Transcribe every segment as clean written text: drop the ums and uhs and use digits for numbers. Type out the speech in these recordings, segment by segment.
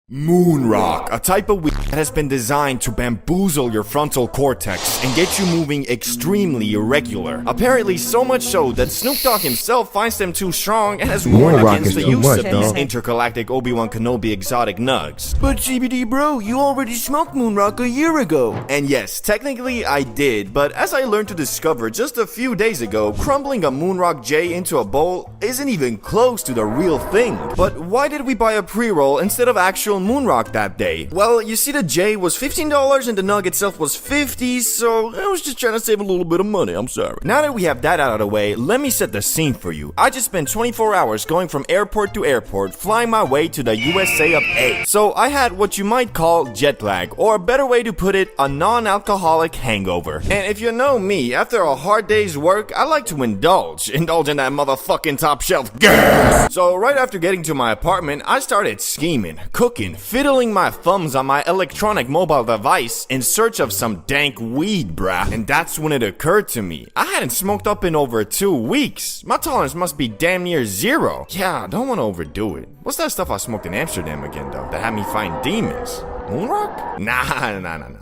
Moon rock, a type of weed that has been designed to bamboozle your frontal cortex and get you moving extremely irregular. Apparently so much so that Snoop Dogg himself finds them too strong and has warned against the use of these intergalactic Obi-Wan Kenobi exotic nugs. But CBDBro, you already smoked moon rock a year ago. And yes, technically I did, but as I learned to discover just a few days ago, crumbling a moon rock J into a bowl isn't even close to the real thing. But why did we buy a pre-roll instead of actual moon rock that day? Well, you see, the J was $15 and the nug itself was $50, so I was just trying to save a little bit of money, I'm sorry. Now that we have that out of the way, let me set the scene for you. I just spent 24 hours going from airport to airport, flying my way to the USA of A. So I had what you might call jet lag, or a better way to put it, a non-alcoholic hangover. And if you know me, after a hard day's work, I like to indulge in that motherfucking top shelf gas. So right after getting to my apartment, I started scheming, cooking, fiddling my thumbs on my electronic mobile device in search of some dank weed, brah. And that's when it occurred to me. I hadn't smoked up in over 2 weeks. My tolerance must be damn near 0. Yeah, I don't want to overdo it. What's that stuff I smoked in Amsterdam again, though, that had me find demons? Moon rock? Nah.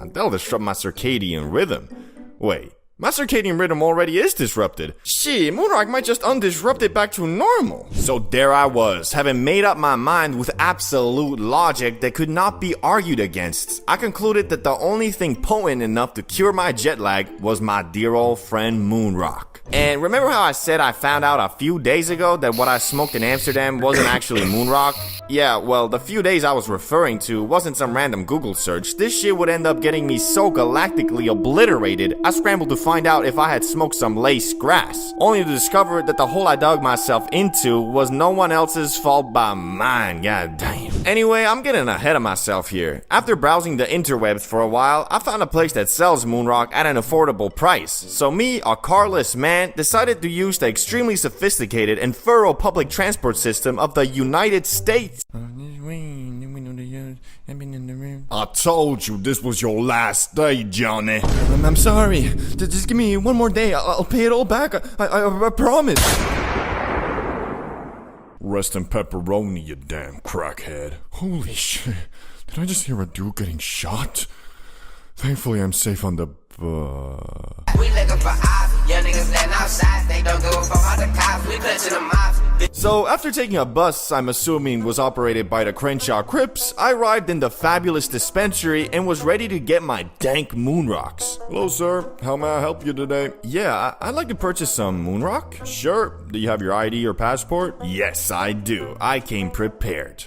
That'll disrupt my circadian rhythm. Wait. My circadian rhythm already is disrupted. Shit, moon rock might just undisrupt it back to normal. So there I was, having made up my mind with absolute logic that could not be argued against. I concluded that the only thing potent enough to cure my jet lag was my dear old friend moon rock. And remember how I said I found out a few days ago that what I smoked in Amsterdam wasn't actually moon rock? Yeah, well, the few days I was referring to wasn't some random Google search. This shit would end up getting me so galactically obliterated, I scrambled to find out if I had smoked some lace grass, only to discover that the hole I dug myself into was no one else's fault but mine, god damn. Anyway, I'm getting ahead of myself here. After browsing the interwebs for a while, I found a place that sells moon rock at an affordable price. So me, a carless man, decided to use the extremely sophisticated and thorough public transport system of the United States. I told you this was your last day, Johnny. I'm sorry. Just give me one more day. I'll pay it all back. I promise. Rest in pepperoni, you damn crackhead. Holy shit. Did I just hear a dude getting shot? Thankfully, I'm safe on the We looking for ops. Young niggas letting outside. They don't give a fuck about the cops. We clutching them ops. So, after taking a bus I'm assuming was operated by the Crenshaw Crips, I arrived in the fabulous dispensary and was ready to get my dank moon rocks. Hello, sir. How may I help you today? Yeah, I'd like to purchase some moon rock. Sure. Do you have your ID or passport? Yes, I do. I came prepared.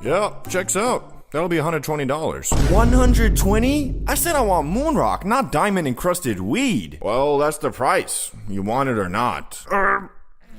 Yeah, checks out. That'll be $120. $120? I said I want moon rock, not diamond-encrusted weed. Well, that's the price. You want it or not.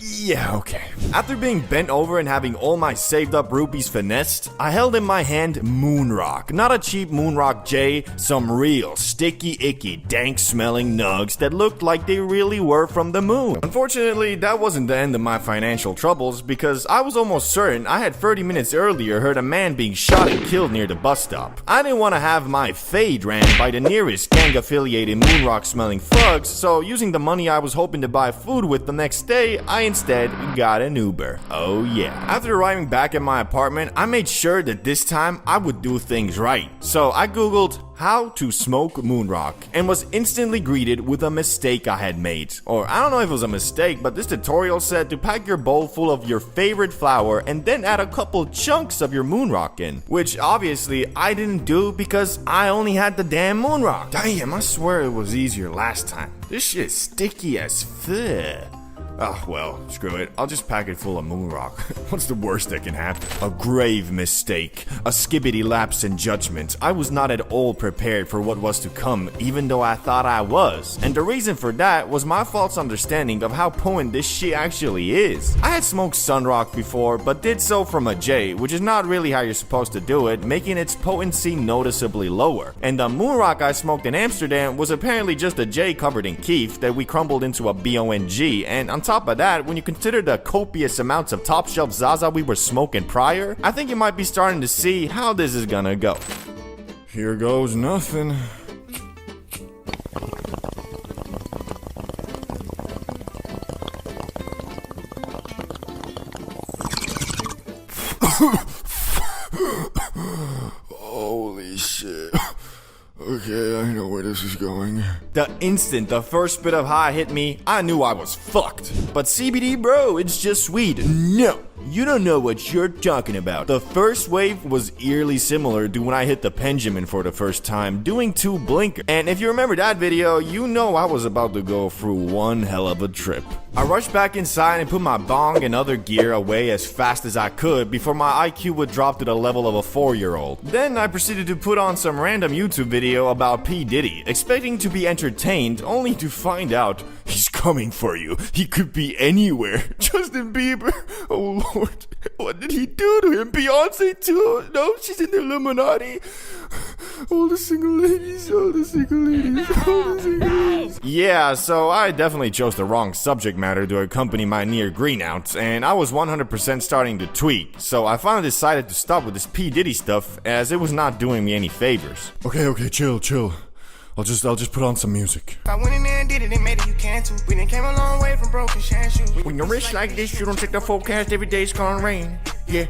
Yeah, okay. After being bent over and having all my saved up rupees finessed, I held in my hand moon rock. Not a cheap moon rock J, some real sticky icky dank smelling nugs that looked like they really were from the moon. Unfortunately, that wasn't the end of my financial troubles because I was almost certain I had 30 minutes earlier heard a man being shot and killed near the bus stop. I didn't want to have my fade ran by the nearest gang affiliated moon rock smelling thugs, so using the money I was hoping to buy food with the next day, I instead got an Uber. Oh yeah. After arriving back at my apartment, I made sure that this time I would do things right. So I googled how to smoke moon rock and was instantly greeted with a mistake I had made. Or I don't know if it was a mistake, but this tutorial said to pack your bowl full of your favorite flower and then add a couple chunks of your moon rock in. Which obviously I didn't do because I only had the damn moon rock. Damn, I swear it was easier last time. This shit's sticky as fuck. Oh, well, screw it. I'll just pack it full of moon rock. What's the worst that can happen? A grave mistake. A skibbity lapse in judgment. I was not at all prepared for what was to come, even though I thought I was. And the reason for that was my false understanding of how potent this shit actually is. I had smoked Sunrock before, but did so from a J, which is not really how you're supposed to do it, making its potency noticeably lower. And the moon rock I smoked in Amsterdam was apparently just a J covered in keef that we crumbled into a BONG, and on top of that, when you consider the copious amounts of top shelf Zaza we were smoking prior, I think you might be starting to see how this is gonna go. Here goes nothing. Okay, I know where this is going. The instant the first bit of high hit me, I knew I was fucked. But CBD bro, it's just weed. No, you don't know what you're talking about. The first wave was eerily similar to when I hit the Benjamin for the first time, doing 2 blinkers. And if you remember that video, you know I was about to go through one hell of a trip. I rushed back inside and put my bong and other gear away as fast as I could before my IQ would drop to the level of a 4-year-old. Then I proceeded to put on some random YouTube video about P. Diddy, expecting to be entertained, only to find out he's coming for you. He could be anywhere. Justin Bieber. Oh Lord, what did he do to him? Beyonce too? No, she's in the Illuminati. All the single ladies, all the single ladies, all the single ladies. Yeah, so I definitely chose the wrong subject matter to accompany my near greenouts, and I was 100% starting to tweak, so I finally decided to stop with this P. Diddy stuff, as it was not doing me any favors. Okay, chill. I'll just put on some music. I went in there and did it and made it, you can too. We done came a long way from broken shoes. When you're rich like this, you don't check the forecast, every day's gonna rain. Yeah.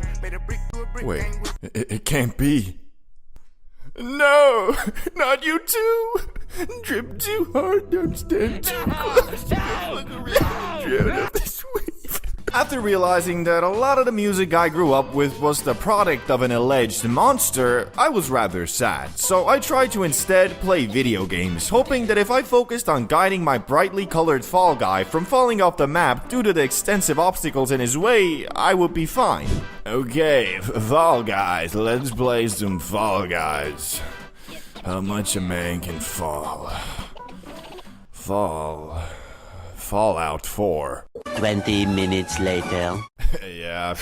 Wait, it can't be. No, not you too. Drip too hard, don't stand too close. Look around, drown up this wave. After realizing that a lot of the music I grew up with was the product of an alleged monster, I was rather sad. So I tried to instead play video games, hoping that if I focused on guiding my brightly colored Fall Guy from falling off the map due to the extensive obstacles in his way, I would be fine. Okay, Fall Guys, let's play some Fall Guys. How much a man can fall. Fallout 4. 20 minutes later. Yeah,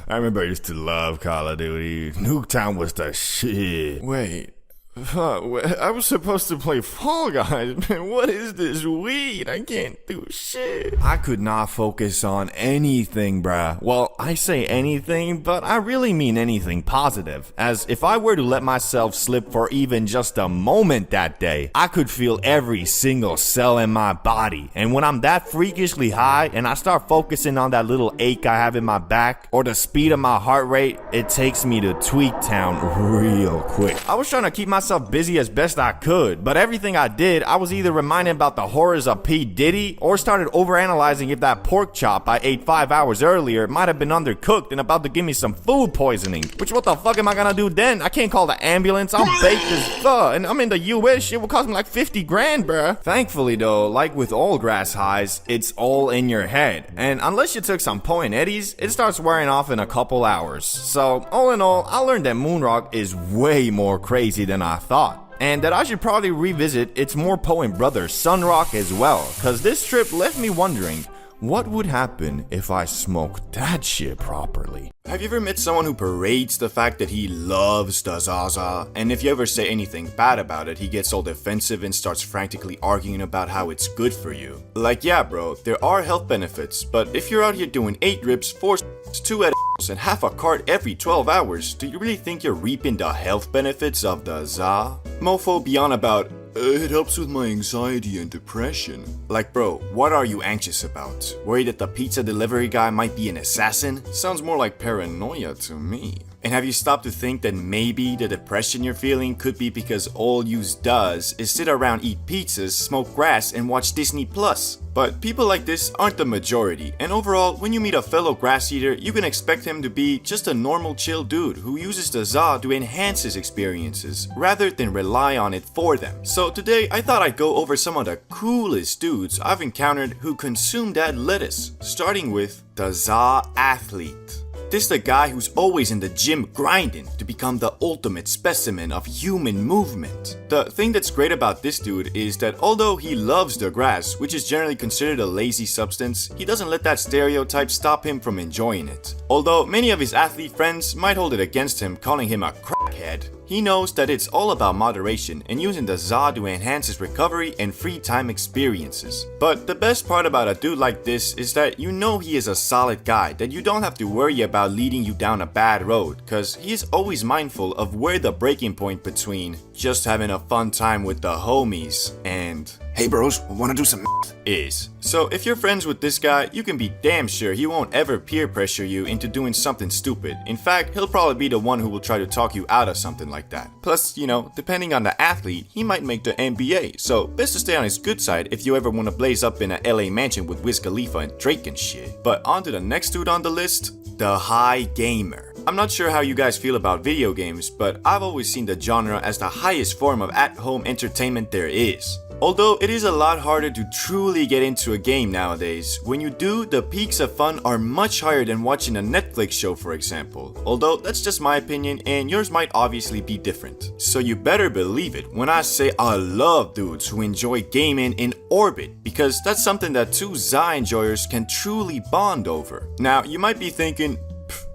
I remember I used to love Call of Duty. Nuketown was the shit. Wait. I was supposed to play Fall Guys, man. What is this weed? I can't do shit. I could not focus on anything, bruh. Well, I say anything, but I really mean anything positive. As if I were to let myself slip for even just a moment that day, I could feel every single cell in my body. And when I'm that freakishly high and I start focusing on that little ache I have in my back or the speed of my heart rate, it takes me to Tweak Town real quick. I was trying to keep myself busy as best I could, but everything I did, I was either reminded about the horrors of P. Diddy or started overanalyzing if that pork chop I ate 5 hours earlier might have been undercooked and about to give me some food poisoning. Which, what the fuck am I gonna do then? I can't call the ambulance. I'm baked as fuck, and I'm in the US. It will cost me like 50 grand, bruh. Thankfully though, like with all grass highs, it's all in your head, and unless you took some Point Eddies, it starts wearing off in a couple hours. So all in all, I learned that Moonrock is way more crazy than I thought, and that I should probably revisit its more potent brother Sunrock as well, cause this trip left me wondering, what would happen if I smoked that shit properly? Have you ever met someone who parades the fact that he loves the Zaza, and if you ever say anything bad about it, he gets all defensive and starts frantically arguing about how it's good for you? Like, yeah bro, there are health benefits, but if you're out here doing 8 rips, 4 2 edibles, and half a cart every 12 hours, do you really think you're reaping the health benefits of the Za? Mofo beyond about, it helps with my anxiety and depression. Like bro, what are you anxious about? Worried that the pizza delivery guy might be an assassin? Sounds more like paranoia to me. And have you stopped to think that maybe the depression you're feeling could be because all you does is sit around, eat pizzas, smoke grass, and watch Disney Plus? But people like this aren't the majority, and overall, when you meet a fellow grass eater, you can expect him to be just a normal chill dude who uses the Za to enhance his experiences, rather than rely on it for them. So today, I thought I'd go over some of the coolest dudes I've encountered who consume that lettuce, starting with the Za Athlete. This is the guy who's always in the gym grinding to become the ultimate specimen of human movement. The thing that's great about this dude is that although he loves the grass, which is generally considered a lazy substance, he doesn't let that stereotype stop him from enjoying it. Although many of his athlete friends might hold it against him, calling him a crackhead, he knows that it's all about moderation and using the Za to enhance his recovery and free time experiences. But the best part about a dude like this is that you know he is a solid guy, that you don't have to worry about leading you down a bad road, cause he is always mindful of where the breaking point between just having a fun time with the homies and hey bros, wanna do some is. So if you're friends with this guy, you can be damn sure he won't ever peer pressure you into doing something stupid. In fact, he'll probably be the one who will try to talk you out of something like that. Plus, you know, depending on the athlete, he might make the NBA, so best to stay on his good side if you ever want to blaze up in a LA mansion with Wiz Khalifa and Drake and shit. But on to the next dude on the list, the high gamer. I'm not sure how you guys feel about video games, but I've always seen the genre as the highest form of at-home entertainment there is. Although it is a lot harder to truly get into a game nowadays, when you do, the peaks of fun are much higher than watching a Netflix show, for example. Although that's just my opinion and yours might obviously be different. So you better believe it when I say I love dudes who enjoy gaming in orbit, because that's something that two Zai enjoyers can truly bond over. Now you might be thinking,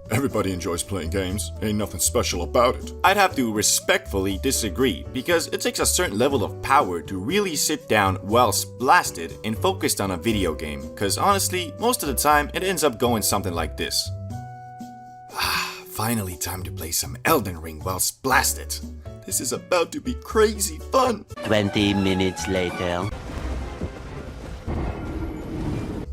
Everybody enjoys playing games. Ain't nothing special about it. I'd have to respectfully disagree, because it takes a certain level of power to really sit down whilst blasted and focused on a video game, cause honestly, most of the time it ends up going something like this. Finally time to play some Elden Ring whilst blasted. This is about to be crazy fun. 20 minutes later.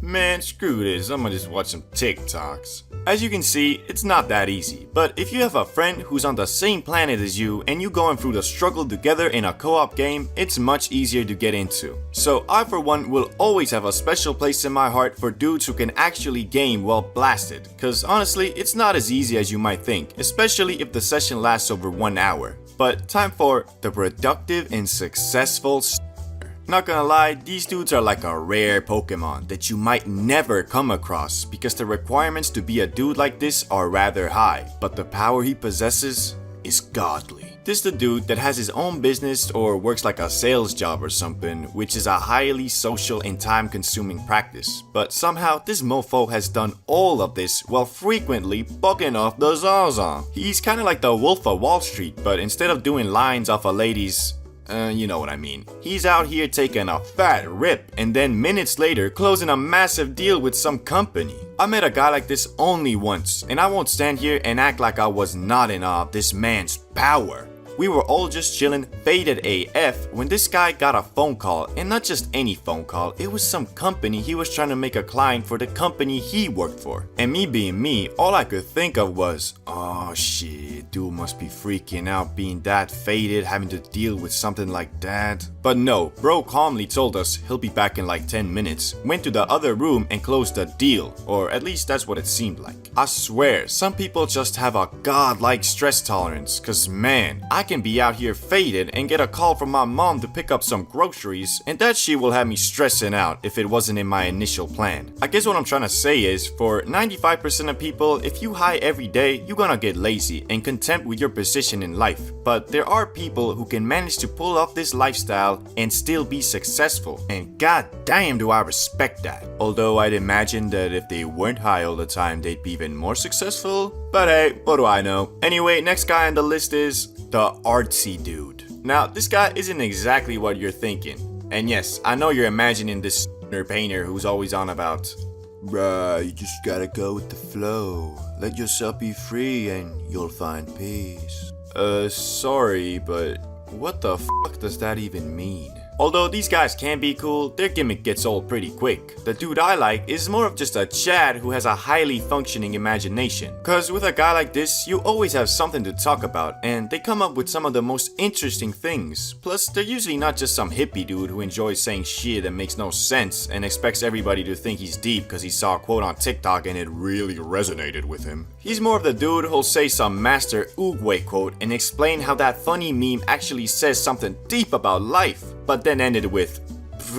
Man, screw this, I'm gonna just watch some TikToks. As you can see, it's not that easy, but if you have a friend who's on the same planet as you and you going through the struggle together in a co-op game, it's much easier to get into. So I for one will always have a special place in my heart for dudes who can actually game while blasted, cause honestly, it's not as easy as you might think, especially if the session lasts over 1 hour. But time for the productive and successful Not gonna lie, these dudes are like a rare Pokemon that you might never come across because the requirements to be a dude like this are rather high, but the power he possesses is godly. This is the dude that has his own business or works like a sales job or something, which is a highly social and time-consuming practice. But somehow this mofo has done all of this while frequently bugging off the Zaza. He's kinda like the Wolf of Wall Street, but instead of doing lines off a lady's you know what I mean. He's out here taking a fat rip and then minutes later closing a massive deal with some company. I met a guy like this only once, and I won't stand here and act like I was not in awe of this man's power. We were all just chilling, faded AF, when this guy got a phone call, and not just any phone call, it was some company he was trying to make a client for the company he worked for. And me being me, all I could think of was, oh shit, dude must be freaking out being that faded, having to deal with something like that. But no, bro calmly told us he'll be back in like 10 minutes, went to the other room and closed the deal, or at least that's what it seemed like. I swear, some people just have a godlike stress tolerance, cause man, I can be out here faded and get a call from my mom to pick up some groceries, and that shit will have me stressing out if it wasn't in my initial plan. I guess what I'm trying to say is, for 95% of people, if you high every day, you're gonna get lazy and content with your position in life. But there are people who can manage to pull off this lifestyle and still be successful, and god damn do I respect that. Although I'd imagine that if they weren't high all the time, they'd be even more successful. But hey, what do I know? Anyway, next guy on the list is the artsy dude. Now, this guy isn't exactly what you're thinking. And yes, I know you're imagining this painter who's always on about, bruh, you just gotta go with the flow. Let yourself be free and you'll find peace. Sorry, but what the fuck does that even mean? Although these guys can be cool, their gimmick gets old pretty quick. The dude I like is more of just a Chad who has a highly functioning imagination. Cause with a guy like this, you always have something to talk about, and they come up with some of the most interesting things. Plus, they're usually not just some hippie dude who enjoys saying shit that makes no sense and expects everybody to think he's deep cause he saw a quote on TikTok and it really resonated with him. He's more of the dude who'll say some master Oogway quote and explain how that funny meme actually says something deep about life, but then ended with,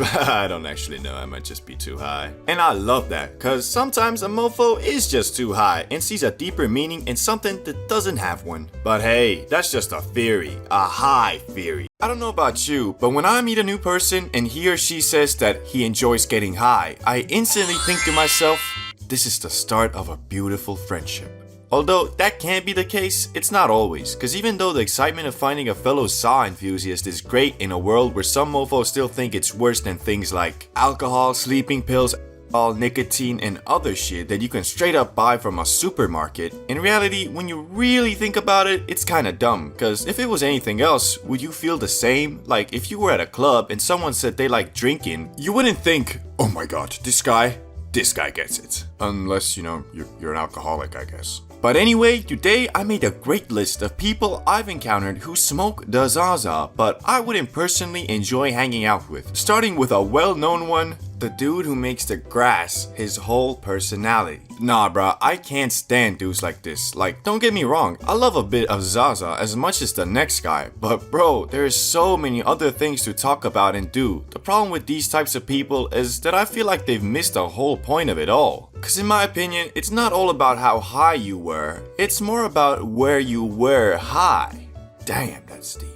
I don't actually know, I might just be too high. And I love that, cause sometimes a mofo is just too high and sees a deeper meaning in something that doesn't have one. But hey, that's just a theory, a high theory. I don't know about you, but when I meet a new person and he or she says that he enjoys getting high, I instantly think to myself, this is the start of a beautiful friendship. Although that can be the case, it's not always, cause even though the excitement of finding a fellow Saw enthusiast is great in a world where some mofos still think it's worse than things like alcohol, sleeping pills, all nicotine and other shit that you can straight up buy from a supermarket. In reality, when you really think about it, it's kinda dumb, cause if it was anything else, would you feel the same? Like if you were at a club and someone said they like drinking, you wouldn't think, oh my god, this guy gets it. Unless, you know, you're an alcoholic, I guess. But anyway, today I made a great list of people I've encountered who smoke the Zaza, but I wouldn't personally enjoy hanging out with. Starting with a well-known one, the dude who makes the grass his whole personality. Nah bruh, I can't stand dudes like this. Like, don't get me wrong, I love a bit of Zaza as much as the next guy, but bro, there's so many other things to talk about and do. The problem with these types of people is that I feel like they've missed the whole point of it all. Cause in my opinion, it's not all about how high you were, it's more about where you were high. Damn, that's deep.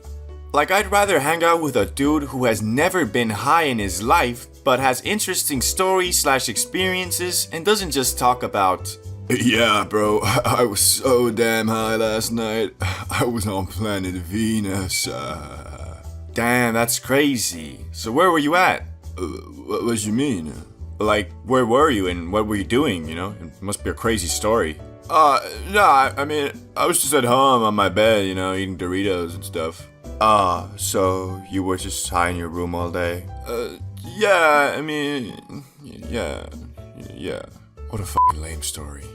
Like, I'd rather hang out with a dude who has never been high in his life, but has interesting stories / experiences and doesn't just talk about, yeah bro, I was so damn high last night, I was on planet Venus. Damn, that's crazy. So where were you at? What you mean? Like, where were you and what were you doing, you know? It must be a crazy story. Nah, I mean, I was just at home on my bed, you know, eating Doritos and stuff. So you were just high in your room all day? Yeah, I mean, yeah. What a fucking lame story.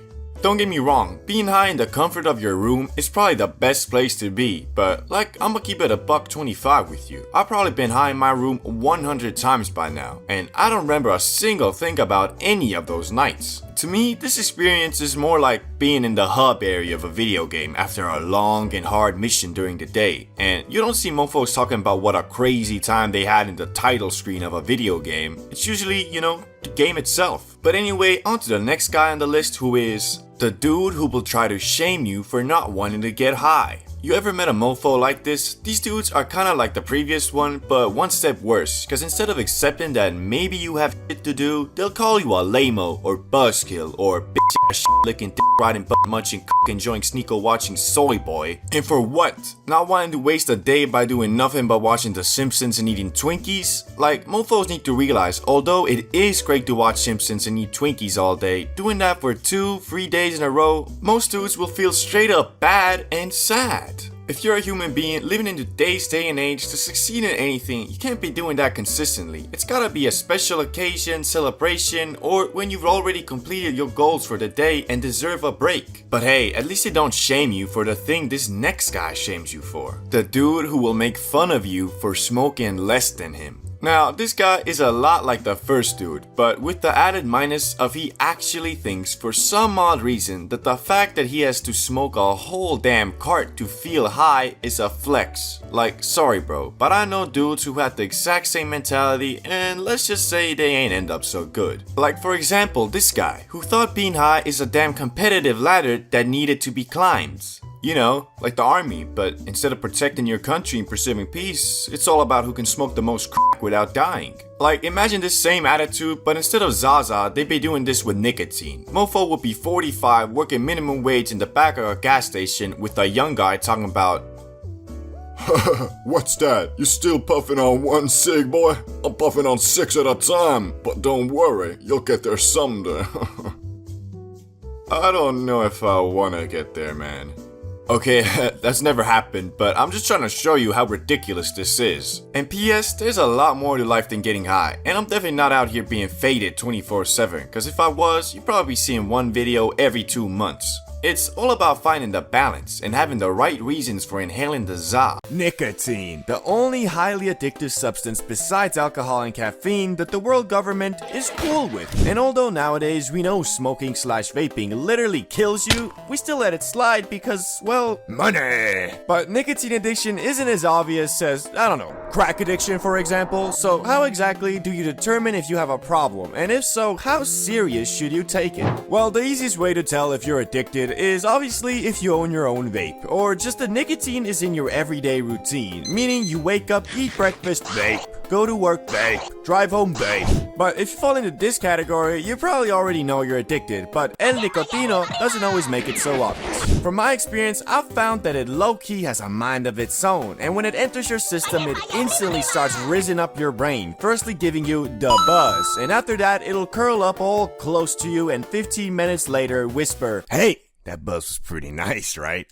Don't get me wrong, being high in the comfort of your room is probably the best place to be, but like, I'ma keep it a $1.25 with you. I've probably been high in my room 100 times by now, and I don't remember a single thing about any of those nights. To me, this experience is more like being in the hub area of a video game after a long and hard mission during the day, and you don't see mofos talking about what a crazy time they had in the title screen of a video game. It's usually, you know, the game itself. But anyway, on to the next guy on the list, who is the dude who will try to shame you for not wanting to get high. You ever met a mofo like this? These dudes are kinda like the previous one, but one step worse, cause instead of accepting that maybe you have shit to do, they'll call you a lame-o or buzzkill or bitch-ass shit-licking, dick-riding, butt-munching, cock-enjoying, sneako-watching soy boy. And for what? Not wanting to waste a day by doing nothing but watching The Simpsons and eating Twinkies? Like, mofos need to realize, although it is great to watch Simpsons and eat Twinkies all day, doing that for 2-3 days in a row, most dudes will feel straight up bad and sad. If you're a human being living in today's day and age, to succeed in anything, you can't be doing that consistently. It's gotta be a special occasion, celebration, or when you've already completed your goals for the day and deserve a break. But hey, at least they don't shame you for the thing this next guy shames you for. The dude who will make fun of you for smoking less than him. Now, this guy is a lot like the first dude, but with the added minus of he actually thinks for some odd reason that the fact that he has to smoke a whole damn cart to feel high is a flex. Like, sorry bro, but I know dudes who had the exact same mentality and let's just say they ain't end up so good. Like for example, this guy, who thought being high is a damn competitive ladder that needed to be climbed. You know, like the army, but instead of protecting your country and pursuing peace, it's all about who can smoke the most crack without dying. Like, imagine this same attitude, but instead of Zaza, they'd be doing this with nicotine. Mofo would be 45, working minimum wage in the back of a gas station with a young guy talking about, What's that? You still puffing on one cig, boy? I'm puffing on 6 at a time, but don't worry, you'll get there someday. I don't know if I wanna get there, man. Okay, that's never happened, but I'm just trying to show you how ridiculous this is. And P.S., there's a lot more to life than getting high, and I'm definitely not out here being faded 24/7, cause if I was, you'd probably be seeing one video every 2 months. It's all about finding the balance and having the right reasons for inhaling the za. Nicotine, the only highly addictive substance besides alcohol and caffeine that the world government is cool with. And although nowadays we know smoking / vaping literally kills you, we still let it slide because, well, money. But nicotine addiction isn't as obvious as, I don't know, crack addiction for example. So how exactly do you determine if you have a problem? And if so, how serious should you take it? Well, the easiest way to tell if you're addicted is obviously if you own your own vape, or just the nicotine is in your everyday routine, meaning you wake up, eat breakfast, vape, go to work, vape, drive home, vape. But if you fall into this category, you probably already know you're addicted, but el nicotino doesn't always make it so obvious. From my experience, I've found that it low-key has a mind of its own, and when it enters your system, it instantly starts rizzing up your brain, firstly giving you the buzz, and after that, it'll curl up all close to you and 15 minutes later whisper, "Hey, that buzz was pretty nice, right?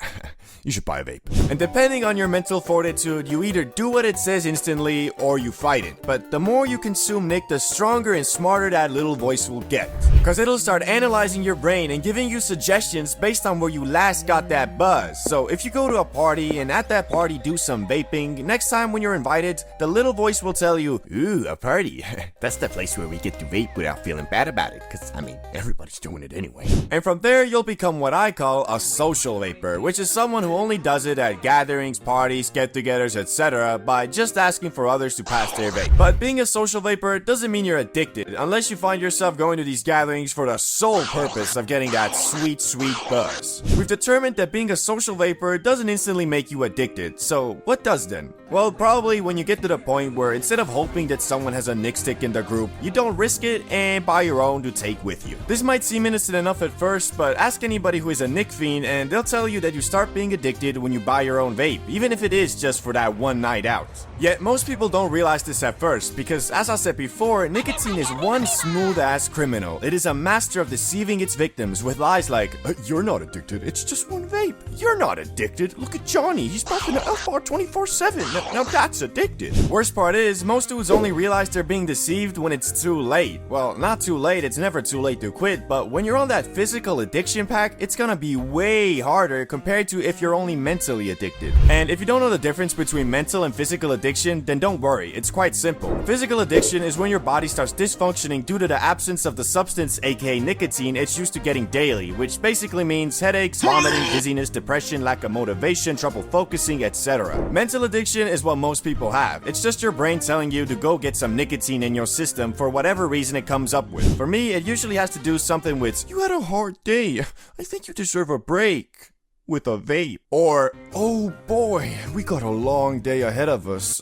You should buy a vape." And depending on your mental fortitude, you either do what it says instantly or you fight it. But the more you consume Nick, the stronger and smarter that little voice will get. Cause it'll start analyzing your brain and giving you suggestions based on where you last got that buzz. So if you go to a party and at that party do some vaping, next time when you're invited, the little voice will tell you, "Ooh, a party. That's the place where we get to vape without feeling bad about it. Cause I mean, everybody's doing it anyway." And from there, you'll become what I call a social vapor, which is someone who only does it at gatherings, parties, get-togethers, etc. by just asking for others to pass their vape. But being a social vapor doesn't mean you're addicted, unless you find yourself going to these gatherings for the sole purpose of getting that sweet, sweet buzz. We've determined that being a social vapor doesn't instantly make you addicted, so what does then? Well, probably when you get to the point where instead of hoping that someone has a Nick stick in the group, you don't risk it and buy your own to take with you. This might seem innocent enough at first, but ask anybody who is a Nick fiend and they'll tell you that you start being addicted when you buy your own vape, even if it is just for that one night out. Yet most people don't realize this at first, because as I said before, nicotine is one smooth-ass criminal. It is a master of deceiving its victims with lies like, "You're not addicted, it's just one vape. You're not addicted. Look at Johnny, he's puffing an F-bar 24/7. Now that's addicted." Worst part is, most dudes only realize they're being deceived when it's too late. Well, not too late, it's never too late to quit, but when you're on that physical addiction pack, it's gonna be way harder compared to if you're only mentally addicted. And if you don't know the difference between mental and physical addiction, then don't worry, it's quite simple. Physical addiction is when your body starts dysfunctioning due to the absence of the substance, aka nicotine, it's used to getting daily, which basically means headaches, vomiting, dizziness, depression, lack of motivation, trouble focusing, etc. Mental addiction is what most people have. It's just your brain telling you to go get some nicotine in your system for whatever reason it comes up with. For me, it usually has to do something with, "You had a hard day. I think you deserve a break with a vape." Or, "Oh boy, we got a long day ahead of us.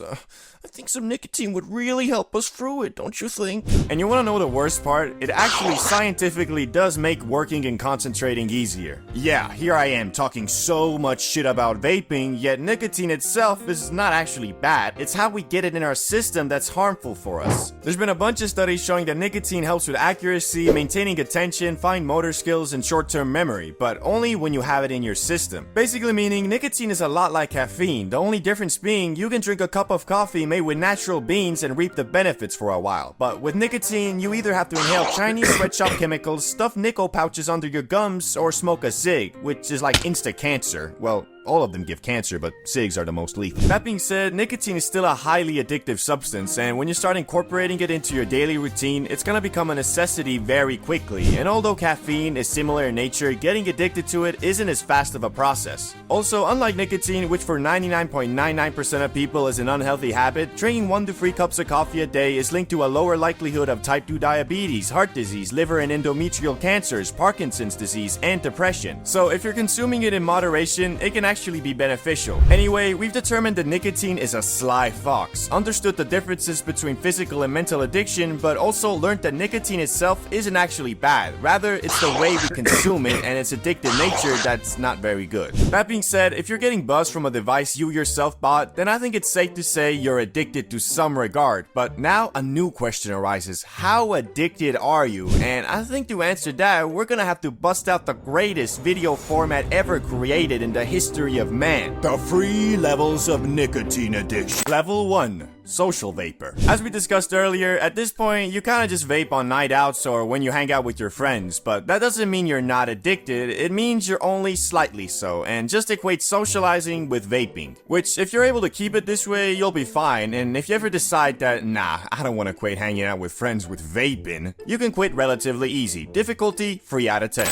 I think some nicotine would really help us through it, don't you think?" And you wanna know the worst part? It actually scientifically does make working and concentrating easier. Yeah, here I am talking so much shit about vaping, yet nicotine itself is not actually bad. It's how we get it in our system that's harmful for us. There's been a bunch of studies showing that nicotine helps with accuracy, maintaining attention, fine motor skills, and short-term memory, but only when you have it in your system. Basically meaning nicotine is a lot like caffeine, the only difference being you can drink a cup of coffee made with natural beans and reap the benefits for a while. But with nicotine, you either have to inhale Chinese sweatshop chemicals, stuff nickel pouches under your gums, or smoke a cig, which is like insta-cancer. Well, all of them give cancer, but cigs are the most lethal. That being said, nicotine is still a highly addictive substance, and when you start incorporating it into your daily routine, it's gonna become a necessity very quickly. And although caffeine is similar in nature, getting addicted to it isn't as fast of a process. Also, unlike nicotine, which for 99.99% of people is an unhealthy habit, drinking 1 to 3 cups of coffee a day is linked to a lower likelihood of type 2 diabetes, heart disease, liver and endometrial cancers, Parkinson's disease, and depression. So if you're consuming it in moderation, it can actually be beneficial. Anyway, we've determined that nicotine is a sly fox, understood the differences between physical and mental addiction, but also learned that nicotine itself isn't actually bad. Rather, it's the way we consume it and its addictive nature that's not very good. That being said, if you're getting buzzed from a device you yourself bought, then I think it's safe to say you're addicted to some regard. But now a new question arises. How addicted are you? And I think to answer that, we're gonna have to bust out the greatest video format ever created in the history of man. The 3 levels of nicotine addiction. Level 1. Social vapor. As we discussed earlier, at this point, you kinda just vape on night outs or when you hang out with your friends, but that doesn't mean you're not addicted, it means you're only slightly so, and just equate socializing with vaping. Which, if you're able to keep it this way, you'll be fine, and if you ever decide that, nah, I don't wanna quit hanging out with friends with vaping, you can quit relatively easy. Difficulty, 3 out of 10.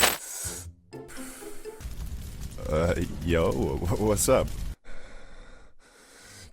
Yo, what's up?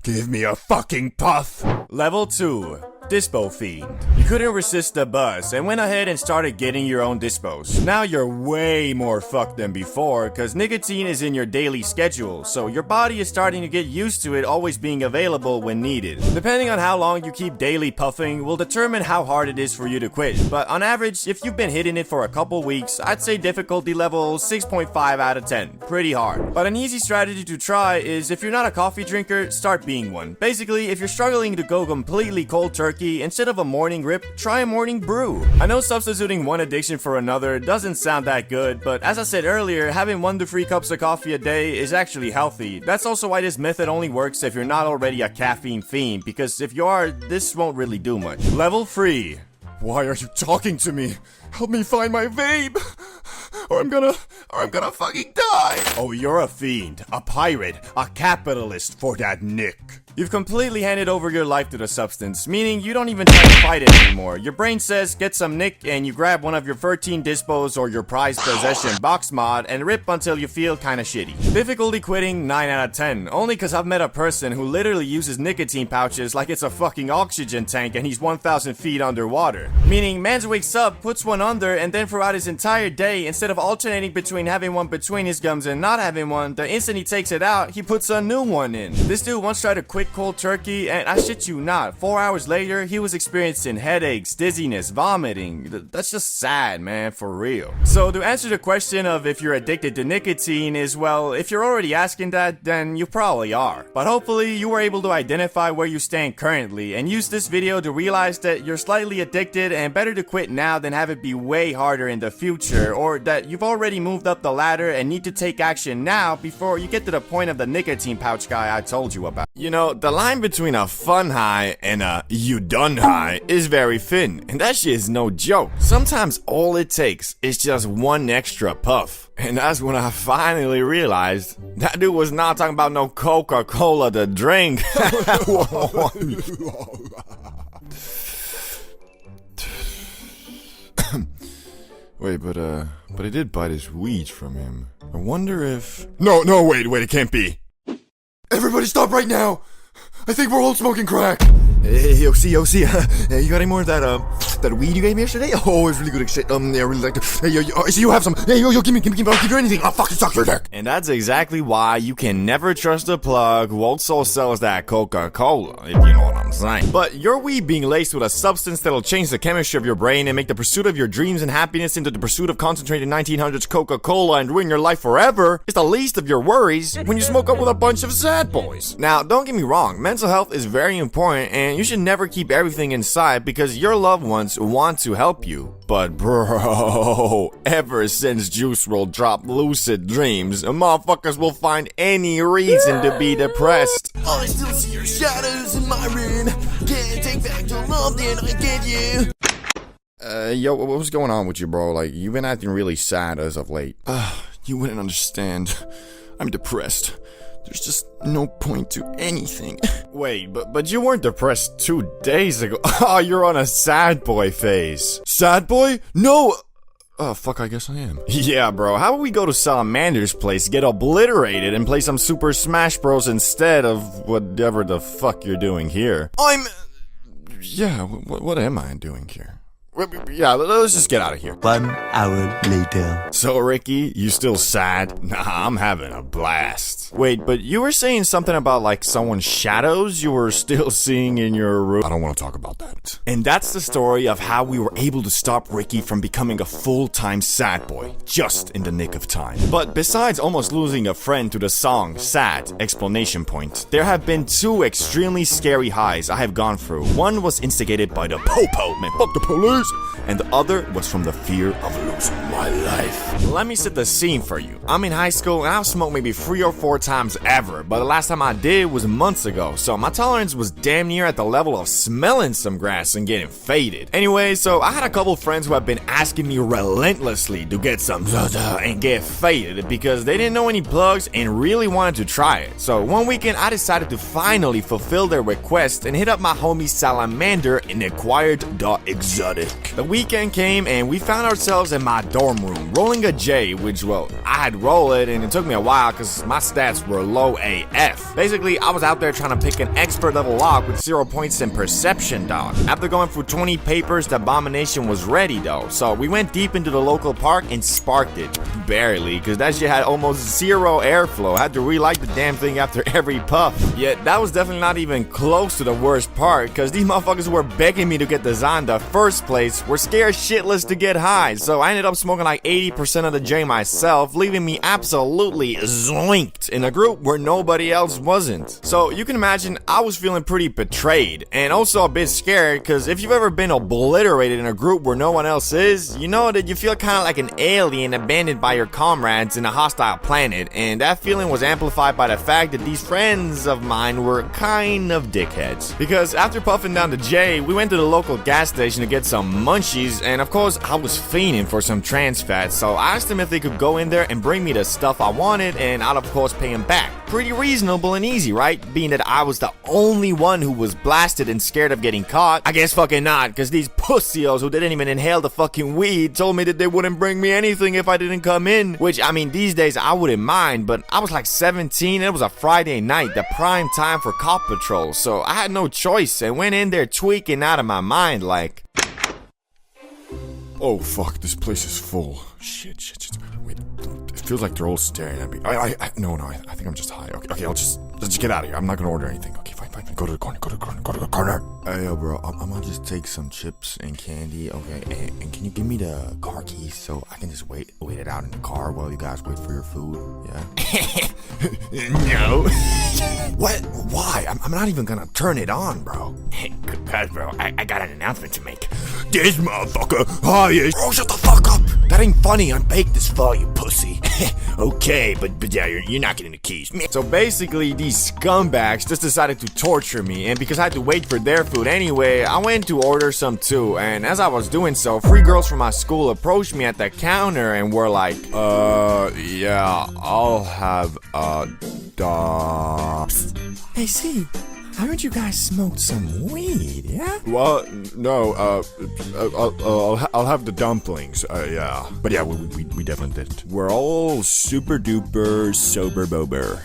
Give me a fucking puff! Level 2. Dispo fiend. You couldn't resist the buzz and went ahead and started getting your own dispos. Now you're way more fucked than before cause nicotine is in your daily schedule, so your body is starting to get used to it always being available when needed. Depending on how long you keep daily puffing will determine how hard it is for you to quit, but on average, if you've been hitting it for a couple weeks, I'd say difficulty level 6.5 out of 10. Pretty hard. But an easy strategy to try is if you're not a coffee drinker, start being one. Basically, if you're struggling to go completely cold turkey, instead of a morning rip, try a morning brew. I know substituting one addiction for another doesn't sound that good, but as I said earlier, having 1 to 3 cups of coffee a day is actually healthy. That's also why this method only works if you're not already a caffeine fiend, because if you are, this won't really do much. Level 3. Why are you talking to me? Help me find my vape! Or I'm gonna fucking die! Oh, you're a fiend, a pirate, a capitalist for that nick. You've completely handed over your life to the substance, meaning you don't even try to fight it anymore. Your brain says, get some nick, and you grab one of your 13 dispos or your prized possession box mod and rip until you feel kinda shitty. Difficulty quitting 9 out of 10, only cause I've met a person who literally uses nicotine pouches like it's a fucking oxygen tank and he's 1,000 feet underwater. Meaning, mans wakes up, puts one under, and then throughout his entire day, instead of alternating between having one between his gums and not having one, the instant he takes it out, he puts a new one in. This dude once tried to quit cold turkey, and I shit you not, 4 hours later, he was experiencing headaches, dizziness, vomiting. That's just sad, man, for real. So to answer the question of if you're addicted to nicotine is, well, if you're already asking that, then you probably are. But hopefully, you were able to identify where you stand currently, and use this video to realize that you're slightly addicted and better to quit now than have it be way harder in the future, or that you've already moved up the ladder and need to take action now before you get to the point of the nicotine pouch guy I told you about. You know, the line between a fun high and a you done high is very thin, and that shit is no joke. Sometimes all it takes is just one extra puff. And that's when I finally realized that dude was not talking about no Coca-Cola to drink. Wait, but I did buy this weed from him. I wonder if... No, wait, it can't be. Everybody stop right now! I think we're all smoking crack! Hey, yo, see, you got any more of that weed you gave me yesterday? Oh, it's really good shit. Yeah, I really liked it. Hey, yo, so you have some. Hey, yo, give me, I'll give you anything. I'll fucking suck your dick. And that's exactly why you can never trust a plug who also sells that Coca-Cola, if you know what I'm saying. But your weed being laced with a substance that'll change the chemistry of your brain and make the pursuit of your dreams and happiness into the pursuit of concentrated 1900s Coca-Cola and ruin your life forever is the least of your worries when you smoke up with a bunch of sad boys. Now, don't get me wrong, mental health is very important and you should never keep everything inside because your loved ones want to help you. But bro, ever since Juice WRLD dropped Lucid Dreams, motherfuckers will find any reason to be depressed. I still see your shadows in my room. Can't take back the love that I gave you. Yo, what's going on with you, bro? Like, you've been acting really sad as of late. You wouldn't understand. I'm depressed. There's just no point to anything. Wait, but you weren't depressed 2 days ago. Oh, you're on a sad boy phase. Sad boy? No! Oh, fuck, I guess I am. Yeah, bro, how about we go to Salamander's place, get obliterated, and play some Super Smash Bros. Instead of whatever the fuck you're doing here? Yeah, what am I doing here? Yeah, let's just get out of here. 1 hour later. So, Ricky, you still sad? Nah, I'm having a blast. Wait, but you were saying something about, like, someone's shadows you were still seeing in your room? I don't want to talk about that. And that's the story of how we were able to stop Ricky from becoming a full-time sad boy, just in the nick of time. But besides almost losing a friend to the song Sad! Exclamation point, there have been 2 extremely scary highs I have gone through. One was instigated by the po-po, man, fuck the police! And the other was from the fear of losing my life. Let me set the scene for you. I'm in high school and I've smoked maybe 3 or 4 times ever, but the last time I did was months ago, so my tolerance was damn near at the level of smelling some grass and getting faded. Anyway, so I had a couple friends who have been asking me relentlessly to get some and get faded because they didn't know any plugs and really wanted to try it. So one weekend I decided to finally fulfill their request and hit up my homie Salamander and acquired the exotic. The weekend came and we found ourselves in my dorm dorm room, rolling a J, which, well, I had to roll it, and it took me a while because my stats were low AF. Basically, I was out there trying to pick an expert level lock with 0 points in perception, dog. After going through 20 papers, the abomination was ready, though. So we went deep into the local park and sparked it. Barely, because that shit had almost 0 airflow. I had to relight the damn thing after every puff. Yet, that was definitely not even close to the worst part, because these motherfuckers who were begging me to get the Zon in the first place were scared shitless to get high. So I ended up smoking like 80% of the J myself, leaving me absolutely zoinked in a group where nobody else wasn't. So you can imagine I was feeling pretty betrayed, and also a bit scared, because if you've ever been obliterated in a group where no one else is, you know that you feel kind of like an alien abandoned by your comrades in a hostile planet, and that feeling was amplified by the fact that these friends of mine were kind of dickheads. Because after puffing down the J, we went to the local gas station to get some munchies, and of course I was fiending for some trans fat, so I asked them if they could go in there and bring me the stuff I wanted, and I'd of course pay them back. Pretty reasonable and easy, right? Being that I was the only one who was blasted and scared of getting caught. I guess fucking not, because these pussios who didn't even inhale the fucking weed told me that they wouldn't bring me anything if I didn't come in. Which, I mean, these days I wouldn't mind, but I was like 17 and it was a Friday night, the prime time for cop patrol, so I had no choice and went in there tweaking out of my mind like... Oh fuck, this place is full. Shit. Wait, it feels like they're all staring at me. No, I think I'm just high. Okay, let's just get out of here. I'm not gonna order anything. Okay, fine. Go to the corner. Hey, yo, bro, I'm gonna just take some chips and candy, okay? And can you give me the car keys so I can just wait it out in the car while you guys wait for your food? Yeah? No. What? Why? I'm not even gonna turn it on, bro. Cause, bro, I got an announcement to make. This motherfucker high as... Bro, shut the fuck up! That ain't funny. I'm baked as fuck, you pussy. Okay, but yeah, you're not getting the keys. So basically, these scumbags just decided to torture me, and because I had to wait for their food anyway, I went to order some too, and as I was doing so, 3 girls from my school approached me at the counter and were like, yeah, I'll have a dog. Hey, see, I heard you guys smoked some weed, yeah? Well, no, I'll have the dumplings, yeah. But yeah, we definitely did. We're all super duper sober bober.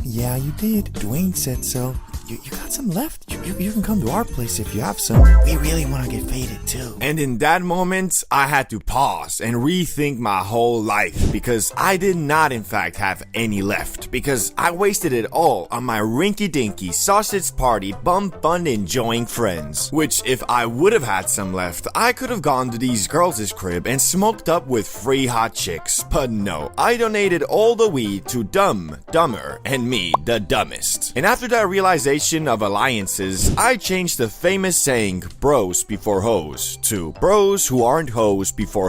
Yeah, you did. Dwayne said so. You got some left? You can come to our place if you have some. We really want to get faded too. And in that moment, I had to pause and rethink my whole life, because I did not in fact have any left, because I wasted it all on my rinky-dinky sausage party bum fun enjoying friends. Which, if I would have had some left, I could have gone to these girls' crib and smoked up with free hot chicks. But no, I donated all the weed to Dumber, and me, the dumbest. And after that realization of alliances, I changed the famous saying, bros before hoes, to bros who aren't hoes before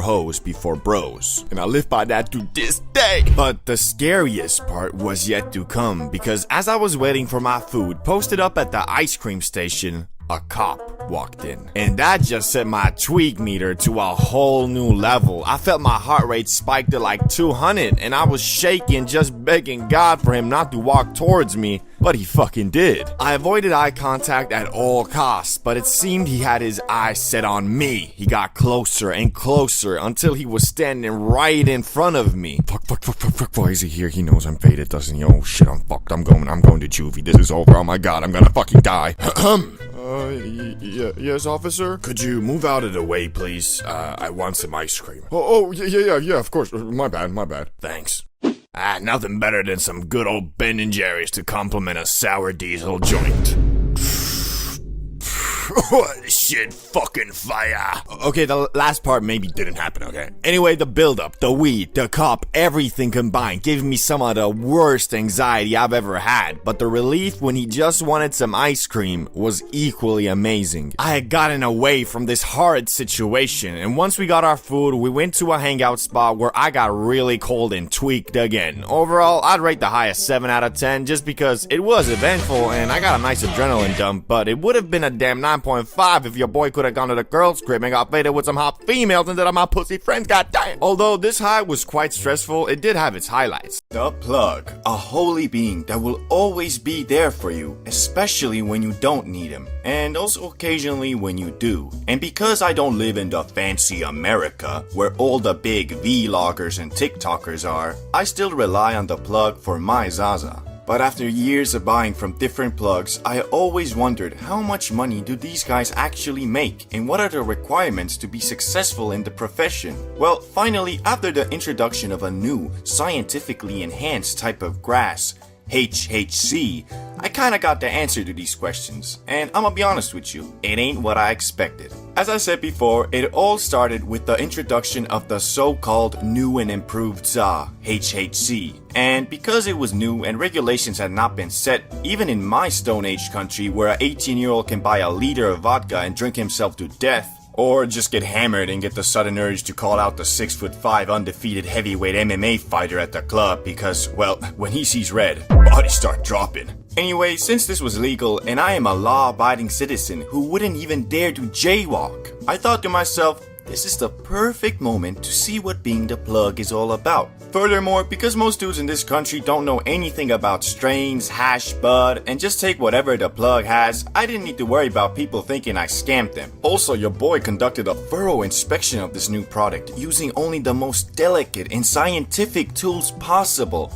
bros. And I live by that to this day. But the scariest part was yet to come, because as I was waiting for my food posted up at the ice cream station, a cop walked in. And that just set my tweak meter to a whole new level. I felt my heart rate spike to like 200, and I was shaking, just begging God for him not to walk towards me. But he fucking did. I avoided eye contact at all costs, but it seemed he had his eyes set on me. He got closer and closer until he was standing right in front of me. Fuck, why is he here? He knows I'm faded, doesn't he? Oh shit, I'm fucked. I'm going to juvie. This is over. Oh my god, I'm gonna fucking die. Yes, officer? Could you move out of the way, please? I want some ice cream. Yeah, of course. My bad. Thanks. Nothing better than some good old Ben & Jerry's to complement a sour diesel joint. Shit, fucking fire. Okay, the last part maybe didn't happen, okay? Anyway, the buildup, the weed, the cop, everything combined gave me some of the worst anxiety I've ever had, but the relief when he just wanted some ice cream was equally amazing. I had gotten away from this horrid situation, and once we got our food, we went to a hangout spot where I got really cold and tweaked again. Overall, I'd rate the high a 7 out of 10 just because it was eventful and I got a nice adrenaline dump, but it would have been a damn 9 9.5 if your boy could have gone to the girls' crib and got faded with some hot females instead of my pussy friends, goddamn. Although this high was quite stressful, it did have its highlights. The plug, a holy being that will always be there for you, especially when you don't need him, and also occasionally when you do. And because I don't live in the fancy America, where all the big vloggers and TikTokers are, I still rely on the plug for my Zaza. But after years of buying from different plugs, I always wondered how much money do these guys actually make and what are the requirements to be successful in the profession? Well, finally, after the introduction of a new, scientifically enhanced type of grass, HHC, I kinda got the answer to these questions, and I'ma be honest with you, it ain't what I expected. As I said before, it all started with the introduction of the so-called new and improved ZA, HHC, and because it was new and regulations had not been set, even in my Stone Age country where an 18-year-old can buy a liter of vodka and drink himself to death, or just get hammered and get the sudden urge to call out the 6'5" undefeated heavyweight MMA fighter at the club because, well, when he sees red, bodies start dropping. Anyway, since this was legal and I am a law-abiding citizen who wouldn't even dare to jaywalk, I thought to myself, this is the perfect moment to see what being the plug is all about. Furthermore, because most dudes in this country don't know anything about strains, hash, bud, and just take whatever the plug has, I didn't need to worry about people thinking I scammed them. Also, your boy conducted a thorough inspection of this new product using only the most delicate and scientific tools possible.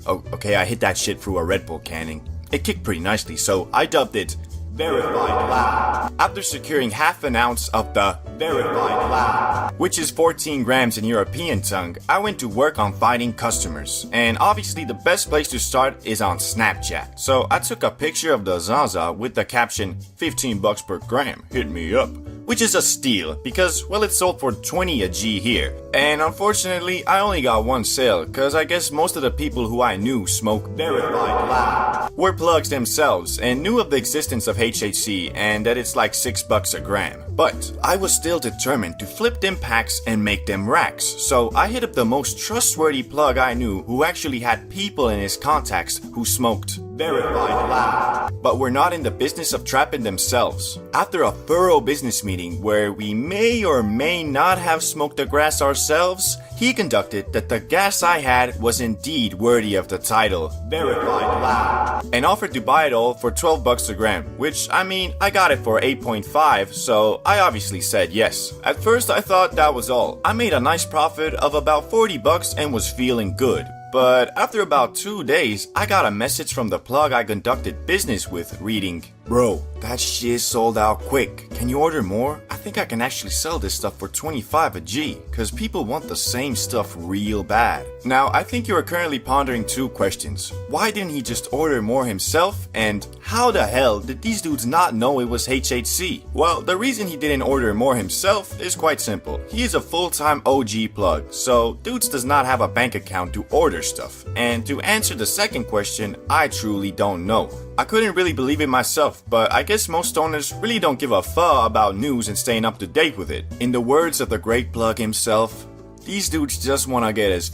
Oh, okay, I hit that shit through a Red Bull canning. It kicked pretty nicely, so I dubbed it Verified Lab. After securing half an ounce of the Verified Lab, which is 14 grams in European tongue, I went to work on finding customers. And obviously the best place to start is on Snapchat. So I took a picture of the Zaza with the caption, 15 bucks per gram, hit me up. Which is a steal, because, well, it sold for 20 a G here. And unfortunately, I only got one sale, cause I guess most of the people who I knew smoke Verified Lab were plugs themselves and knew of the existence of HHC and that it's like 6 bucks a gram. But I was still determined to flip them packs and make them racks, so I hit up the most trustworthy plug I knew who actually had people in his contacts who smoked Verified Lab, but were not in the business of trapping themselves. After a thorough business meeting where we may or may not have smoked the grass ourselves, he conducted that the gas I had was indeed worthy of the title Verified Lab, and offered to buy it all for 12 bucks a gram, which, I mean, I got it for 8.5, so I obviously said yes. At first I thought that was all. I made a nice profit of about 40 bucks and was feeling good. But after about 2 days, I got a message from the plug I conducted business with reading, "Bro, that shit sold out quick. Can you order more? I think I can actually sell this stuff for 25 a G, cause people want the same stuff real bad." Now, I think you are currently pondering two questions. Why didn't he just order more himself? And how the hell did these dudes not know it was HHC? Well, the reason he didn't order more himself is quite simple. He is a full-time OG plug, so dudes does not have a bank account to order stuff. And to answer the second question, I truly don't know. I couldn't really believe it myself, but I guess most stoners really don't give a fuck about news and staying up to date with it. In the words of the great plug himself, these dudes just wanna get as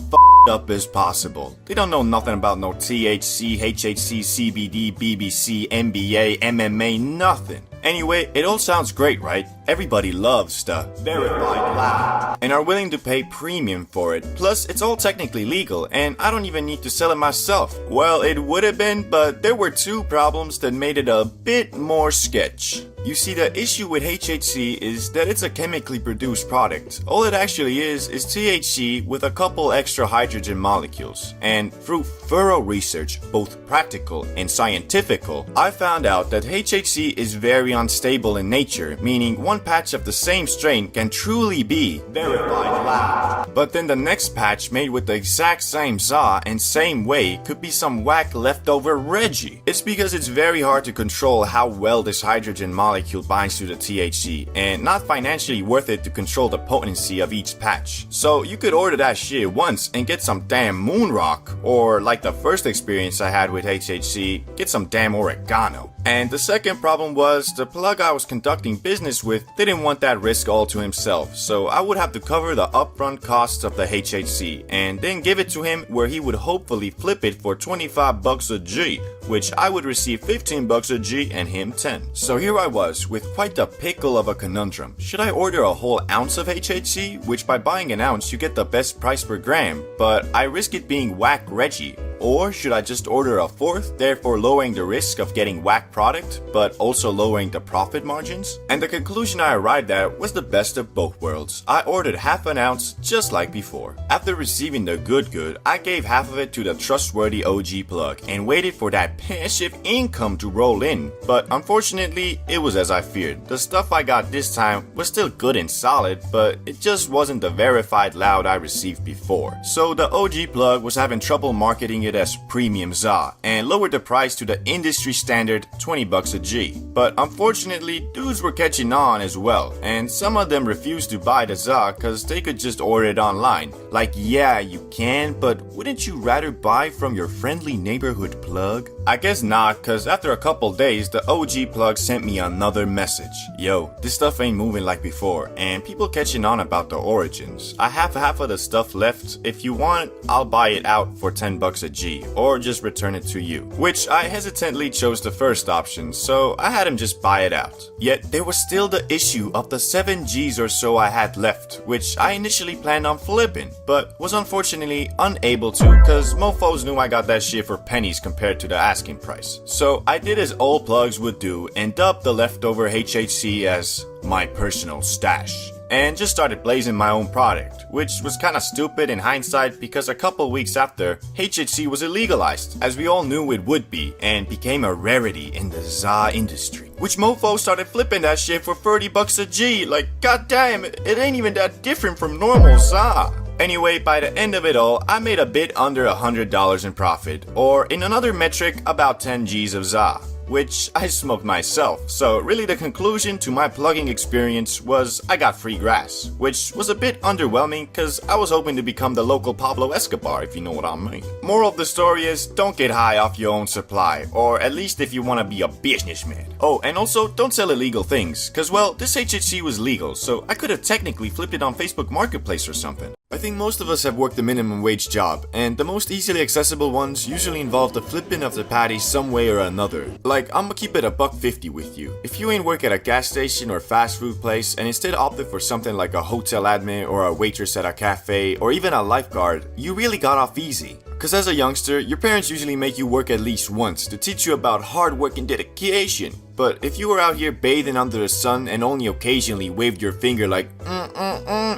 up as possible. They don't know nothing about no THC, HHC, CBD, BBC, NBA, MMA, nothing. Anyway, it all sounds great, right? Everybody loves the Verified Lab and are willing to pay premium for it. Plus, it's all technically legal and I don't even need to sell it myself. Well, it would have been, but there were two problems that made it a bit more sketch. You see, the issue with HHC is that it's a chemically produced product. All it actually is THC with a couple extra hydrogen molecules. And through thorough research, both practical and scientifical, I found out that HHC is very unstable in nature, meaning one patch of the same strain can truly be Verified Lab. But then the next patch made with the exact same ZA and same way could be some whack leftover Reggie. It's because it's very hard to control how well this hydrogen molecule binds to the THC, and not financially worth it to control the potency of each patch. So you could order that shit once and get some damn moon rock, or like the first experience I had with HHC, get some damn oregano. And the second problem was the plug I was conducting business with didn't want that risk all to himself, so I would have to cover the upfront costs of the HHC and then give it to him where he would hopefully flip it for 25 bucks a G, which I would receive 15 bucks a G and him 10. So here I was with quite the pickle of a conundrum. Should I order a whole ounce of HHC, which by buying an ounce you get the best price per gram, but I risk it being whack Reggie? Or should I just order a fourth, therefore lowering the risk of getting whack product, but also lowering the profit margins? And the conclusion I arrived at was the best of both worlds. I ordered half an ounce just like before. After receiving the good, I gave half of it to the trustworthy OG plug and waited for that passive income to roll in. But unfortunately, it was as I feared. The stuff I got this time was still good and solid, but it just wasn't the verified loud I received before. So the OG plug was having trouble marketing it as premium ZA and lowered the price to the industry standard 20 bucks a G. But unfortunately, dudes were catching on as well, and some of them refused to buy the ZA cause they could just order it online. Like, yeah, you can, but wouldn't you rather buy from your friendly neighborhood plug? I guess not, cause after a couple days, the OG plug sent me another message. Yo, this stuff ain't moving like before, and people catching on about the origins. I have half of the stuff left. If you want, I'll buy it out for 10 bucks a G, or just return it to you. Which I hesitantly chose the first option, so I had him just buy it out. Yet there was still the issue of the 7 Gs or so I had left, which I initially planned on flipping, but was unfortunately unable to, cause mofos knew I got that shit for pennies compared to the asking price. So I did as all plugs would do and dubbed the leftover HHC as my personal stash, and just started blazing my own product, which was kinda stupid in hindsight because a couple weeks after, HHC was illegalized, as we all knew it would be, and became a rarity in the ZA industry. Which mofo started flipping that shit for 30 bucks a G, like goddamn, it ain't even that different from normal ZA. Anyway, by the end of it all, I made a bit under $100 in profit, or in another metric, about 10 Gs of ZA, which I smoked myself. So really the conclusion to my plugging experience was I got free grass, which was a bit underwhelming cause I was hoping to become the local Pablo Escobar, if you know what I mean. Moral of the story is don't get high off your own supply, or at least if you want to be a businessman. Oh, and also don't sell illegal things, cause well, this HHC was legal, so I could have technically flipped it on Facebook Marketplace or something. I think most of us have worked a minimum wage job, and the most easily accessible ones usually involve the flipping of the patty some way or another. Like, I'ma keep it $1.50 with you. If you ain't work at a gas station or fast food place and instead opted for something like a hotel admin or a waitress at a cafe or even a lifeguard, you really got off easy. Cause as a youngster, your parents usually make you work at least once to teach you about hard work and dedication. But if you were out here bathing under the sun and only occasionally waved your finger like,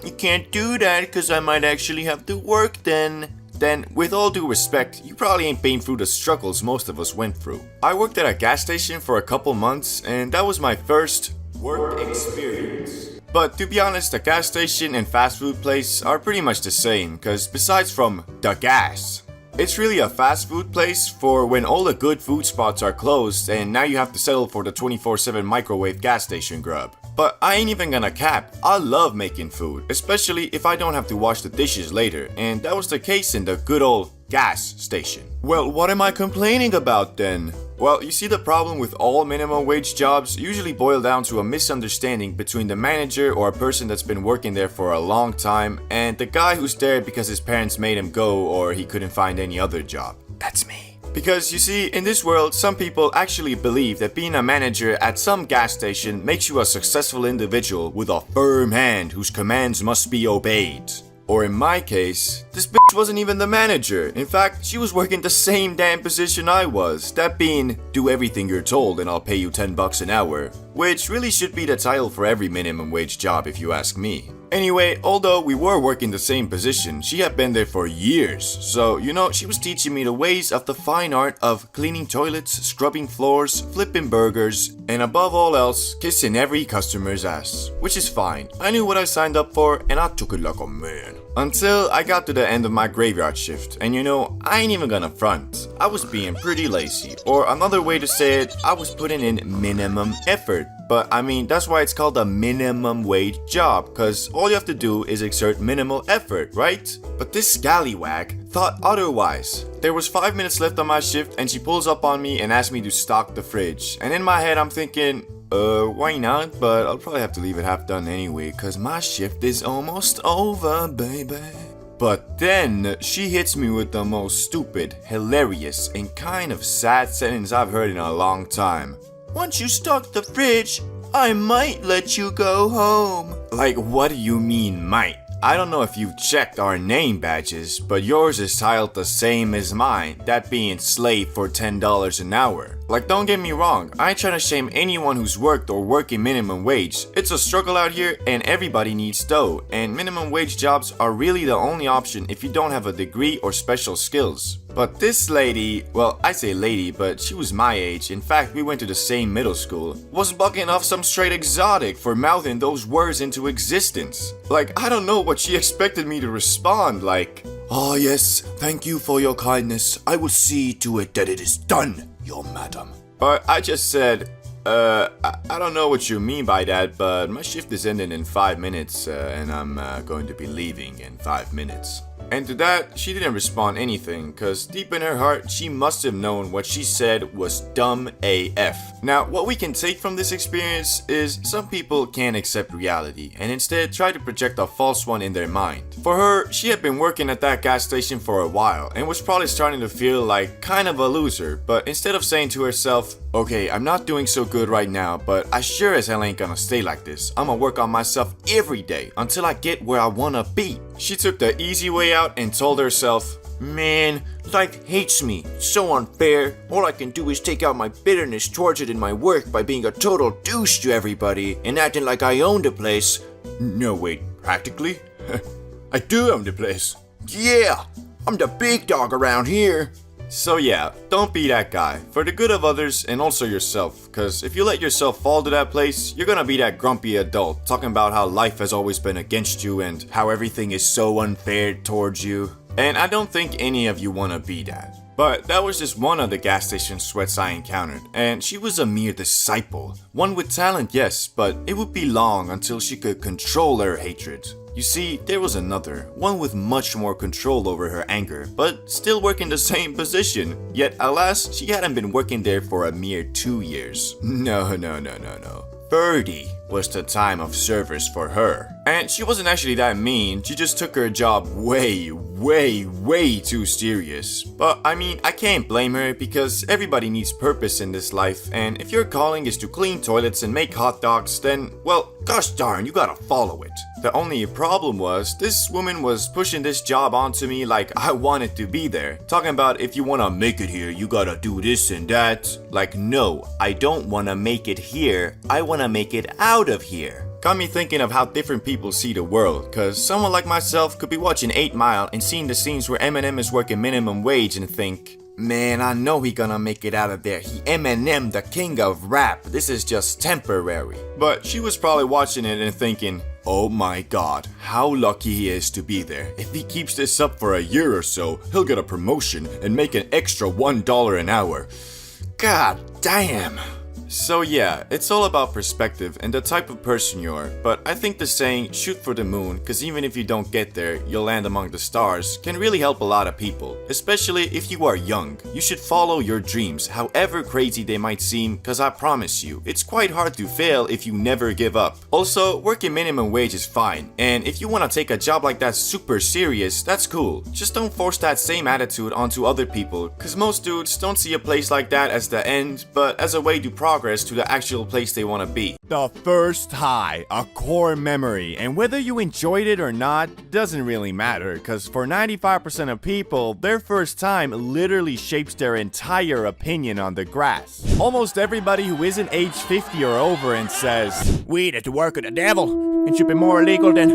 you can't do that cause I might actually have to work then with all due respect, you probably ain't been through the struggles most of us went through. I worked at a gas station for a couple months and that was my first work experience. But to be honest, the gas station and fast food place are pretty much the same cause besides from the gas, it's really a fast food place for when all the good food spots are closed and now you have to settle for the 24/7 microwave gas station grub. But I ain't even gonna cap, I love making food, especially if I don't have to wash the dishes later, and that was the case in the good old gas station. Well, what am I complaining about then? Well, you see, the problem with all minimum wage jobs usually boil down to a misunderstanding between the manager or a person that's been working there for a long time and the guy who's there because his parents made him go or he couldn't find any other job. That's me. Because you see, in this world, some people actually believe that being a manager at some gas station makes you a successful individual with a firm hand whose commands must be obeyed. Or in my case, this bitch wasn't even the manager. In fact, she was working the same damn position I was. That being, do everything you're told and I'll pay you 10 bucks an hour. Which really should be the title for every minimum wage job if you ask me. Anyway, although we were working the same position, she had been there for years. So, you know, she was teaching me the ways of the fine art of cleaning toilets, scrubbing floors, flipping burgers, and above all else, kissing every customer's ass. Which is fine. I knew what I signed up for and I took it like a man. Until I got to the end of my graveyard shift, and you know, I ain't even gonna front. I was being pretty lazy, or another way to say it, I was putting in minimum effort. But I mean, that's why it's called a minimum wage job, cause all you have to do is exert minimal effort, right? But this scallywag thought otherwise. There was 5 minutes left on my shift and she pulls up on me and asks me to stock the fridge. And in my head I'm thinking, why not? But I'll probably have to leave it half done anyway, cause my shift is almost over, baby. But then she hits me with the most stupid, hilarious, and kind of sad sentence I've heard in a long time. Once you stock the fridge, I might let you go home. Like, what do you mean, might? I don't know if you've checked our name badges, but yours is tiled the same as mine, that being slave for $10 an hour. Like, don't get me wrong, I ain't trying to shame anyone who's worked or working minimum wage. It's a struggle out here and everybody needs dough, and minimum wage jobs are really the only option if you don't have a degree or special skills. But this lady, well, I say lady, but she was my age, in fact we went to the same middle school, was bugging off some straight exotic for mouthing those words into existence. Like, I don't know what she expected me to respond, like, "Ah yes, thank you for your kindness, I will see to it that it is done, your madam." But I just said, I don't know what you mean by that, but my shift is ending in 5 minutes, and I'm going to be leaving in 5 minutes. And to that, she didn't respond anything, cause deep in her heart, she must have known what she said was dumb AF. Now, what we can take from this experience is some people can't accept reality, and instead try to project a false one in their mind. For her, she had been working at that gas station for a while, and was probably starting to feel like kind of a loser, but instead of saying to herself, "Okay, I'm not doing so good right now, but I sure as hell ain't gonna stay like this. I'ma work on myself every day until I get where I wanna be," she took the easy way out and told herself, "Man, life hates me. It's so unfair. All I can do is take out my bitterness towards it in my work by being a total douche to everybody and acting like I own the place." No, wait, practically? I do own the place. Yeah, I'm the big dog around here. So yeah, don't be that guy, for the good of others and also yourself, cause if you let yourself fall to that place, you're gonna be that grumpy adult talking about how life has always been against you and how everything is so unfair towards you. And I don't think any of you wanna be that. But that was just one of the gas station sweats I encountered, and she was a mere disciple. One with talent, yes, but it would be long until she could control her hatred. You see, there was another, one with much more control over her anger, but still working the same position. Yet, alas, she hadn't been working there for a mere 2 years. No. 30 was the time of service for her. And she wasn't actually that mean, she just took her job way too serious. But I mean, I can't blame her because everybody needs purpose in this life, and if your calling is to clean toilets and make hot dogs, then, well, gosh darn, you gotta follow it. The only problem was, this woman was pushing this job onto me like I wanted to be there. Talking about if you wanna make it here, you gotta do this and that. Like, no, I don't wanna make it here, I wanna make it out of here. Got me thinking of how different people see the world, cause someone like myself could be watching 8 Mile and seeing the scenes where Eminem is working minimum wage and think, "Man, I know he gonna make it out of there. He Eminem, the king of rap. This is just temporary." But she was probably watching it and thinking, "Oh my god, how lucky he is to be there. If he keeps this up for a year or so, he'll get a promotion and make an extra $1 an hour. God damn." So yeah, it's all about perspective and the type of person you are, but I think the saying, "shoot for the moon, cause even if you don't get there, you'll land among the stars," can really help a lot of people, especially if you are young. You should follow your dreams, however crazy they might seem, cause I promise you, it's quite hard to fail if you never give up. Also, working minimum wage is fine, and if you wanna take a job like that super serious, that's cool. Just don't force that same attitude onto other people, cause most dudes don't see a place like that as the end, but as a way to progress to the actual place they want to be. The first high, a core memory, and whether you enjoyed it or not doesn't really matter, cause for 95% of people, their first time literally shapes their entire opinion on the grass. Almost everybody who isn't age 50 or over and says, "Weed is the work of the devil, and should be more illegal than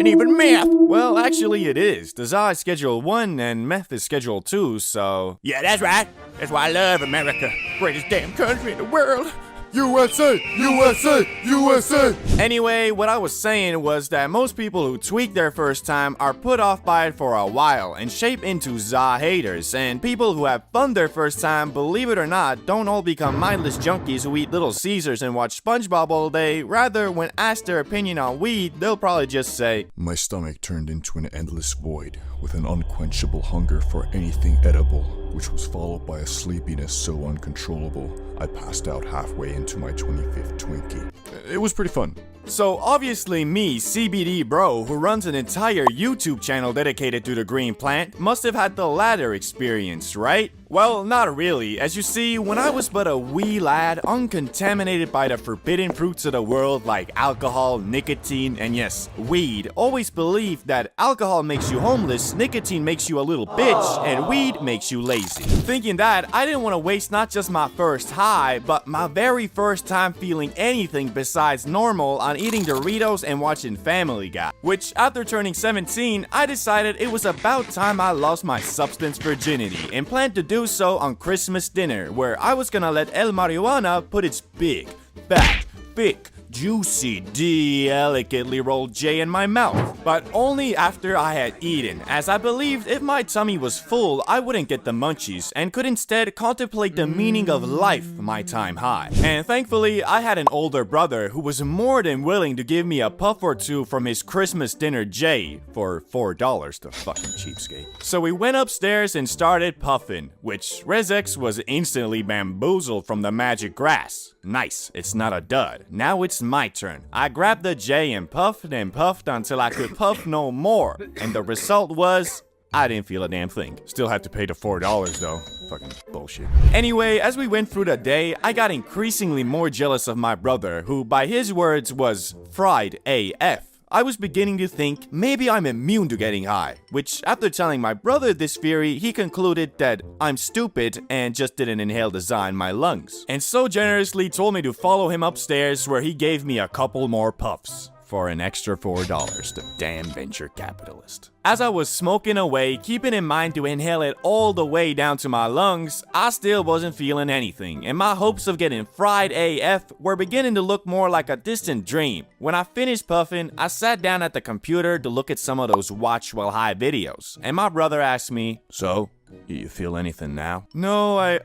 even meth." Well, actually it is. The Za is Schedule 1 and meth is Schedule 2, so... Yeah, that's right. That's why I love America. Greatest damn country in the world. USA, USA, USA. Anyway, what I was saying was that most people who tweak their first time are put off by it for a while and shape into za haters, and people who have fun their first time, believe it or not, don't all become mindless junkies who eat Little Caesars and watch SpongeBob all day. Rather, when asked their opinion on weed, they'll probably just say, My stomach turned into an endless void with an unquenchable hunger for anything edible, which was followed by a sleepiness so uncontrollable I passed out halfway into my 25th Twinkie. It was pretty fun. So obviously me, CBDBro, who runs an entire YouTube channel dedicated to the green plant, must have had the latter experience, right? Well, not really. As you see, when I was but a wee lad, uncontaminated by the forbidden fruits of the world like alcohol, nicotine, and yes, weed, always believed that alcohol makes you homeless, nicotine makes you a little bitch, and weed makes you lazy. Thinking that, I didn't want to waste not just my first high, but my very first time feeling anything besides normal on eating Doritos and watching Family Guy. Which, after turning 17, I decided it was about time I lost my substance virginity and planned to do so on Christmas dinner, where I was gonna let El Marijuana put its big, fat, thick, juicy, delicately rolled J in my mouth, but only after I had eaten, as I believed if my tummy was full, I wouldn't get the munchies and could instead contemplate the meaning of life my time high. And thankfully, I had an older brother who was more than willing to give me a puff or two from his Christmas dinner J for $4, the fucking cheapskate. So we went upstairs and started puffing, which Rezex was instantly bamboozled from the magic grass. Nice, it's not a dud. Now it's my turn. I grabbed the J and puffed until I could puff no more. And the result was, I didn't feel a damn thing. Still had to pay the $4 though. Fucking bullshit. Anyway, as we went through the day, I got increasingly more jealous of my brother, who by his words was fried AF. I was beginning to think maybe I'm immune to getting high, which after telling my brother this theory, he concluded that I'm stupid and just didn't inhale the za in my lungs, and so generously told me to follow him upstairs, where he gave me a couple more puffs for an extra $4, the damn venture capitalist. As I was smoking away, keeping in mind to inhale it all the way down to my lungs, I still wasn't feeling anything, and my hopes of getting fried AF were beginning to look more like a distant dream. When I finished puffing, I sat down at the computer to look at some of those watch while high videos, and my brother asked me, "So, you feel anything now?" No, I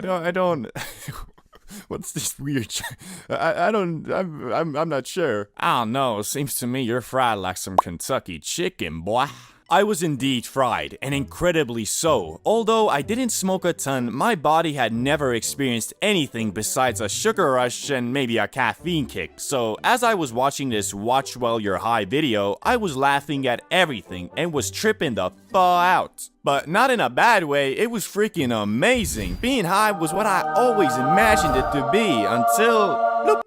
don't. What's this weird I'm not sure. I don't know, seems to me you're fried like some Kentucky chicken, boy. I was indeed fried, and incredibly so. Although I didn't smoke a ton, my body had never experienced anything besides a sugar rush and maybe a caffeine kick. So as I was watching this watch while you're high video, I was laughing at everything and was tripping the fuck out. But not in a bad way, it was freaking amazing. Being high was what I always imagined it to be until... Bloop.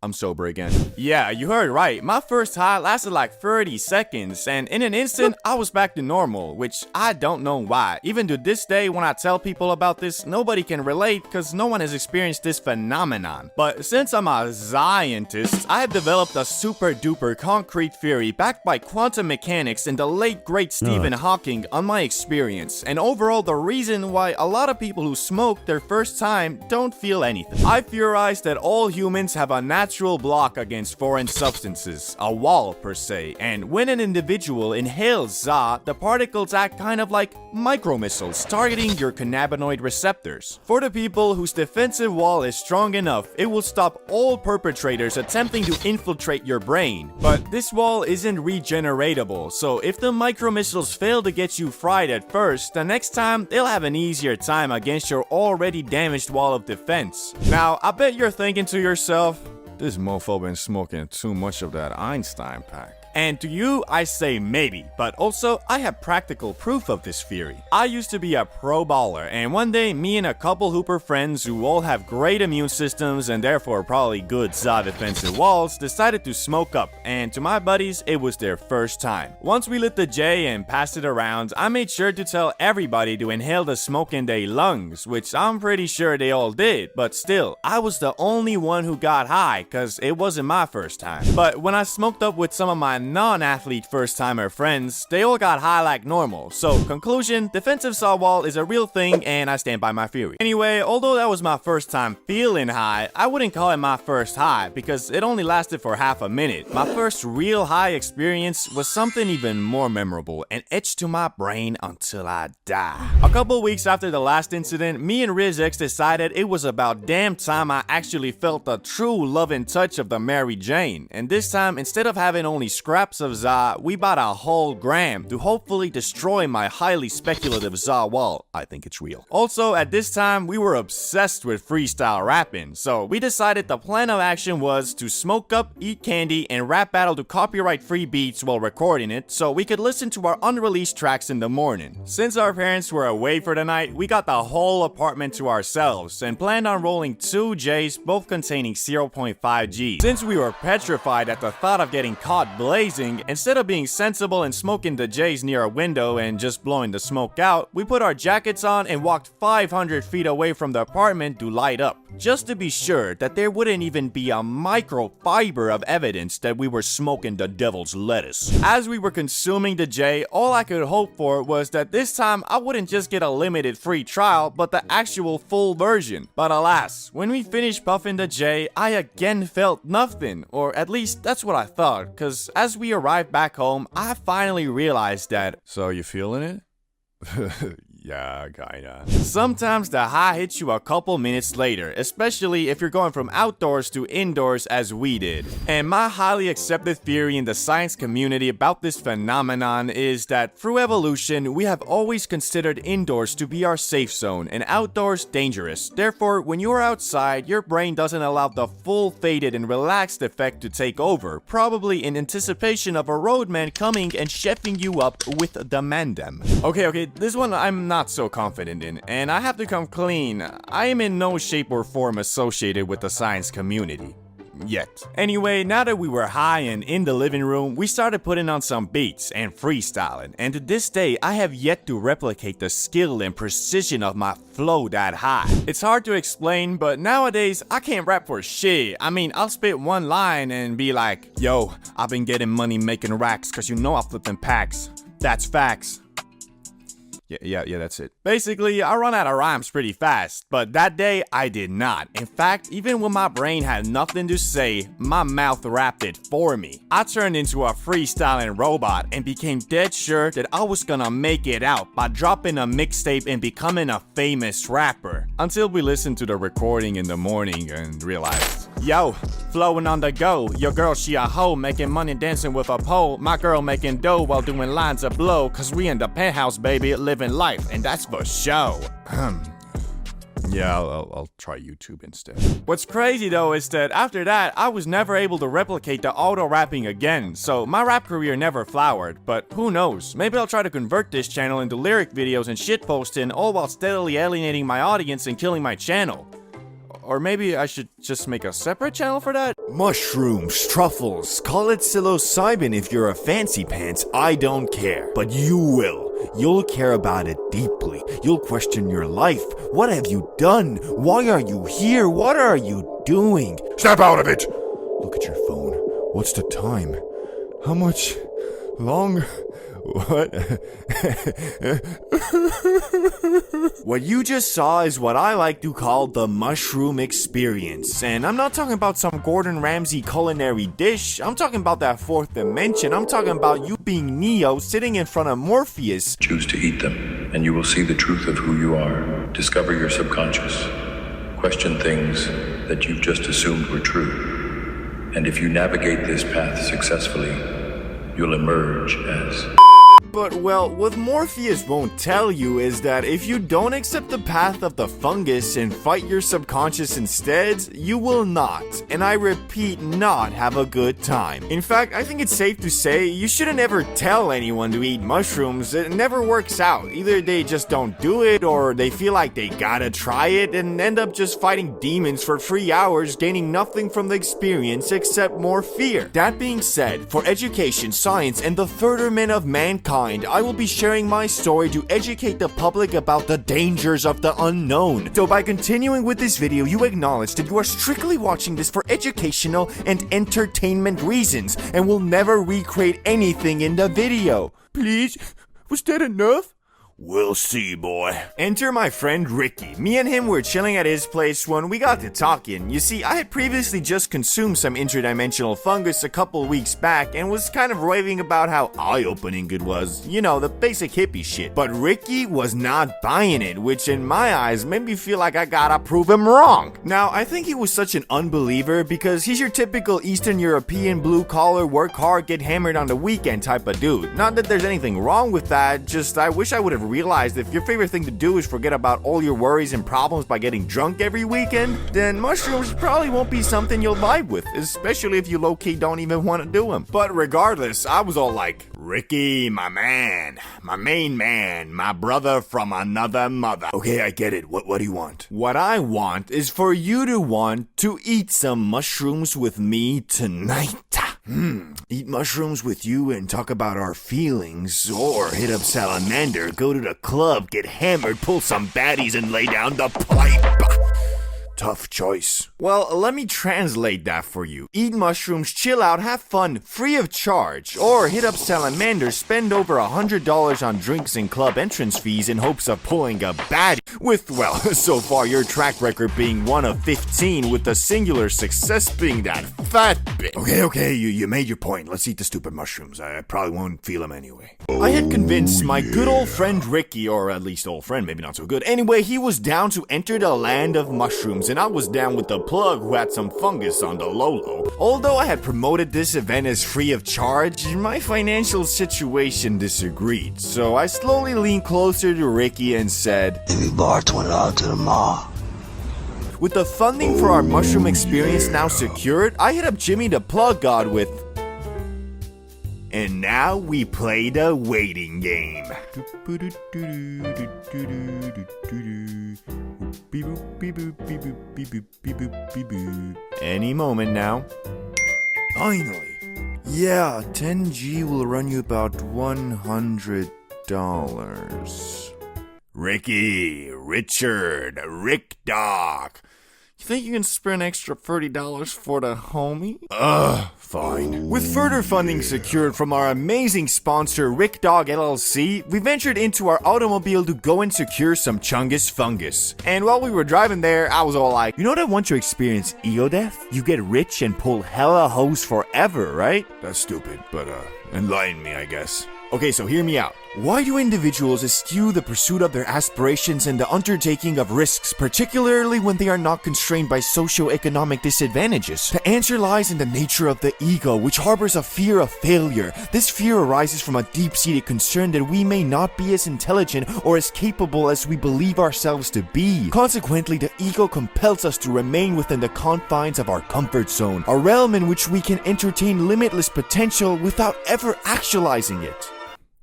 I'm sober again. Yeah, you heard right. My first high lasted like 30 seconds, and in an instant, I was back to normal, which I don't know why. Even to this day, when I tell people about this, nobody can relate because no one has experienced this phenomenon. But since I'm a scientist, I have developed a super duper concrete theory backed by quantum mechanics and the late great Stephen Hawking on my experience, and overall the reason why a lot of people who smoke their first time don't feel anything. I theorize that all humans have a natural block against foreign substances, a wall per se, and when an individual inhales za, the particles act kind of like micromissiles targeting your cannabinoid receptors. For the people whose defensive wall is strong enough, it will stop all perpetrators attempting to infiltrate your brain. But this wall isn't regeneratable, so if the micromissiles fail to get you fried at first, the next time they'll have an easier time against your already damaged wall of defense. Now, I bet you're thinking to yourself, this mofo been smoking too much of that Einstein pack. And to you, I say maybe, but also I have practical proof of this theory. I used to be a pro baller, and one day me and a couple hooper friends who all have great immune systems and therefore probably good za defensive walls decided to smoke up, and to my buddies, it was their first time. Once we lit the J and passed it around, I made sure to tell everybody to inhale the smoke in their lungs, which I'm pretty sure they all did, but still, I was the only one who got high, cause it wasn't my first time. But when I smoked up with some of my non-athlete first-timer friends, they all got high like normal. So, conclusion, defensive saw wall is a real thing and I stand by my theory. Anyway, although that was my first time feeling high, I wouldn't call it my first high because it only lasted for half a minute. My first real high experience was something even more memorable and etched to my brain until I die. A couple weeks after the last incident, me and Riz X decided it was about damn time I actually felt the true loving touch of the Mary Jane. And this time, instead of having only scraps of za, we bought a whole gram to hopefully destroy my highly speculative za wall. I think it's real. Also, at this time, we were obsessed with freestyle rapping, so we decided the plan of action was to smoke up, eat candy, and rap battle to copyright-free beats while recording it so we could listen to our unreleased tracks in the morning. Since our parents were away for the night, we got the whole apartment to ourselves and planned on rolling 2 J's, both containing 0.5 G. Since we were petrified at the thought of getting caught blazing, instead of being sensible and smoking the J's near a window and just blowing the smoke out, we put our jackets on and walked 500 feet away from the apartment to light up, just to be sure that there wouldn't even be a microfiber of evidence that we were smoking the devil's lettuce. As we were consuming the J, all I could hope for was that this time I wouldn't just get a limited free trial, but the actual full version. But alas, when we finished puffing the J, I again felt nothing, or at least that's what I thought, cause as we arrived back home, I finally realized that, So you feeling it? Yeah, kinda. sometimes the high hits you a couple minutes later, especially if you're going from outdoors to indoors as we did. And my highly accepted theory in the science community about this phenomenon is that through evolution, we have always considered indoors to be our safe zone and outdoors dangerous. Therefore, when you're outside, your brain doesn't allow the full faded and relaxed effect to take over, probably in anticipation of a roadman coming and chefing you up with the mandem. Okay, this one I'm not so confident in, and I have to come clean. I am in no shape or form associated with the science community. Yet. Anyway, now that we were high and in the living room, we started putting on some beats and freestyling, and to this day, I have yet to replicate the skill and precision of my flow that high. It's hard to explain, but nowadays, I can't rap for shit. I mean, I'll spit one line and be like, yo, I've been getting money making racks, cause you know I'm flipping packs. That's facts. Yeah, that's it. Basically, I run out of rhymes pretty fast, but that day, I did not. In fact, even when my brain had nothing to say, my mouth rapped it for me. I turned into a freestyling robot and became dead sure that I was gonna make it out by dropping a mixtape and becoming a famous rapper. Until we listened to the recording in the morning and realized, yo, flowing on the go. Your girl, she a hoe, making money dancing with a pole. My girl making dough while doing lines of blow. Cause we in the penthouse, baby, living life, and that's for show. Yeah, I'll try YouTube instead. What's crazy though is that after that, I was never able to replicate the auto-rapping again, so my rap career never flowered, but who knows, maybe I'll try to convert this channel into lyric videos and shitposting, all while steadily alienating my audience and killing my channel. Or maybe I should just make a separate channel for that? Mushrooms, truffles, call it psilocybin if you're a fancy pants, I don't care. But you will. You'll care about it deeply. You'll question your life. What have you done? Why are you here? What are you doing? Snap out of it! Look at your phone. What's the time? How much longer? What? What you just saw is what I like to call the mushroom experience. And I'm not talking about some Gordon Ramsay culinary dish. I'm talking about that fourth dimension. I'm talking about you being Neo sitting in front of Morpheus. Choose to eat them, and you will see the truth of who you are. Discover your subconscious. Question things that you've just assumed were true. And if you navigate this path successfully, you'll emerge as... But, well, what Morpheus won't tell you is that if you don't accept the path of the fungus and fight your subconscious instead, you will not, and I repeat, not have a good time. In fact, I think it's safe to say you shouldn't ever tell anyone to eat mushrooms. It never works out. Either they just don't do it, or they feel like they gotta try it and end up just fighting demons for 3 hours, gaining nothing from the experience except more fear. That being said, for education, science, and the furtherment of mankind, mind, I will be sharing my story to educate the public about the dangers of the unknown. So by continuing with this video, you acknowledge that you are strictly watching this for educational and entertainment reasons and will never recreate anything in the video. Please? Was that enough? We'll see, boy. Enter my friend Ricky. Me and him were chilling at his place when we got to talking. You see, I had previously just consumed some interdimensional fungus a couple weeks back and was kind of raving about how eye-opening it was. You know, the basic hippie shit. But Ricky was not buying it, which in my eyes made me feel like I gotta prove him wrong. Now, I think he was such an unbeliever because he's your typical Eastern European blue-collar, work hard, get hammered on the weekend type of dude. Not that there's anything wrong with that, just I wish I would have realized if your favorite thing to do is forget about all your worries and problems by getting drunk every weekend, then mushrooms probably won't be something you'll vibe with, especially if you low-key don't even want to do them. But regardless, I was all like, Ricky, my man, my main man, my brother from another mother. Okay, I get it. What do you want? What I want is for you to want to eat some mushrooms with me tonight. Eat mushrooms with you and talk about our feelings, or hit up Salamander, go to the club, get hammered, pull some baddies, and lay down the pipe. Tough choice. Well, let me translate that for you. Eat mushrooms, chill out, have fun, free of charge. Or hit up Salamander, spend over $100 on drinks and club entrance fees in hopes of pulling a baddie. With, well, so far your track record being 1 of 15, with the singular success being that fat bit. Okay, you made your point. Let's eat the stupid mushrooms. I probably won't feel them anyway. I had convinced my good old friend Ricky, or at least old friend, maybe not so good. Anyway, he was down to enter the land of mushrooms, and I was down with the plug who had some fungus on the low. Although I had promoted this event as free of charge, my financial situation disagreed. So I slowly leaned closer to Ricky and said, If you bar $20 to the mall. with the funding for our mushroom experience now secured, I hit up Jimmy the plug god with, and now we play the waiting game. Any moment now. Finally. Yeah, 10G will run you about $100. Ricky, Richard, Rick Dog. You think you can spare an extra $30 for the homie? Fine. With further funding secured from our amazing sponsor, Rick Dog LLC, we ventured into our automobile to go and secure some Chungus fungus. And while we were driving there, I was all like, you know what I want to experience ego death? You get rich and pull hella hoes forever, right? That's stupid, but enlighten me, I guess. Okay, so hear me out. Why do individuals eschew the pursuit of their aspirations and the undertaking of risks, particularly when they are not constrained by socio-economic disadvantages? The answer lies in the nature of the ego, which harbors a fear of failure. This fear arises from a deep-seated concern that we may not be as intelligent or as capable as we believe ourselves to be. Consequently, the ego compels us to remain within the confines of our comfort zone, a realm in which we can entertain limitless potential without ever actualizing it.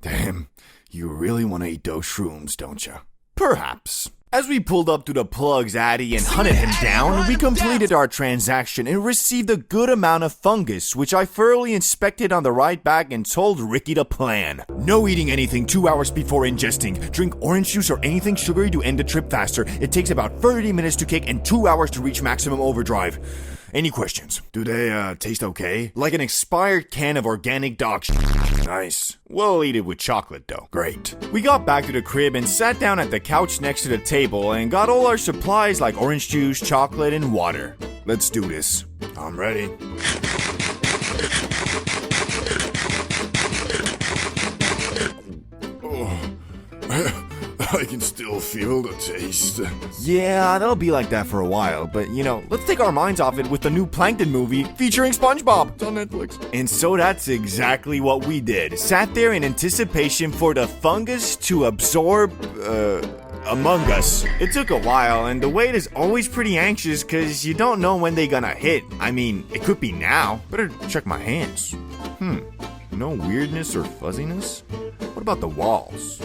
Damn, you really want to eat those shrooms, don't you? Perhaps. As we pulled up to the plug's addy and hunted him down, we completed our transaction and received a good amount of fungus, which I thoroughly inspected on the ride back and told Ricky the plan. No eating anything 2 hours before ingesting. Drink orange juice or anything sugary to end the trip faster. It takes about 30 minutes to kick and 2 hours to reach maximum overdrive. Any questions? Do they, taste okay? Like an expired can of organic dog shit. Nice. We'll eat it with chocolate, though. Great. We got back to the crib and sat down at the couch next to the table and got all our supplies like orange juice, chocolate, and water. Let's do this. I'm ready. I can still feel the taste. Yeah, that'll be like that for a while, but let's take our minds off it with the new Plankton movie featuring SpongeBob. It's on Netflix. And so that's exactly what we did. Sat there in anticipation for the fungus to absorb, among us. It took a while, and the wait is always pretty anxious because you don't know when they gonna hit. I mean, it could be now. Better check my hands. No weirdness or fuzziness? What about the walls?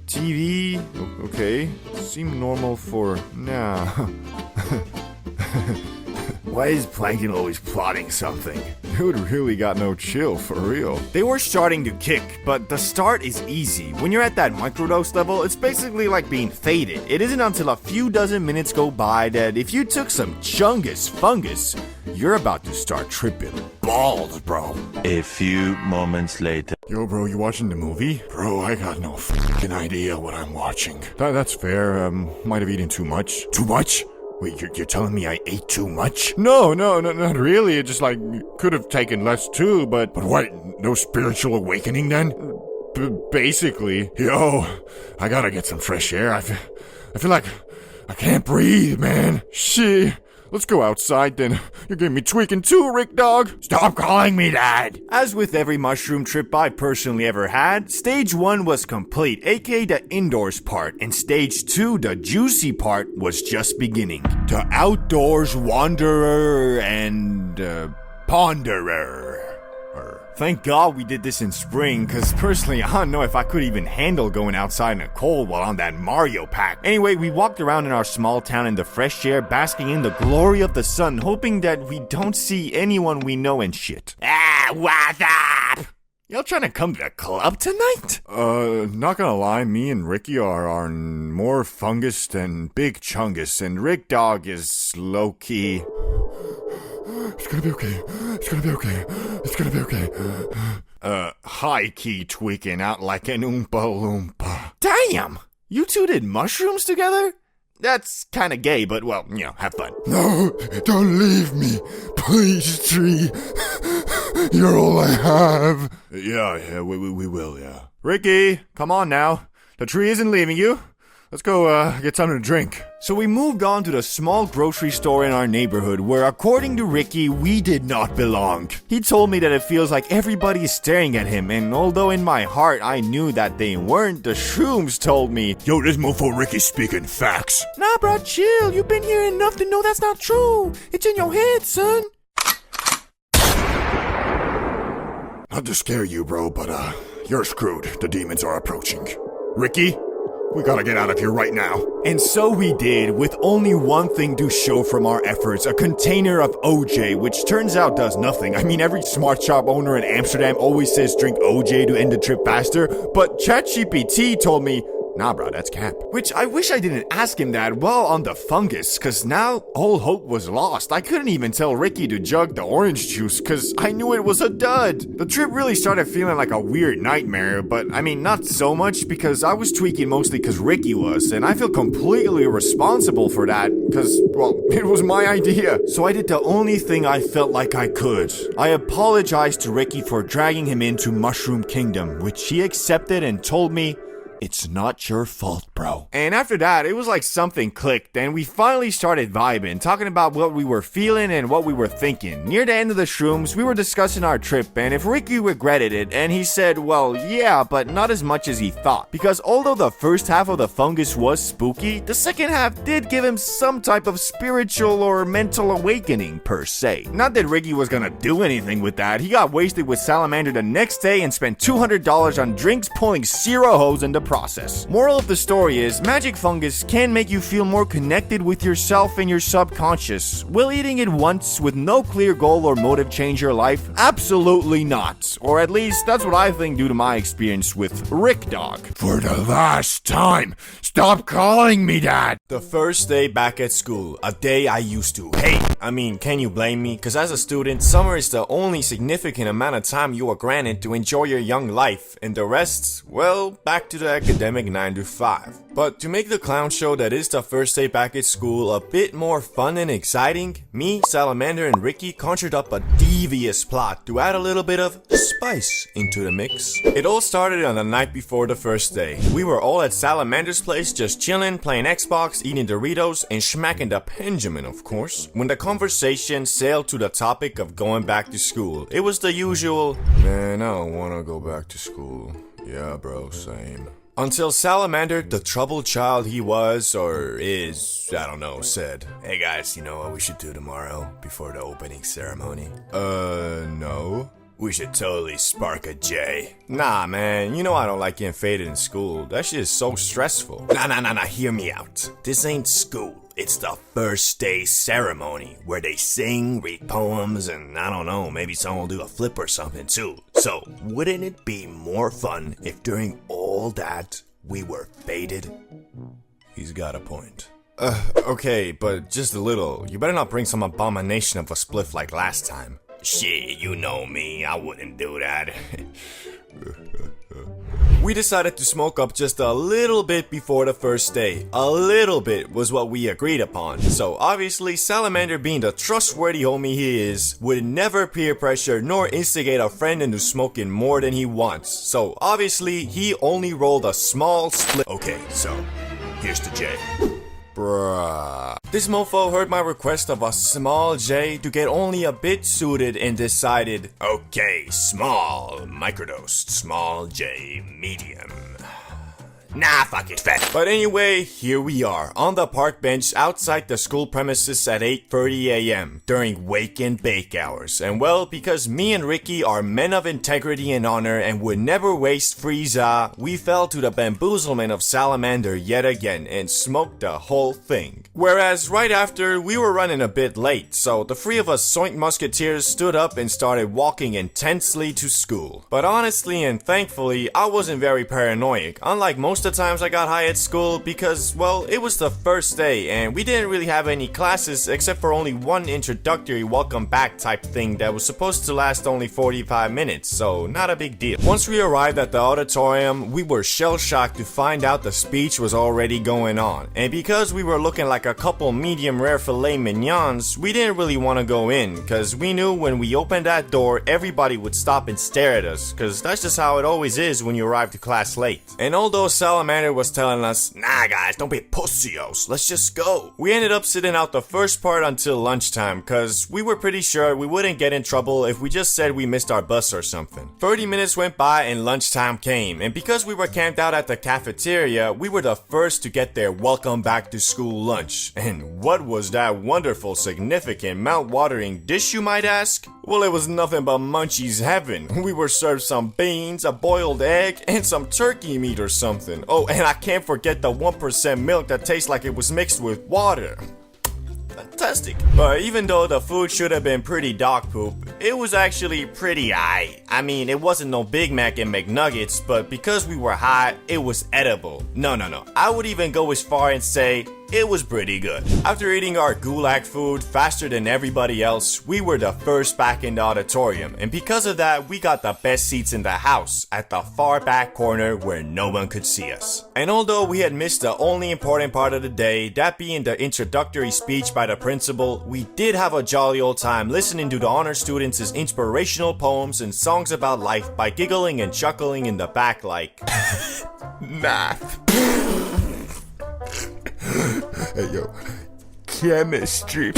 TV, okay, seem normal for now. Why is Plankton always plotting something? Dude really got no chill, for real. They were starting to kick, but the start is easy. When you're at that microdose level, it's basically like being faded. It isn't until a few dozen minutes go by that if you took some chungus fungus, you're about to start tripping balls, bro. A few moments later. Yo, bro, you watching the movie? Bro, I got no fucking idea what I'm watching. That's fair. Might have eaten too much. Too much? Wait, you're telling me I ate too much? No, not really. It just like could have taken less too, but what? No spiritual awakening then? Basically. Yo, I gotta get some fresh air. I feel like I can't breathe, man. Shit. Let's go outside then. You're getting me tweaking too, Rick Dog. Stop calling me Dad. As with every mushroom trip I personally ever had, stage 1 was complete, aka the indoors part, and stage 2, the juicy part, was just beginning. The outdoors wanderer and ponderer. Thank God we did this in spring, cause personally I don't know if I could even handle going outside in the cold while on that Mario pack. Anyway, we walked around in our small town in the fresh air, basking in the glory of the sun, hoping that we don't see anyone we know and shit. Ah, what's up? Y'all trying to come to the club tonight? Not gonna lie, me and Ricky are more fungus than Big Chungus, and Rick Dog is low-key. It's gonna be okay. It's gonna be okay. It's gonna be okay. High-key tweaking out like an Oompa Loompa. Damn! You two did mushrooms together? That's kinda gay, but well, have fun. No, don't leave me. Please, Tree. You're all I have. Yeah, we will, yeah. Ricky, come on now. The tree isn't leaving you. Let's go, get something to drink. So we moved on to the small grocery store in our neighborhood where, according to Ricky, we did not belong. He told me that it feels like everybody is staring at him, and although in my heart I knew that they weren't, the shrooms told me, Yo, this mofo Ricky's speaking facts. Nah, bro, chill. You've been here enough to know that's not true. It's in your head, son. Not to scare you, bro, but, you're screwed. The demons are approaching. Ricky? We gotta get out of here right now. And so we did, with only one thing to show from our efforts, a container of OJ, which turns out does nothing. I mean, every smart shop owner in Amsterdam always says drink OJ to end the trip faster, but ChatGPT told me, nah bro, that's cap. Which I wish I didn't ask him that while on the fungus, cause now all hope was lost. I couldn't even tell Ricky to jug the orange juice, cause I knew it was a dud. The trip really started feeling like a weird nightmare, but I mean not so much because I was tweaking mostly cause Ricky was, and I feel completely responsible for that, cause, well, it was my idea. So I did the only thing I felt like I could. I apologized to Ricky for dragging him into Mushroom Kingdom, which he accepted and told me, it's not your fault, bro. And after that, it was like something clicked, and we finally started vibing, talking about what we were feeling and what we were thinking. Near the end of the shrooms, we were discussing our trip, and if Ricky regretted it, and he said, well, yeah, but not as much as he thought. Because although the first half of the fungus was spooky, the second half did give him some type of spiritual or mental awakening, per se. Not that Ricky was gonna do anything with that. He got wasted with Salamander the next day and spent $200 on drinks, pulling zero hoes in the process. Moral of the story is, magic fungus can make you feel more connected with yourself and your subconscious. Will eating it once with no clear goal or motive change your life? Absolutely not. Or at least, that's what I think due to my experience with Rick Dog. For the last time, stop calling me that! The first day back at school, a day I used to hate. I mean, can you blame me? Cause as a student, summer is the only significant amount of time you are granted to enjoy your young life, and the rest, well, back to the academic 9 to 5. But to make the clown show that is the first day back at school a bit more fun and exciting, me, Salamander, and Ricky conjured up a devious plot to add a little bit of spice into the mix. It all started on the night before the first day. We were all at Salamander's place just chilling, playing Xbox, eating Doritos, and smacking the Benjamin, of course, when the conversation sailed to the topic of going back to school. It was the usual, man, I don't wanna go back to school. Yeah, bro, same. Until Salamander, the troubled child he was, or is, I don't know, said, hey guys, you know what we should do tomorrow before the opening ceremony? No? We should totally spark a J. Nah, man, you know I don't like getting faded in school. That shit is so stressful. Nah, hear me out. This ain't school. It's the first day ceremony where they sing, read poems, and I don't know, maybe someone will do a flip or something too. So, wouldn't it be more fun if during all that we were faded? He's got a point. Okay, but just a little. You better not bring some abomination of a spliff like last time. Shit, you know me, I wouldn't do that. We decided to smoke up just a little bit before the first day. A little bit was what we agreed upon. So obviously, Salamander, being the trustworthy homie he is, would never peer pressure nor instigate a friend into smoking more than he wants. So obviously, he only rolled a small split. Okay, so here's the J. Bruh. This mofo heard my request of a small J to get only a bit suited and decided, okay, small, microdosed, small J, medium. Nah, fuck it, fat. But anyway, here we are, on the park bench outside the school premises at 8:30 a.m. during wake and bake hours. And well, because me and Ricky are men of integrity and honor and would never waste Frieza, we fell to the bamboozlement of Salamander yet again and smoked the whole thing. Whereas right after, we were running a bit late, so the three of us Soint Musketeers stood up and started walking intensely to school. But honestly and thankfully, I wasn't very paranoid, unlike most of the times I got high at school, because, well, it was the first day and we didn't really have any classes except for only one introductory welcome back type thing that was supposed to last only 45 minutes, so not a big deal. Once we arrived at the auditorium, we were shell-shocked to find out the speech was already going on, and because we were looking like a couple medium rare filet mignons, we didn't really want to go in, because we knew when we opened that door, everybody would stop and stare at us, because that's just how it always is when you arrive to class late. And although Salamander was telling us, nah guys, don't be pussios, let's just go, we ended up sitting out the first part until lunchtime, cause we were pretty sure we wouldn't get in trouble if we just said we missed our bus or something. 30 minutes went by and lunchtime came, and because we were camped out at the cafeteria, we were the first to get their welcome back to school lunch. And what was that wonderful, significant, mouth-watering dish, you might ask? Well, it was nothing but Munchie's heaven. We were served some beans, a boiled egg, and some turkey meat or something. Oh, and I can't forget the 1% milk that tastes like it was mixed with water. Fantastic. But even though the food should have been pretty dog poop, it was actually pretty aight. I mean, it wasn't no Big Mac and McNuggets, but because we were high, it was edible. No. I would even go as far and say it was pretty good. After eating our gulag food faster than everybody else, we were the first back in the auditorium, and because of that, we got the best seats in the house, at the far back corner where no one could see us. And although we had missed the only important part of the day, that being the introductory speech by the principal, we did have a jolly old time listening to the honor students' inspirational poems and songs about life by giggling and chuckling in the back like math. Hey yo, chemistry.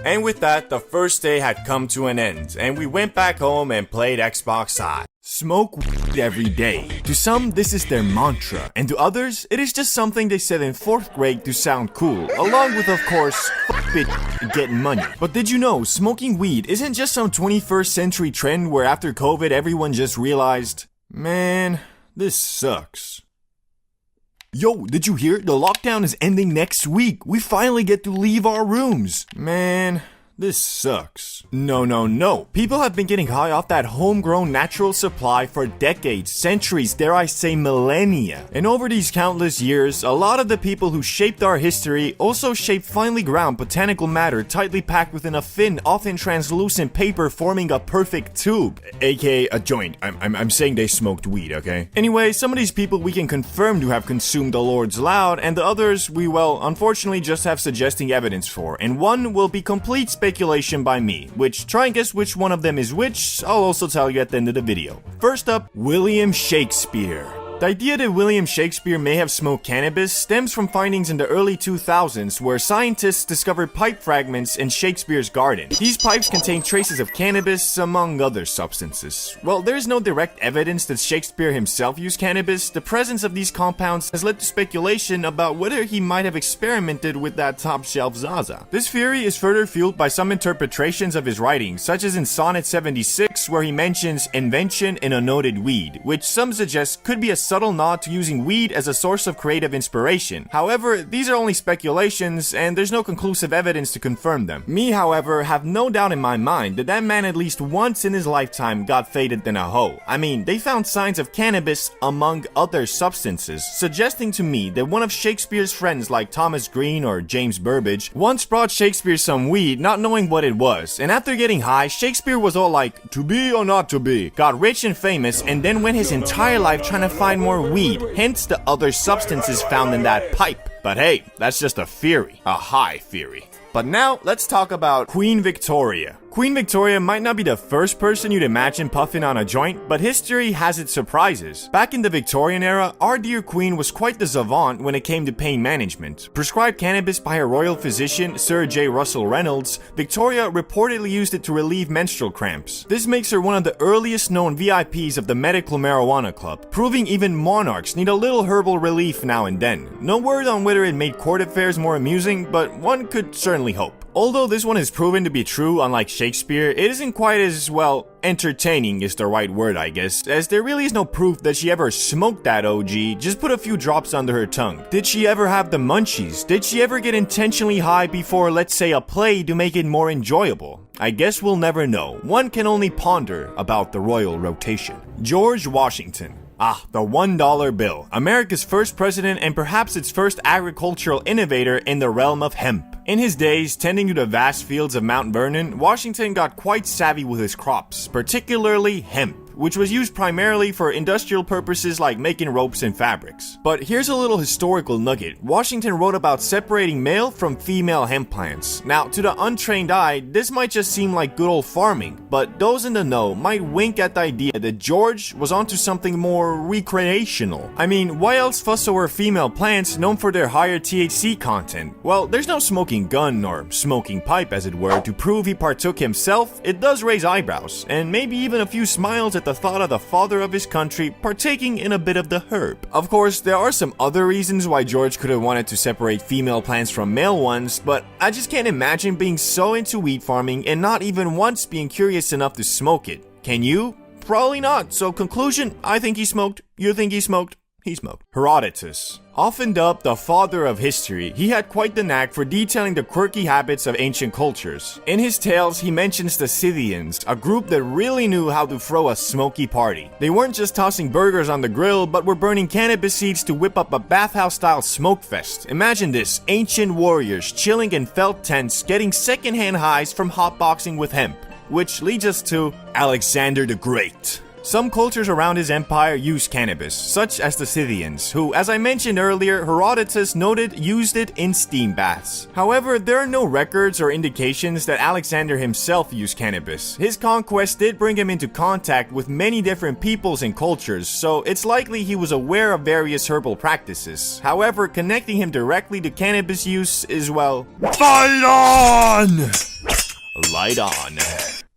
And with that, the first day had come to an end, and we went back home and played Xbox High. Smoke weed every day. To some, this is their mantra, and to others, it is just something they said in 4th grade to sound cool, along with, of course, it and getting money. But did you know, smoking weed isn't just some 21st century trend where after COVID everyone just realized, man, this sucks. Yo, did you hear? The lockdown is ending next week. We finally get to leave our rooms. Man, this sucks. No. People have been getting high off that homegrown natural supply for decades, centuries, dare I say millennia. And over these countless years, a lot of the people who shaped our history also shaped finely ground botanical matter tightly packed within a thin, often translucent paper forming a perfect tube. AKA a joint. I'm saying they smoked weed, okay? Anyway, some of these people we can confirm to have consumed the Lord's loud, and the others we, well, unfortunately just have suggesting evidence for, and one will be complete speculation by me, which, try and guess which one of them is which, I'll also tell you at the end of the video. First up, William Shakespeare. The idea that William Shakespeare may have smoked cannabis stems from findings in the early 2000s where scientists discovered pipe fragments in Shakespeare's garden. These pipes contain traces of cannabis, among other substances. While there is no direct evidence that Shakespeare himself used cannabis, the presence of these compounds has led to speculation about whether he might have experimented with that top-shelf Zaza. This theory is further fueled by some interpretations of his writings, such as in Sonnet 76, where he mentions invention in a noted weed, which some suggest could be a subtle nod to using weed as a source of creative inspiration. However, these are only speculations, and there's no conclusive evidence to confirm them. Me, however, have no doubt in my mind that that man at least once in his lifetime got faded than a hoe. I mean, they found signs of cannabis among other substances, suggesting to me that one of Shakespeare's friends like Thomas Green or James Burbage once brought Shakespeare some weed not knowing what it was, and after getting high, Shakespeare was all like, to be or not to be, got rich and famous, and then went his entire life trying to find more weed, hence the other substances found in that pipe. But hey, that's just a theory, a high theory. But now, let's talk about Queen Victoria. Queen Victoria might not be the first person you'd imagine puffing on a joint, but history has its surprises. Back in the Victorian era, our dear Queen was quite the savant when it came to pain management. Prescribed cannabis by her royal physician, Sir J. Russell Reynolds, Victoria reportedly used it to relieve menstrual cramps. This makes her one of the earliest known VIPs of the medical marijuana club, proving even monarchs need a little herbal relief now and then. No word on whether it made court affairs more amusing, but one could certainly hope. Although this one is proven to be true, unlike Shakespeare, it isn't quite as, well, entertaining is the right word, I guess, as there really is no proof that she ever smoked that OG, just put a few drops under her tongue. Did she ever have the munchies? Did she ever get intentionally high before, let's say, a play to make it more enjoyable? I guess we'll never know. One can only ponder about the royal rotation. George Washington. Ah, the $1 bill. America's first president and perhaps its first agricultural innovator in the realm of hemp. In his days, tending to the vast fields of Mount Vernon, Washington got quite savvy with his crops, particularly hemp, which was used primarily for industrial purposes like making ropes and fabrics. But here's a little historical nugget. Washington wrote about separating male from female hemp plants. Now, to the untrained eye, this might just seem like good old farming, but those in the know might wink at the idea that George was onto something more recreational. I mean, why else fuss over female plants known for their higher THC content? Well, there's no smoking gun, or smoking pipe as it were, to prove he partook himself. It does raise eyebrows, and maybe even a few smiles at the thought of the father of his country partaking in a bit of the herb. Of course, there are some other reasons why George could have wanted to separate female plants from male ones, but I just can't imagine being so into weed farming and not even once being curious enough to smoke it. Can you? Probably not. So conclusion, I think he smoked. You think he smoked? He smoked. Herodotus. Often dubbed the father of history, he had quite the knack for detailing the quirky habits of ancient cultures. In his tales, he mentions the Scythians, a group that really knew how to throw a smoky party. They weren't just tossing burgers on the grill, but were burning cannabis seeds to whip up a bathhouse-style smoke fest. Imagine this, ancient warriors chilling in felt tents, getting secondhand highs from hotboxing with hemp. Which leads us to Alexander the Great. Some cultures around his empire used cannabis, such as the Scythians, who, as I mentioned earlier, Herodotus noted used it in steam baths. However, there are no records or indications that Alexander himself used cannabis. His conquest did bring him into contact with many different peoples and cultures, so it's likely he was aware of various herbal practices. However, connecting him directly to cannabis use is, well, fight on! Light on.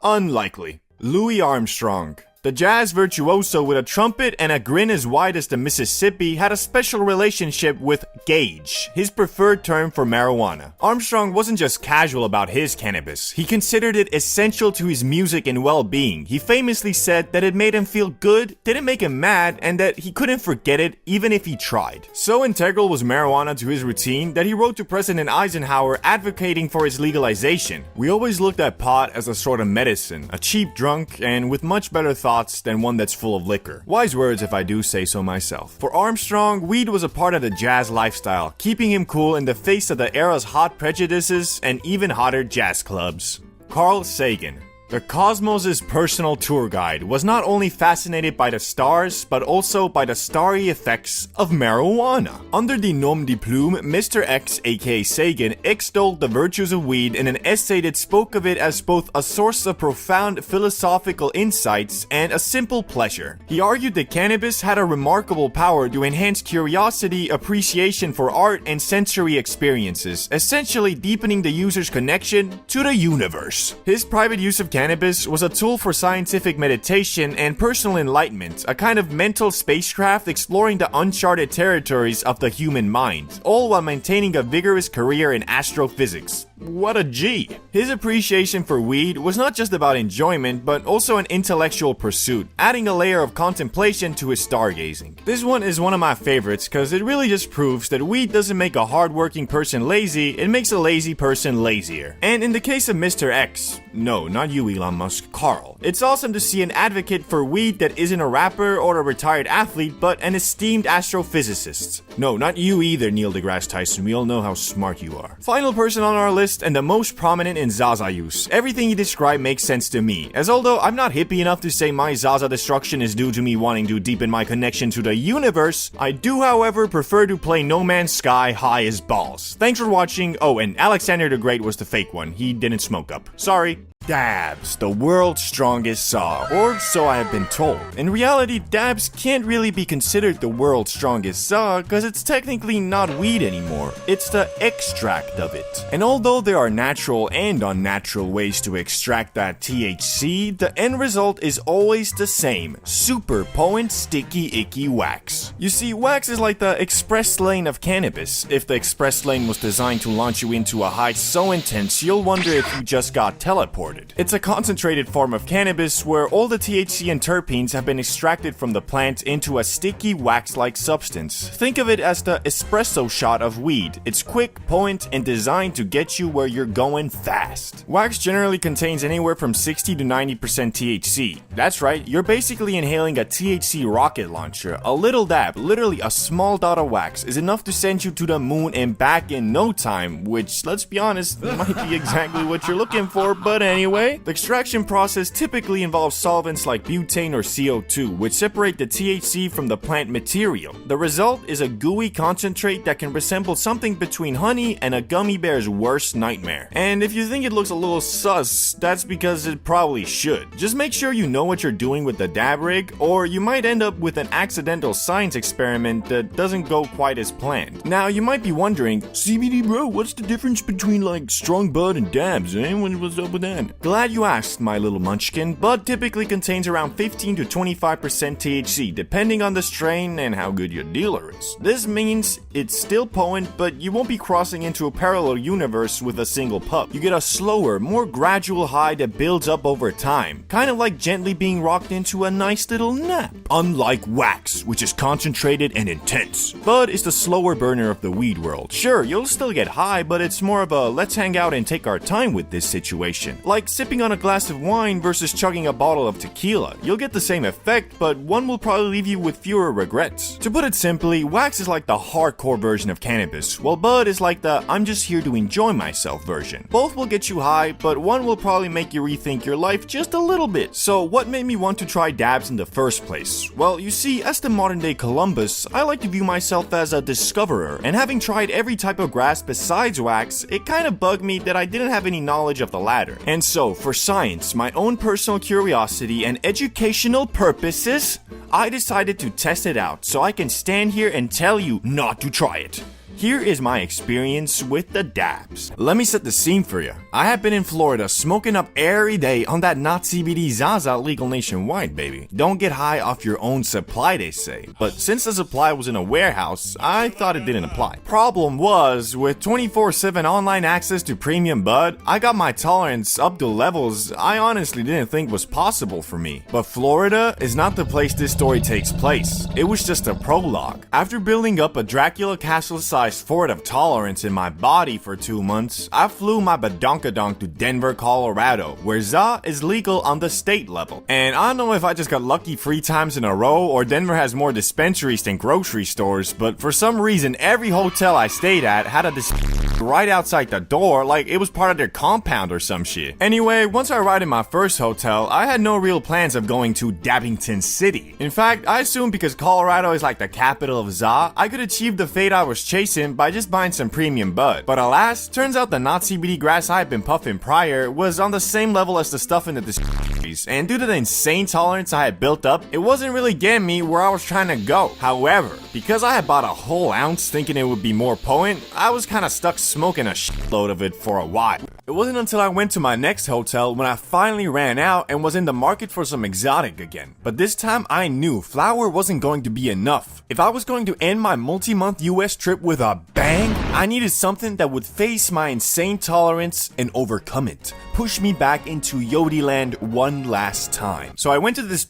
Unlikely. Louis Armstrong. The jazz virtuoso with a trumpet and a grin as wide as the Mississippi had a special relationship with gauge, his preferred term for marijuana. Armstrong wasn't just casual about his cannabis. He considered it essential to his music and well-being. He famously said that it made him feel good, didn't make him mad, and that he couldn't forget it even if he tried. So integral was marijuana to his routine that he wrote to President Eisenhower advocating for its legalization. We always looked at pot as a sort of medicine, a cheap drunk, and with much better thoughts than one that's full of liquor. Wise words if I do say so myself. For Armstrong, weed was a part of the jazz lifestyle, keeping him cool in the face of the era's hot prejudices and even hotter jazz clubs. Carl Sagan. The cosmos' personal tour guide was not only fascinated by the stars, but also by the starry effects of marijuana. Under the nom de plume, Mr. X, aka Sagan, extolled the virtues of weed in an essay that spoke of it as both a source of profound philosophical insights and a simple pleasure. He argued that cannabis had a remarkable power to enhance curiosity, appreciation for art, and sensory experiences, essentially deepening the user's connection to the universe. His private use of cannabis was a tool for scientific meditation and personal enlightenment, a kind of mental spacecraft exploring the uncharted territories of the human mind, all while maintaining a vigorous career in astrophysics. What a G! His appreciation for weed was not just about enjoyment, but also an intellectual pursuit, adding a layer of contemplation to his stargazing. This one is one of my favorites because it really just proves that weed doesn't make a hardworking person lazy, it makes a lazy person lazier. And in the case of Mr. X, no, not you Elon Musk, Carl, it's awesome to see an advocate for weed that isn't a rapper or a retired athlete, but an esteemed astrophysicist. No, not you either, Neil deGrasse Tyson, we all know how smart you are. Final person on our list, and the most prominent in Zaza use. Everything he described makes sense to me, as although I'm not hippie enough to say my Zaza destruction is due to me wanting to deepen my connection to the universe, I do however prefer to play No Man's Sky high as balls. Thanks for watching. Oh, and Alexander the Great was the fake one, he didn't smoke up. Sorry. Dabs, the world's strongest saw, or so I have been told. In reality, dabs can't really be considered the world's strongest saw because it's technically not weed anymore, it's the extract of it. And although there are natural and unnatural ways to extract that THC, the end result is always the same: super potent, sticky, icky wax. You see, wax is like the express lane of cannabis. If the express lane was designed to launch you into a height so intense, you'll wonder if you just got teleported. It's a concentrated form of cannabis where all the THC and terpenes have been extracted from the plant into a sticky wax-like substance. Think of it as the espresso shot of weed. It's quick, potent, and designed to get you where you're going fast. Wax generally contains anywhere from 60 to 90% THC. That's right, you're basically inhaling a THC rocket launcher. A little dab, literally a small dot of wax, is enough to send you to the moon and back in no time, which, let's be honest, might be exactly what you're looking for, but anyway. The extraction process typically involves solvents like butane or CO2, which separate the THC from the plant material. The result is a gooey concentrate that can resemble something between honey and a gummy bear's worst nightmare. And if you think it looks a little sus, that's because it probably should. Just make sure you know what you're doing with the dab rig, or you might end up with an accidental science experiment that doesn't go quite as planned. Now, you might be wondering, CBDBro, what's the difference between like strong bud and dabs, eh? What's up with that? Glad you asked, my little munchkin. Bud typically contains around 15 to 25% THC, depending on the strain and how good your dealer is. This means it's still potent, but you won't be crossing into a parallel universe with a single puff. You get a slower, more gradual high that builds up over time, kind of like gently being rocked into a nice little nap. Unlike wax, which is concentrated and intense, Bud is the slower burner of the weed world. Sure, you'll still get high, but it's more of a let's hang out and take our time with this situation. Like sipping on a glass of wine versus chugging a bottle of tequila. You'll get the same effect, but one will probably leave you with fewer regrets. To put it simply, wax is like the hardcore version of cannabis, while bud is like the I'm just here to enjoy myself version. Both will get you high, but one will probably make you rethink your life just a little bit. So what made me want to try dabs in the first place? Well, you see, as the modern day Columbus, I like to view myself as a discoverer, and having tried every type of grass besides wax, it kind of bugged me that I didn't have any knowledge of the latter. And so, for science, my own personal curiosity, and educational purposes, I decided to test it out so I can stand here and tell you not to try it. Here is my experience with the dabs. Let me set the scene for you. I have been in Florida smoking up every day on that not CBD Zaza, legal nationwide, baby. Don't get high off your own supply, they say. But since the supply was in a warehouse, I thought it didn't apply. Problem was, with 24/7 online access to premium bud, I got my tolerance up to levels I honestly didn't think was possible for me. But Florida is not the place this story takes place. It was just a prologue. After building up a Dracula castle-sized specialized fort of tolerance in my body for 2 months, I flew my badonkadonk to Denver, Colorado, where za is legal on the state level. And I don't know if I just got lucky 3 times in a row or Denver has more dispensaries than grocery stores, but for some reason every hotel I stayed at had a right outside the door like it was part of their compound or some shit. Anyway, once I arrived in my first hotel, I had no real plans of going to Dabbington City. In fact, I assumed because Colorado is like the capital of za, I could achieve the fate I was chasing by just buying some premium bud. But alas, turns out the not CBD grass I had been puffing prior was on the same level as the stuff in the dispensaries, and due to the insane tolerance I had built up, it wasn't really getting me where I was trying to go. However, because I had bought a whole ounce thinking it would be more potent, I was kinda stuck smoking a shitload of it for a while. It wasn't until I went to my next hotel when I finally ran out and was in the market for some exotic again. But this time I knew flour wasn't going to be enough. If I was going to end my multi-month US trip with a bang, I needed something that would face my insane tolerance and overcome it. Push me back into Yodi land one last time. So I went to this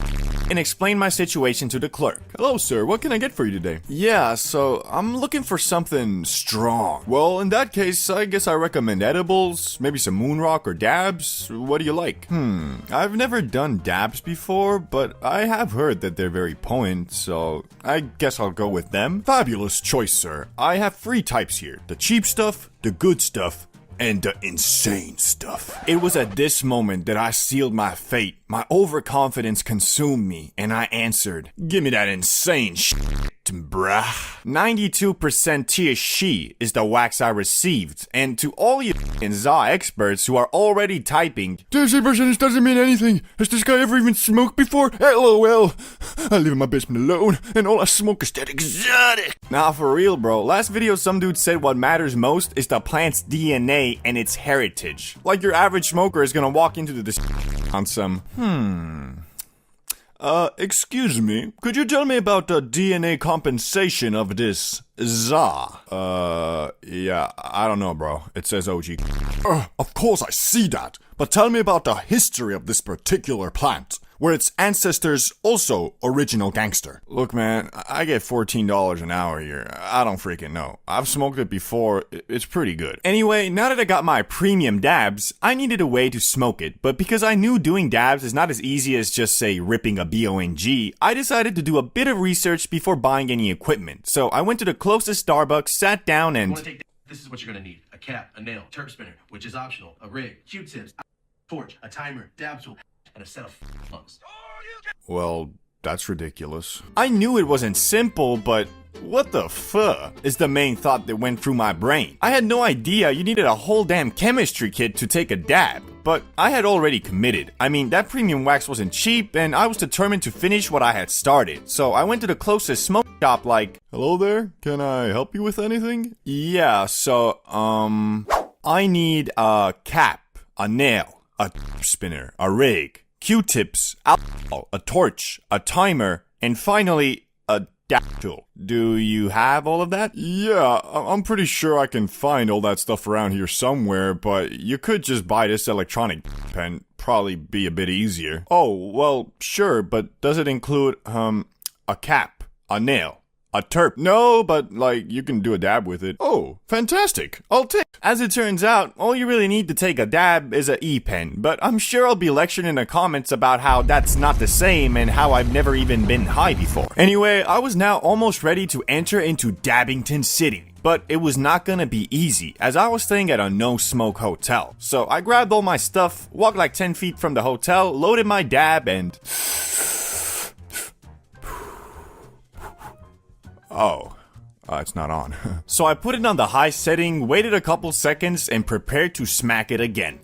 and explained my situation to the clerk. Hello, sir. What can I get for you today? Yeah, so I'm looking for something strong. Well, in that case, I guess I recommend edibles, maybe some moon rock or dabs. What do you like? I've never done dabs before, but I have heard that they're very potent, so I guess I'll go with them. Fabulous choice, sir. I have 3 types here. The cheap stuff, the good stuff, and the insane stuff. It was at this moment that I sealed my fate. My overconfidence consumed me, and I answered, "Give me that insane shit, bruh." 92% THC is the wax I received, and to all you za experts who are already typing, THC% doesn't mean anything. Has this guy ever even smoked before? LOL. I live in my basement alone, and all I smoke is that exotic. Nah, for real, bro. Last video, some dude said what matters most is the plant's DNA and its heritage. Like your average smoker is gonna walk into the on some, Excuse me, could you tell me about the DNA compensation of this za? yeah, I don't know, bro. It says OG. Of course I see that, but tell me about the history of this particular plant. Were its ancestors also original gangster? Look, man, I get $14 an hour here. I don't freaking know. I've smoked it before. It's pretty good. Anyway, now that I got my premium dabs, I needed a way to smoke it. But because I knew doing dabs is not as easy as just, say, ripping a BONG, I decided to do a bit of research before buying any equipment. So I went to the closest Starbucks, sat down, and... This is what you're gonna need. A cap, a nail, terp spinner, which is optional, a rig, Q-tips, torch, a timer, dab tool, and a set of lungs. Well, that's ridiculous. I knew it wasn't simple, but what the fuck is the main thought that went through my brain. I had no idea you needed a whole damn chemistry kit to take a dab, but I had already committed. I mean, that premium wax wasn't cheap, and I was determined to finish what I had started. So I went to the closest smoke shop like, "Hello there, can I help you with anything?" "Yeah, so, I need a cap, a nail, a spinner, a rig, Q-tips, alcohol, a torch, a timer, and finally, a dab tool. Do you have all of that?" "Yeah, I'm pretty sure I can find all that stuff around here somewhere, but you could just buy this electronic pen. Probably be a bit easier." "Oh, well, sure, but does it include, a cap, a nail, a terp?" "No, but, like, you can do a dab with it." "Oh, fantastic. I'll take." As it turns out, all you really need to take a dab is a e-pen, but I'm sure I'll be lectured in the comments about how that's not the same and how I've never even been high before. Anyway, I was now almost ready to enter into Dabbington City. But it was not gonna be easy, as I was staying at a no-smoke hotel. So I grabbed all my stuff, walked like 10 feet from the hotel, loaded my dab, and... it's not on. So I put it on the high setting, waited a couple seconds, and prepared to smack it again.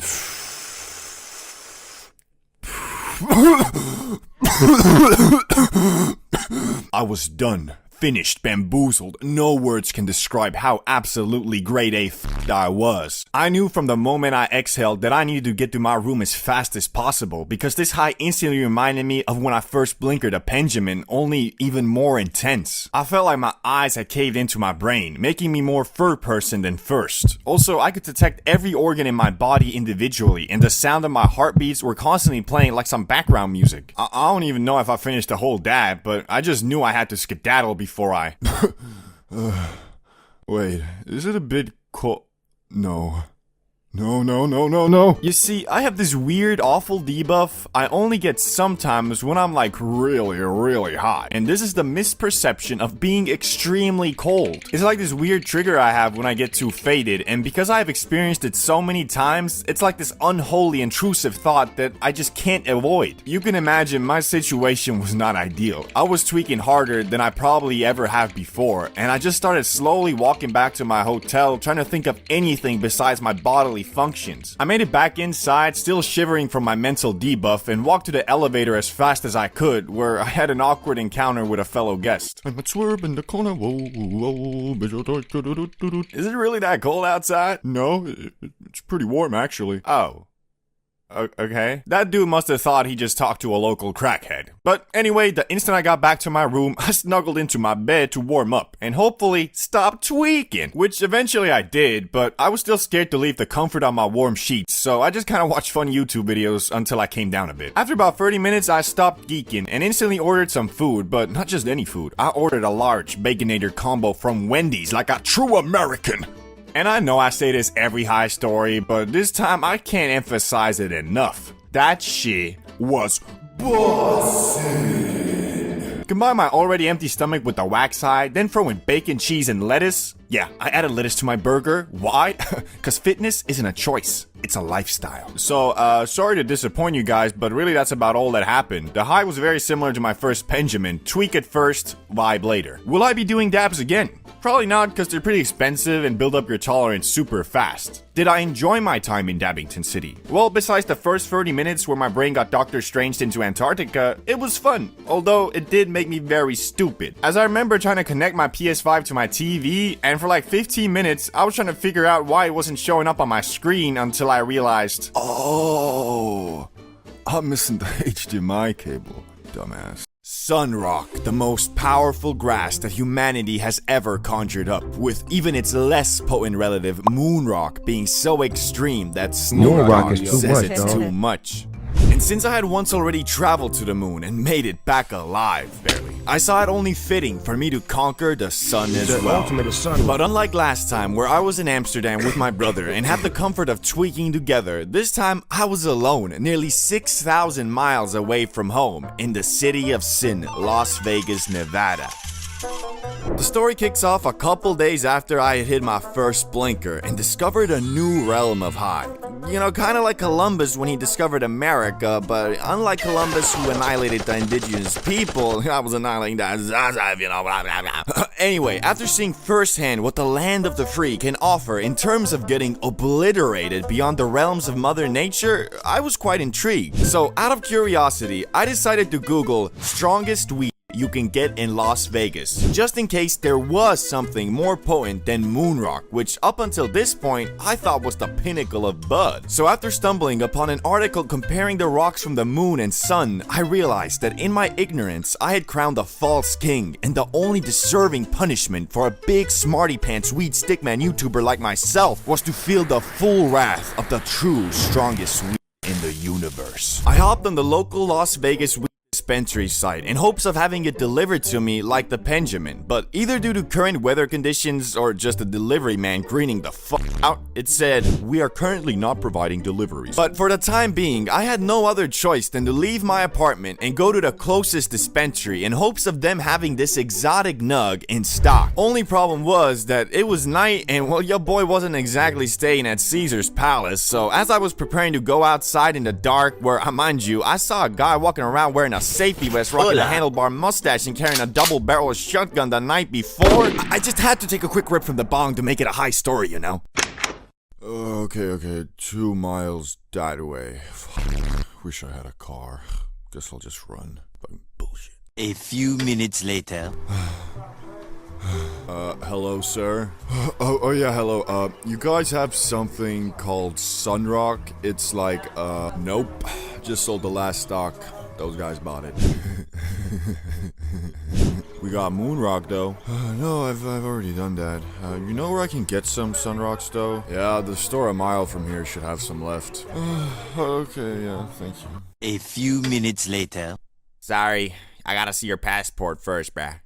I was done. Finished, bamboozled. No words can describe how absolutely grade A I was. I knew from the moment I exhaled that I needed to get to my room as fast as possible because this high instantly reminded me of when I first blinkered a Benjamin, only even more intense. I felt like my eyes had caved into my brain, making me more third person than first. Also, I could detect every organ in my body individually, and the sound of my heartbeats were constantly playing like some background music. I don't even know if I finished the whole dab, but I just knew I had to skedaddle before I... Wait, is it a bit cold? No. No. You see, I have this weird, awful debuff I only get sometimes when I'm like really hot. And this is the misperception of being extremely cold. It's like this weird trigger I have when I get too faded, and because I've experienced it so many times, it's like this unholy, intrusive thought that I just can't avoid. You can imagine my situation was not ideal. I was tweaking harder than I probably ever have before, and I just started slowly walking back to my hotel, trying to think of anything besides my bodily functions. I made it back inside, still shivering from my mental debuff, and walked to the elevator as fast as I could, where I had an awkward encounter with a fellow guest. I'm a swerve in the corner. Is it really that cold outside? No, it's pretty warm actually. Oh. Okay. That dude must have thought he just talked to a local crackhead. But anyway, the instant I got back to my room, I snuggled into my bed to warm up and hopefully stop tweaking, which eventually I did, but I was still scared to leave the comfort on my warm sheets, so I just kind of watched fun YouTube videos until I came down a bit. After about 30 minutes, I stopped geeking and instantly ordered some food, but not just any food. I ordered a large Baconator combo from Wendy's like a true American. And I know I say this every high story, but this time I can't emphasize it enough. That shit was bussin'. Combine my already empty stomach with the wax high, then throw in bacon, cheese, and lettuce. Yeah, I added lettuce to my burger. Why? Because fitness isn't a choice. It's a lifestyle. So, sorry to disappoint you guys, but really that's about all that happened. The high was very similar to my first Benjamin. Tweak it first, vibe later. Will I be doing dabs again? Probably not, because they're pretty expensive and build up your tolerance super fast. Did I enjoy my time in Dabbington City? Well, besides the first 30 minutes where my brain got Doctor Stranged into Antarctica, it was fun, although it did make me very stupid. As I remember trying to connect my PS5 to my TV, and for like 15 minutes, I was trying to figure out why it wasn't showing up on my screen until I realized, Oh, I'm missing the HDMI cable, dumbass. Sunrock, the most powerful grass that humanity has ever conjured up, with even its less potent relative Moonrock being so extreme that Snoop Dogg says it's too much. And since I had once already traveled to the moon and made it back alive, barely, I saw it only fitting for me to conquer the sun as well. But unlike last time, where I was in Amsterdam with my brother and had the comfort of tweaking together, this time I was alone, nearly 6,000 miles away from home, in the city of sin, Las Vegas, Nevada. The story kicks off a couple days after I had hit my first blinker and discovered a new realm of high. You know, kind of like Columbus when he discovered America, but unlike Columbus who annihilated the indigenous people, I was annihilating the, you know, blah, blah, blah. Anyway, after seeing firsthand what the land of the free can offer in terms of getting obliterated beyond the realms of Mother Nature, I was quite intrigued. So, out of curiosity, I decided to Google strongest weed you can get in Las Vegas, just in case there was something more potent than Moonrock, which up until this point I thought was the pinnacle of bud. So after stumbling upon an article comparing the rocks from the moon and sun, I realized that in my ignorance I had crowned a false king, and the only deserving punishment for a big smarty pants weed stickman YouTuber like myself was to feel the full wrath of the true strongest weed in the universe. I hopped on the local Las Vegas weed dispensary site in hopes of having it delivered to me like the Benjamin, but either due to current weather conditions or just a delivery man grinning the fuck out, it said, "We are currently not providing deliveries." But for the time being, I had no other choice than to leave my apartment and go to the closest dispensary in hopes of them having this exotic nug in stock. Only problem was that it was night and, well, your boy wasn't exactly staying at Caesar's Palace, so as I was preparing to go outside in the dark, where, mind you, I saw a guy walking around wearing a safety vest, rocking a handlebar mustache, and carrying a double-barrel shotgun the night before, I just had to take a quick rip from the bong to make it a high story, you know? Okay, 2 miles that way. Wish I had a car. Guess I'll just run. Fucking bullshit. A few minutes later. Hello, sir? Oh yeah, hello. You guys have something called Sunrock? It's like, nope. Just sold the last stock. Those guys bought it. We got Moonrock, though. No, I've already done that. You know where I can get some Sunrocks, though? Yeah, the store a mile from here should have some left. Okay, yeah, thank you. A few minutes later. Sorry, I gotta see your passport first, bruh.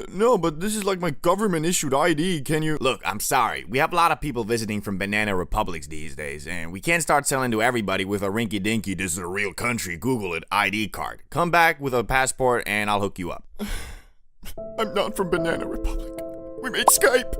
No, but this is like my government issued ID. Can you? Look, I'm sorry. We have a lot of people visiting from banana republics these days, and we can't start selling to everybody with a rinky-dinky, this is a real country, Google it, ID card. Come back with a passport and I'll hook you up. I'm not from Banana Republic. We made Skype.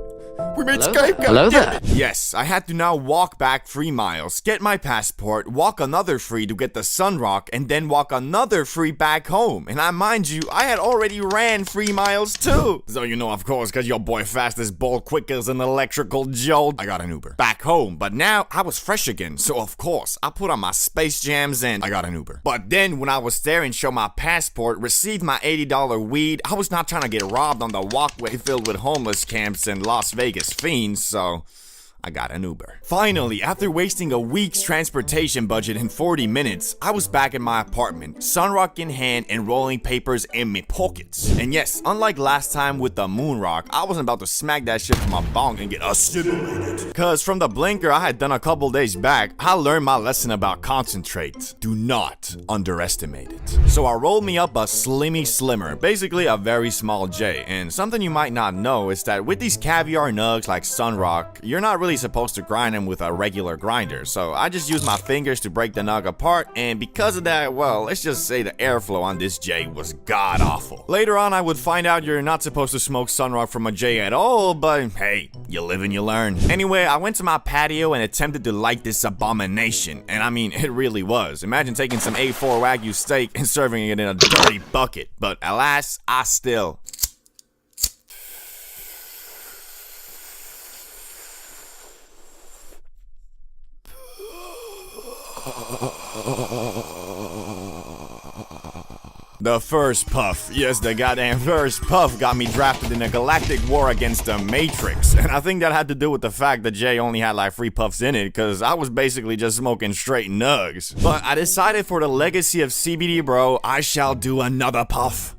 We made Skype. Hello there. Yes, I had to now walk back 3 miles, get my passport, walk another 3 to get the Sunrock, and then walk another 3 back home. And mind you, I had already ran 3 miles too. So you know, of course, cause your boy fast as ball, quick as an electrical jolt, I got an Uber back home. But now I was fresh again, so of course I put on my Space Jams and I got an Uber. But then when I was there and showed my passport, received my $80 weed, I was not trying to get robbed on the walkway filled with homeless camps in Las Vegas fiends, so I got an Uber. Finally, after wasting a week's transportation budget in 40 minutes, I was back in my apartment, Sunrock in hand and rolling papers in my pockets. And yes, unlike last time with the Moonrock, I wasn't about to smack that shit from my bong and get assimilated. Cause from the blinker I had done a couple days back, I learned my lesson about concentrate. Do not underestimate it. So I rolled me up a Slimmy Slimmer, basically a very small J. And something you might not know is that with these caviar nugs like Sunrock, you're not really supposed to grind them with a regular grinder, so I just used my fingers to break the nug apart, and because of that, well, let's just say the airflow on this J was god awful. Later on I would find out you're not supposed to smoke Sunrock from a J at all, but hey, you live and you learn. Anyway, I went to my patio and attempted to light this abomination, and I mean, it really was. Imagine taking some A4 Wagyu steak and serving it in a dirty bucket, but alas, I still... The first puff, yes, the goddamn first puff got me drafted in a galactic war against the Matrix. And I think that had to do with the fact that Jay only had like 3 puffs in it, because I was basically just smoking straight nugs. But I decided for the legacy of CBD Bro, I shall do another puff.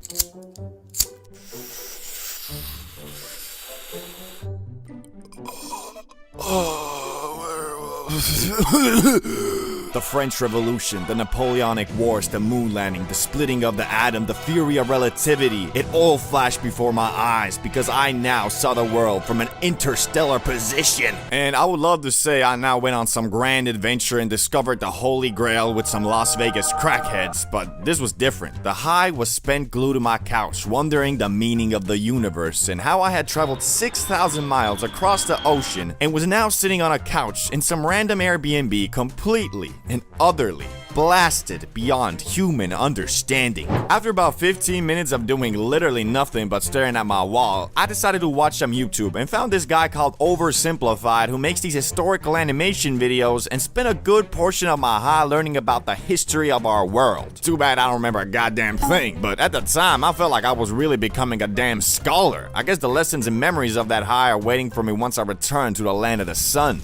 The French Revolution, the Napoleonic Wars, the moon landing, the splitting of the atom, the theory of relativity, it all flashed before my eyes because I now saw the world from an interstellar position. And I would love to say I now went on some grand adventure and discovered the Holy Grail with some Las Vegas crackheads, but this was different. The high was spent glued to my couch, wondering the meaning of the universe and how I had traveled 6,000 miles across the ocean and was now sitting on a couch in some random Airbnb completely and utterly blasted beyond human understanding. After about 15 minutes of doing literally nothing but staring at my wall, I decided to watch some YouTube and found this guy called Oversimplified who makes these historical animation videos and spent a good portion of my high learning about the history of our world. Too bad I don't remember a goddamn thing, but at the time I felt like I was really becoming a damn scholar. I guess the lessons and memories of that high are waiting for me once I return to the land of the sun.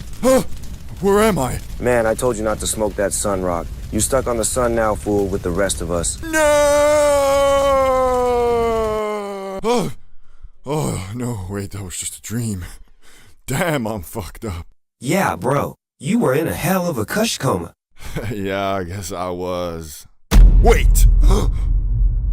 Where am I? Man, I told you not to smoke that Sunrock. You stuck on the sun now, fool, with the rest of us. No! Oh, no, wait, that was just a dream. Damn, I'm fucked up. Yeah, bro. You were in a hell of a kush coma. Yeah, I guess I was. Wait!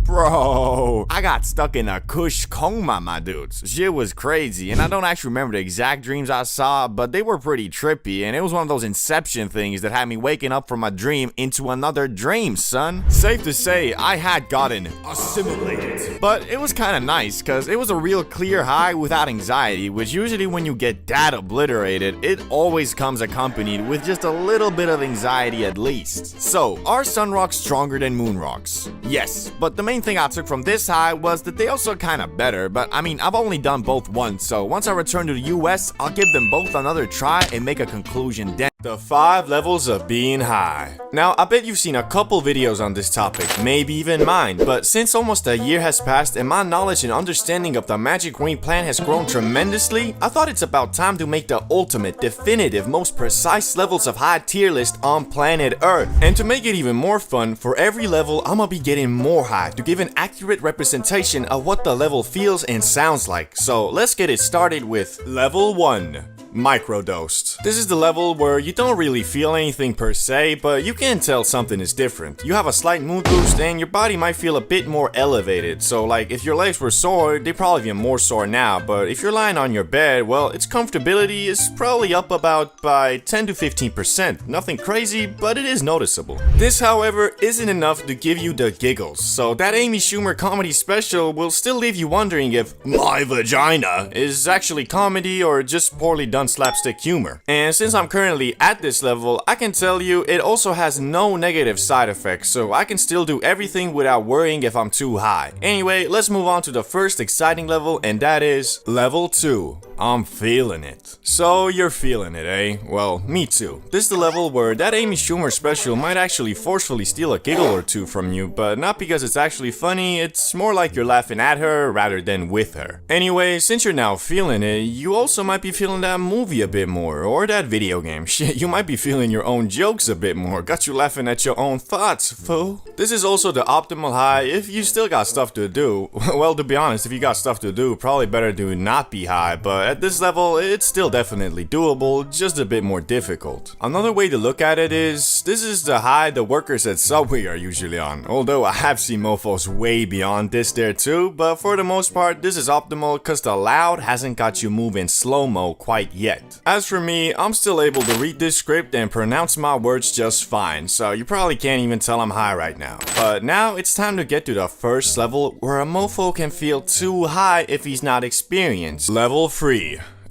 Bro, I got stuck in a kush coma, my dudes. Shit was crazy, and I don't actually remember the exact dreams I saw, but they were pretty trippy, and it was one of those Inception things that had me waking up from a dream into another dream, son. Safe to say, I had gotten assimilated. But it was kind of nice, because it was a real clear high without anxiety, which usually when you get that obliterated, it always comes accompanied with just a little bit of anxiety at least. So, are Sunrocks stronger than Moonrocks? Yes, but the main thing I took from this high was that they also kinda better, but I mean, I've only done both once, so once I return to the US, I'll give them both another try and make a conclusion then. The 5 levels of being high. Now, I bet you've seen a couple videos on this topic, maybe even mine, but since almost a year has passed and my knowledge and understanding of the magic green plant has grown tremendously, I thought it's about time to make the ultimate, definitive, most precise levels of high tier list on planet Earth. And to make it even more fun, for every level, I'ma be getting more high to give an accurate representation of what the level feels and sounds like. So let's get it started with Level 1. microdosed. This is the level where you don't really feel anything per se, but you can tell something is different. You have a slight mood boost and your body might feel a bit more elevated. So like if your legs were sore, they'd probably be more sore now, but if you're lying on your bed, well, its comfortability is probably up about by 10 to 15%. Nothing crazy, but it is noticeable. This, however, isn't enough to give you the giggles, so that Amy Schumer comedy special will still leave you wondering if my vagina is actually comedy or just poorly done slapstick humor. And since I'm currently at this level, I can tell you it also has no negative side effects, so I can still do everything without worrying if I'm too high. Anyway, let's move on to the first exciting level, and that is level 2. I'm feeling it. So you're feeling it, eh? Well, me too. This is the level where that Amy Schumer special might actually forcefully steal a giggle or two from you, but not because it's actually funny, it's more like you're laughing at her rather than with her. Anyway, since you're now feeling it, you also might be feeling that movie a bit more, or that video game. Shit, you might be feeling your own jokes a bit more. Got you laughing at your own thoughts, fool. This is also the optimal high if you still got stuff to do. Well, to be honest, if you got stuff to do, probably better to not be high, but at this level, it's still definitely doable, just a bit more difficult. Another way to look at it is, this is the high the workers at Subway are usually on. Although I have seen mofos way beyond this there too, but for the most part, this is optimal cause the loud hasn't got you moving slow-mo quite yet. As for me, I'm still able to read this script and pronounce my words just fine, so you probably can't even tell I'm high right now. But now it's time to get to the first level where a mofo can feel too high if he's not experienced. Level 3.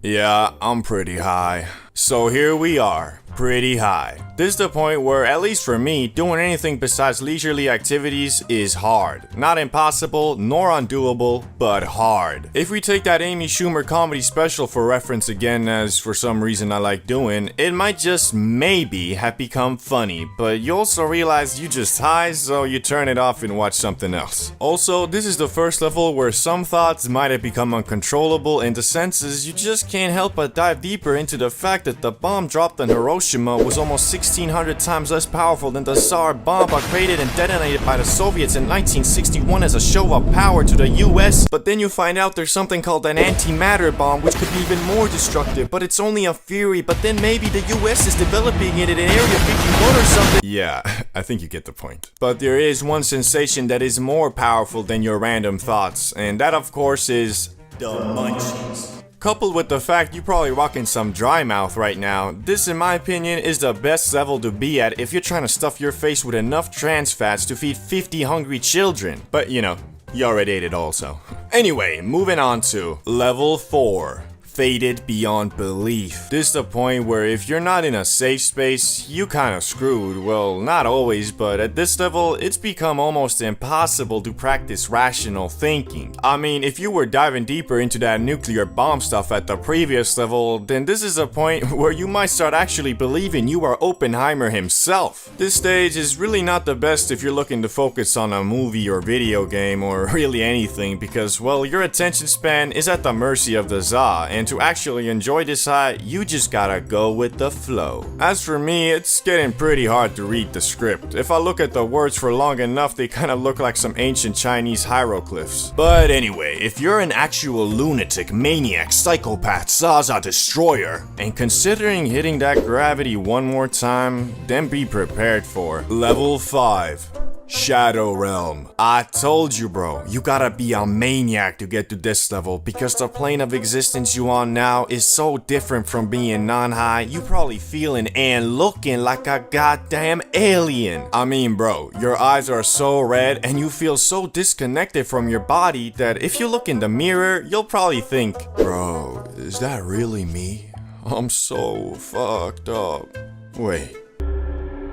Yeah, I'm pretty high. So here we are, pretty high. This is the point where, at least for me, doing anything besides leisurely activities is hard. Not impossible, nor undoable, but hard. If we take that Amy Schumer comedy special for reference again, as for some reason I like doing, it might just maybe have become funny, but you also realize you just high, so you turn it off and watch something else. Also, this is the first level where some thoughts might have become uncontrollable in the senses you just can't help but dive deeper into the fact that the bomb dropped on Hiroshima was almost 1,600 times less powerful than the Tsar bomb created and detonated by the Soviets in 1961 as a show of power to the US. But then you find out there's something called an antimatter bomb which could be even more destructive, but it's only a theory, but then maybe the US is developing it in Area 51 or something. Yeah, I think you get the point. But there is one sensation that is more powerful than your random thoughts, and that of course is the munchies. Coupled with the fact you're probably rocking some dry mouth right now, this in my opinion is the best level to be at if you're trying to stuff your face with enough trans fats to feed 50 hungry children. But you know, you already ate it also. Anyway, moving on to level 4. Faded beyond belief. This is the point where if you're not in a safe space, you kinda screwed. Well, not always, but at this level, it's become almost impossible to practice rational thinking. I mean, if you were diving deeper into that nuclear bomb stuff at the previous level, then this is a point where you might start actually believing you are Oppenheimer himself. This stage is really not the best if you're looking to focus on a movie or video game or really anything because, well, your attention span is at the mercy of the za, and to actually enjoy this high, you just gotta go with the flow. As for me, it's getting pretty hard to read the script. If I look at the words for long enough, they kinda look like some ancient Chinese hieroglyphs. But anyway, if you're an actual lunatic, maniac, psychopath, Zaza destroyer, and considering hitting that gravity one more time, then be prepared for level 5. Shadow Realm. I told you, bro, you gotta be a maniac to get to this level because the plane of existence you on now is so different from being non-high, you probably feeling and looking like a goddamn alien. I mean, bro, your eyes are so red and you feel so disconnected from your body that if you look in the mirror, you'll probably think, bro, is that really me? I'm so fucked up. Wait.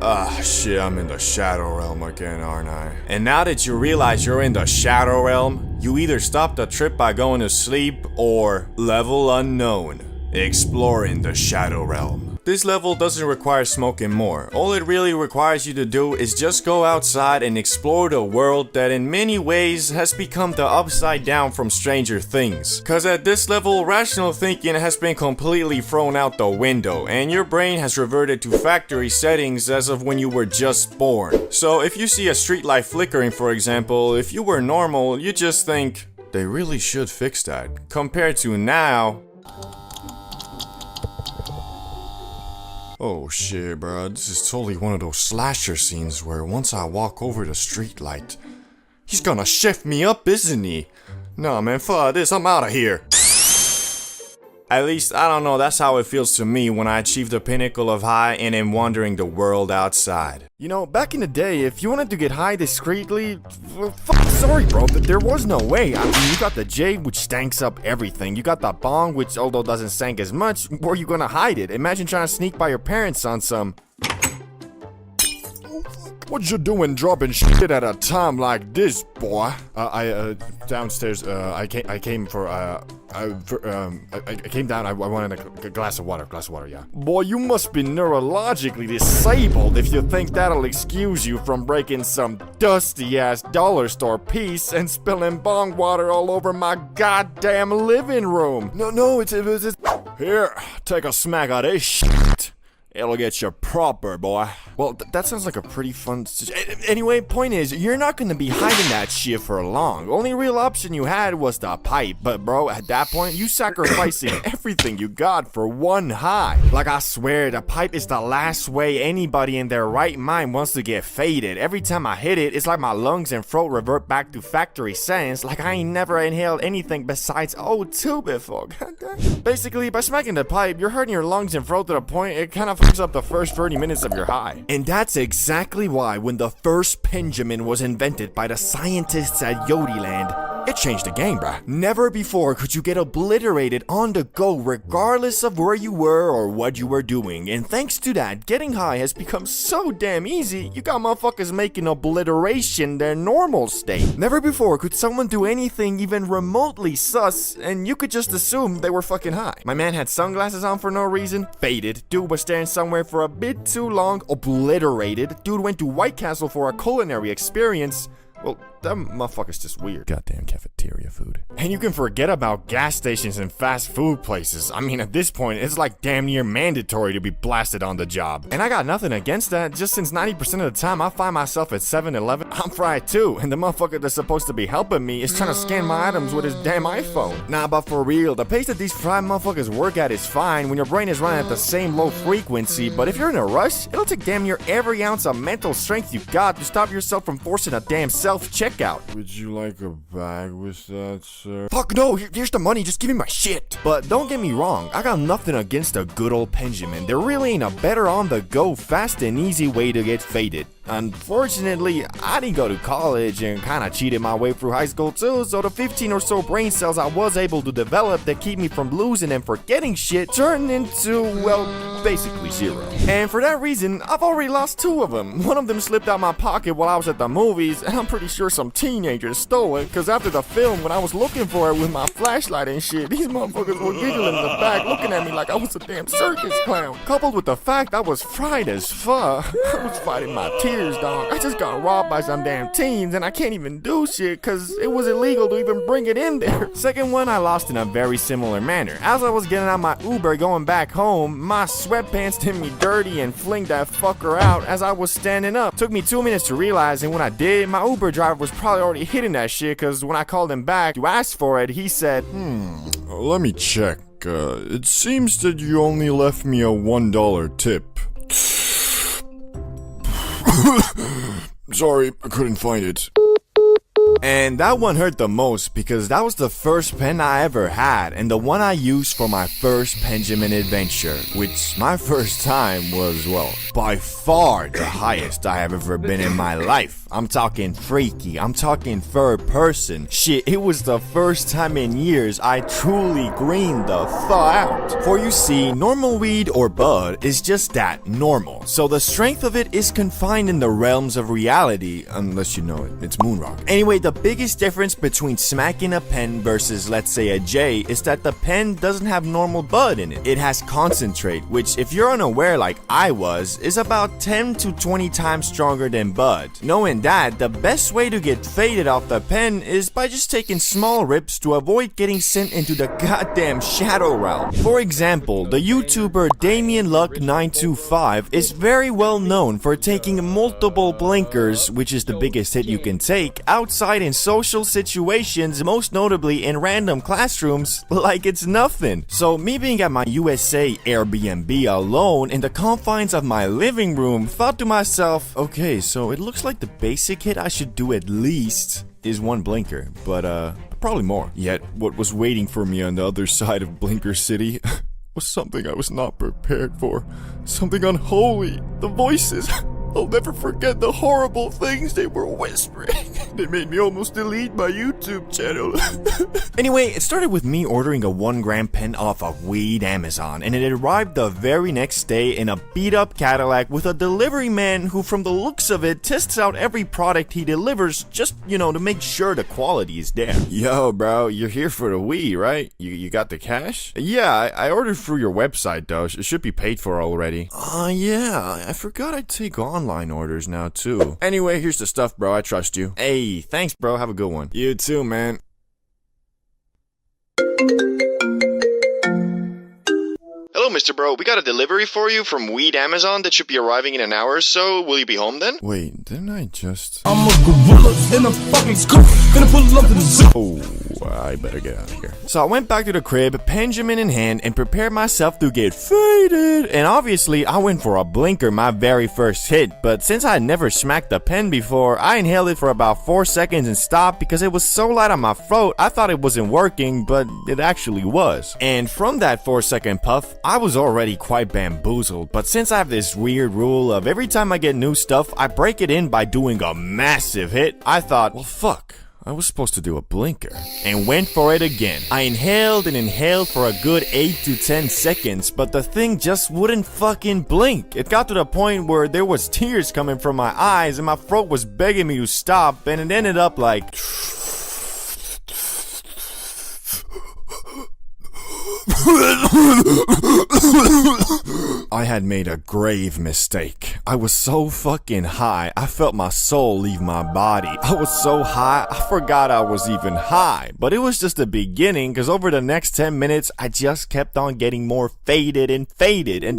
Ah, shit, I'm in the Shadow Realm again, aren't I? And now that you realize you're in the Shadow Realm, you either stop the trip by going to sleep or level unknown, exploring the Shadow Realm. This level doesn't require smoking more. All it really requires you to do is just go outside and explore the world that in many ways has become the upside down from Stranger Things. Cause at this level, rational thinking has been completely thrown out the window and your brain has reverted to factory settings as of when you were just born. So if you see a streetlight flickering, for example, if you were normal, you just think, they really should fix that. Compared to now, Oh shit, bro. This is totally one of those slasher scenes where once I walk over the street light, he's gonna shift me up, isn't he? Nah, man, fuck this. I'm out of here. At least, I don't know, that's how it feels to me when I achieve the pinnacle of high and am wandering the world outside. You know, back in the day, if you wanted to get high discreetly, well, sorry bro, but there was no way. I mean, you got the J, which stanks up everything. You got the bong, which although doesn't stank as much, where you gonna hide it? Imagine trying to sneak by your parents on some... What you doing dropping shit at a time like this, boy? Downstairs, I came down, I wanted a glass of water, yeah. Boy, you must be neurologically disabled if you think that'll excuse you from breaking some dusty-ass dollar store piece and spilling bong water all over my goddamn living room. No, it's... Here, take a smack of this shit. It'll get you proper, boy. Well, that sounds like a pretty fun... Anyway, point is, you're not gonna be hiding that shit for long. Only real option you had was the pipe. But bro, at that point, you sacrificing everything you got for one high. Like, I swear, the pipe is the last way anybody in their right mind wants to get faded. Every time I hit it, it's like my lungs and throat revert back to factory settings. Like I ain't never inhaled anything besides O2 before. Basically, by smacking the pipe, you're hurting your lungs and throat to the point it kind of fucks up the first 30 minutes of your high. And that's exactly why when the first Benjamin was invented by the scientists at Yodiland, it changed the game, bruh. Never before could you get obliterated on the go regardless of where you were or what you were doing. And thanks to that, getting high has become so damn easy, you got motherfuckers making obliteration their normal state. Never before could someone do anything even remotely sus and you could just assume they were fucking high. My man had sunglasses on for no reason, faded. Dude was staring somewhere for a bit too long, obliterated. Dude went to White Castle for a culinary experience. Well, that motherfucker's just weird. Goddamn cafeteria food. And you can forget about gas stations and fast food places. I mean, at this point, it's like damn near mandatory to be blasted on the job. And I got nothing against that, just since 90% of the time I find myself at 7-Eleven, I'm fried too, and the motherfucker that's supposed to be helping me is trying to scan my items with his damn iPhone. Nah, but for real, the pace that these fried motherfuckers work at is fine when your brain is running at the same low frequency, but if you're in a rush, it'll take damn near every ounce of mental strength you got to stop yourself from forcing a damn self-checkout. Would you like a bag with that, sir? Fuck no, here's the money, just give me my shit. But don't get me wrong, I got nothing against a good old Benjamin. There really ain't a better on-the-go, fast and easy way to get faded. Unfortunately, I didn't go to college and kinda cheated my way through high school too, so the 15 or so brain cells I was able to develop that keep me from losing and forgetting shit turned into, well, basically zero. And for that reason, I've already lost 2 of them. One of them slipped out my pocket while I was at the movies, and I'm pretty sure some teenagers stole it, cause after the film, when I was looking for it with my flashlight and shit, these motherfuckers were giggling in the back, looking at me like I was a damn circus clown. Coupled with the fact I was fried as fuck, I was fighting my tears. Dog. I just got robbed by some damn teens and I can't even do shit cause it was illegal to even bring it in there. Second one I lost in a very similar manner. As I was getting out my Uber going back home, my sweatpants did me dirty and flinged that fucker out as I was standing up. Took me 2 minutes to realize, and when I did, my Uber driver was probably already hitting that shit cause when I called him back to ask for it, he said, Let me check. It seems that you only left me a $1 tip. Sorry, I couldn't find it. And that one hurt the most because that was the first pen I ever had and the one I used for my first Benjamin adventure, which my first time was, well, by far the highest I have ever been in my life. I'm talking freaky, I'm talking third person. Shit, it was the first time in years I truly greened the thaw out. For you see, normal weed or bud is just that, normal. So the strength of it is confined in the realms of reality, unless you know it, it's moon rock. Anyway, the biggest difference between smacking a pen versus, let's say, a J is that the pen doesn't have normal bud in it. It has concentrate, which if you're unaware like I was, is about 10 to 20 times stronger than bud. Knowing that, the best way to get faded off the pen is by just taking small rips to avoid getting sent into the goddamn shadow realm. For example, the YouTuber DamianLuck925 is very well known for taking multiple blinkers, which is the biggest hit you can take, outside applied in social situations, most notably in random classrooms, like it's nothing. So me being at my USA Airbnb alone in the confines of my living room, thought to myself, okay, so it looks like the basic hit I should do at least is one blinker, but probably more. Yet what was waiting for me on the other side of Blinker City was something I was not prepared for. Something unholy. The voices. I'll never forget the horrible things they were whispering. They made me almost delete my YouTube channel. Anyway, it started with me ordering a 1 gram pen off of Weed Amazon, and it arrived the very next day in a beat up Cadillac with a delivery man who, from the looks of it, tests out every product he delivers just, to make sure the quality is there. Yo, bro, you're here for the weed, right? You got the cash? Yeah, I ordered through your website, though. It should be paid for already. Yeah, I forgot I'd take online orders now, too. Anyway, here's the stuff, bro. I trust you. Hey, thanks, bro. Have a good one. You too, man. Hello, Mr. Bro. We got a delivery for you from Weed Amazon that should be arriving in an hour or so. Will you be home then? Wait, didn't I just... I'm a gorilla in a fucking scoop. Gonna pull up to the zoo. Oh, I better get out of here. So I went back to the crib, Benjamin in hand, and prepared myself to get faded. And obviously, I went for a blinker my very first hit. But since I had never smacked a pen before, I inhaled it for about 4 seconds and stopped because it was so light on my throat, I thought it wasn't working, but it actually was. And from that 4-second puff, I was already quite bamboozled. But since I have this weird rule of every time I get new stuff, I break it in by doing a massive hit, I thought, well, fuck. I was supposed to do a blinker. And went for it again. I inhaled and inhaled for a good 8 to 10 seconds, but the thing just wouldn't fucking blink. It got to the point where there was tears coming from my eyes and my throat was begging me to stop, and it ended up like... I had made a grave mistake. I was so fucking high, I felt my soul leave my body. I was so high, I forgot I was even high. But it was just the beginning, cause over the next 10 minutes, I just kept on getting more faded, and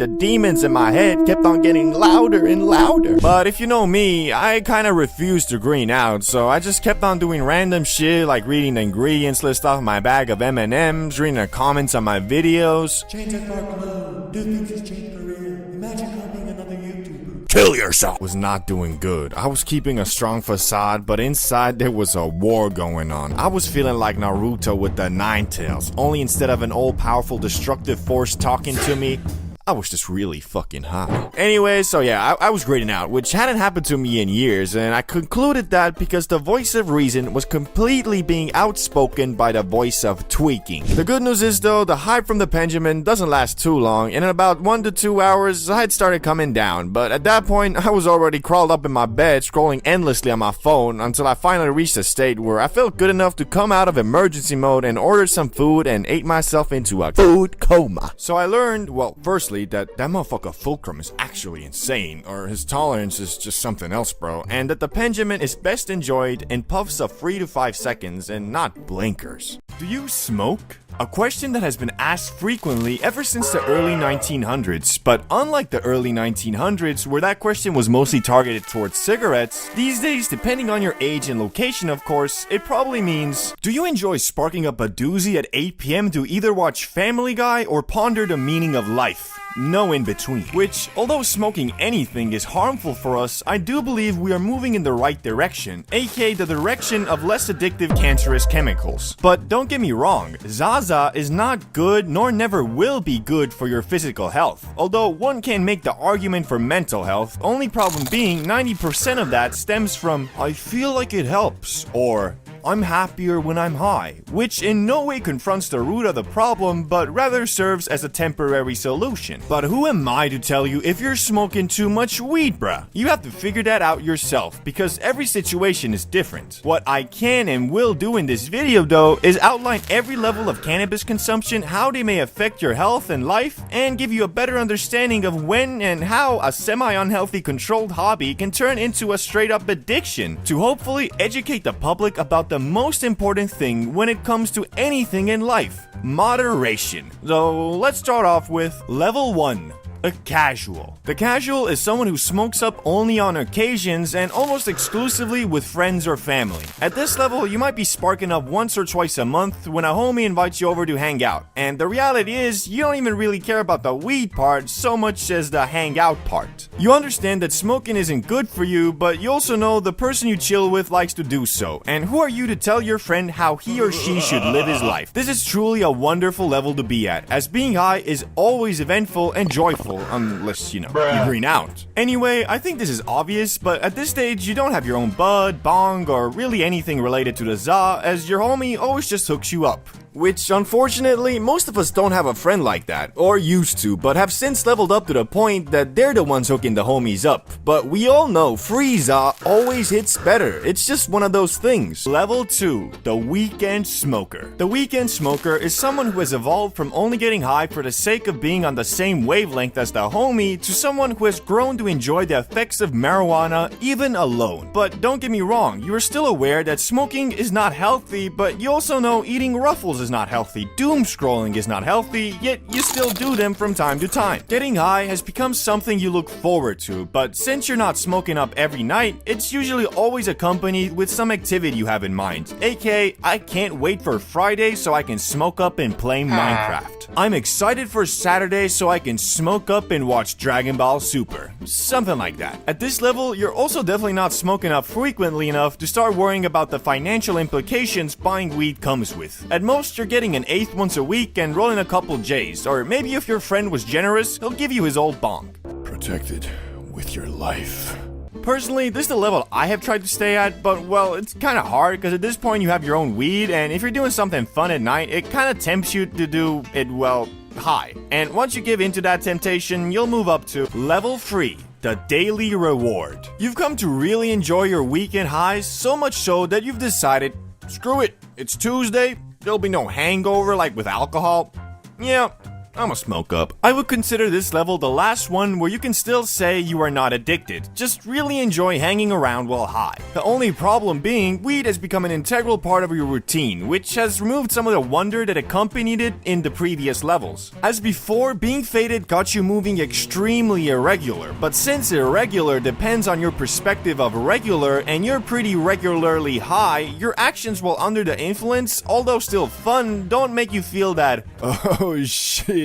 the demons in my head kept on getting louder and louder. But if you know me, I kinda refused to green out, so I just kept on doing random shit like reading the ingredients list off my bag of M&Ms, reading the comments on my videos. Change that dark glow. Do things has changed career. Imagine how being another YouTuber. Kill yourself. Was not doing good. I was keeping a strong facade, but inside there was a war going on. I was feeling like Naruto with the 9 tails, only instead of an all-powerful destructive force talking to me, I was just really fucking high. Anyway, so yeah, I was grading out, which hadn't happened to me in years, and I concluded that because the voice of reason was completely being outspoken by the voice of tweaking. The good news is though, the hype from the Benjamin doesn't last too long, and in about 1 to 2 hours, I had started coming down, but at that point, I was already crawled up in my bed, scrolling endlessly on my phone, until I finally reached a state where I felt good enough to come out of emergency mode and order some food and ate myself into a food coma. So I learned, well, firstly, that motherfucker Fulcrum is actually insane, or his tolerance is just something else, bro, and that the Benjamin is best enjoyed in puffs of 3 to 5 seconds and not blinkers. Do you smoke? A question that has been asked frequently ever since the early 1900s, but unlike the early 1900s, where that question was mostly targeted towards cigarettes, these days, depending on your age and location, of course, it probably means, do you enjoy sparking up a doozy at 8 p.m. to either watch Family Guy or ponder the meaning of life? No in between. Which, although smoking anything is harmful for us, I do believe we are moving in the right direction, aka the direction of less addictive cancerous chemicals. But don't get me wrong, Zaza is not good nor never will be good for your physical health, although one can make the argument for mental health, only problem being 90% of that stems from, I feel like it helps, or I'm happier when I'm high, which in no way confronts the root of the problem, but rather serves as a temporary solution. But who am I to tell you if you're smoking too much weed, bruh? You have to figure that out yourself, because every situation is different. What I can and will do in this video though, is outline every level of cannabis consumption, how they may affect your health and life, and give you a better understanding of when and how a semi-unhealthy controlled hobby can turn into a straight-up addiction, to hopefully educate the public about the most important thing when it comes to anything in life: moderation. So let's start off with level 1. A casual. The casual is someone who smokes up only on occasions and almost exclusively with friends or family. At this level, you might be sparking up once or twice a month when a homie invites you over to hang out. And the reality is, you don't even really care about the weed part so much as the hangout part. You understand that smoking isn't good for you, but you also know the person you chill with likes to do so. And who are you to tell your friend how he or she should live his life? This is truly a wonderful level to be at, as being high is always eventful and joyful, unless, you green out. Anyway, I think this is obvious, but at this stage, you don't have your own bud, bong, or really anything related to the za, as your homie always just hooks you up. Which, unfortunately, most of us don't have a friend like that, or used to, but have since leveled up to the point that they're the ones hooking the homies up. But we all know free za always hits better. It's just one of those things. Level 2, the weekend smoker. The weekend smoker is someone who has evolved from only getting high for the sake of being on the same wavelength as the homie to someone who has grown to enjoy the effects of marijuana even alone. But don't get me wrong, you are still aware that smoking is not healthy, but you also know eating Ruffles is not healthy, doom scrolling is not healthy, yet you still do them from time to time. Getting high has become something you look forward to, but since you're not smoking up every night, it's usually always accompanied with some activity you have in mind, aka I can't wait for Friday so I can smoke up and play Minecraft. I'm excited for Saturday so I can smoke up and watch Dragon Ball Super. Something like that. At this level, you're also definitely not smoking up frequently enough to start worrying about the financial implications buying weed comes with. At most, you're getting an eighth once a week and rolling a couple J's, or maybe if your friend was generous, he'll give you his old bong. Protected with your life. Personally, this is the level I have tried to stay at, but well, it's kind of hard because at this point you have your own weed, and if you're doing something fun at night, it kind of tempts you to do it, well, high. And once you give into that temptation, you'll move up to level 3. The daily reward. You've come to really enjoy your weekend highs, so much so that you've decided, screw it, it's Tuesday, there'll be no hangover like with alcohol. Yeah, I'ma smoke up. I would consider this level the last one where you can still say you are not addicted, just really enjoy hanging around while high. The only problem being, weed has become an integral part of your routine, which has removed some of the wonder that accompanied it in the previous levels. As before, being faded got you moving extremely irregular, but since irregular depends on your perspective of regular and you're pretty regularly high, your actions while under the influence, although still fun, don't make you feel that, oh shit.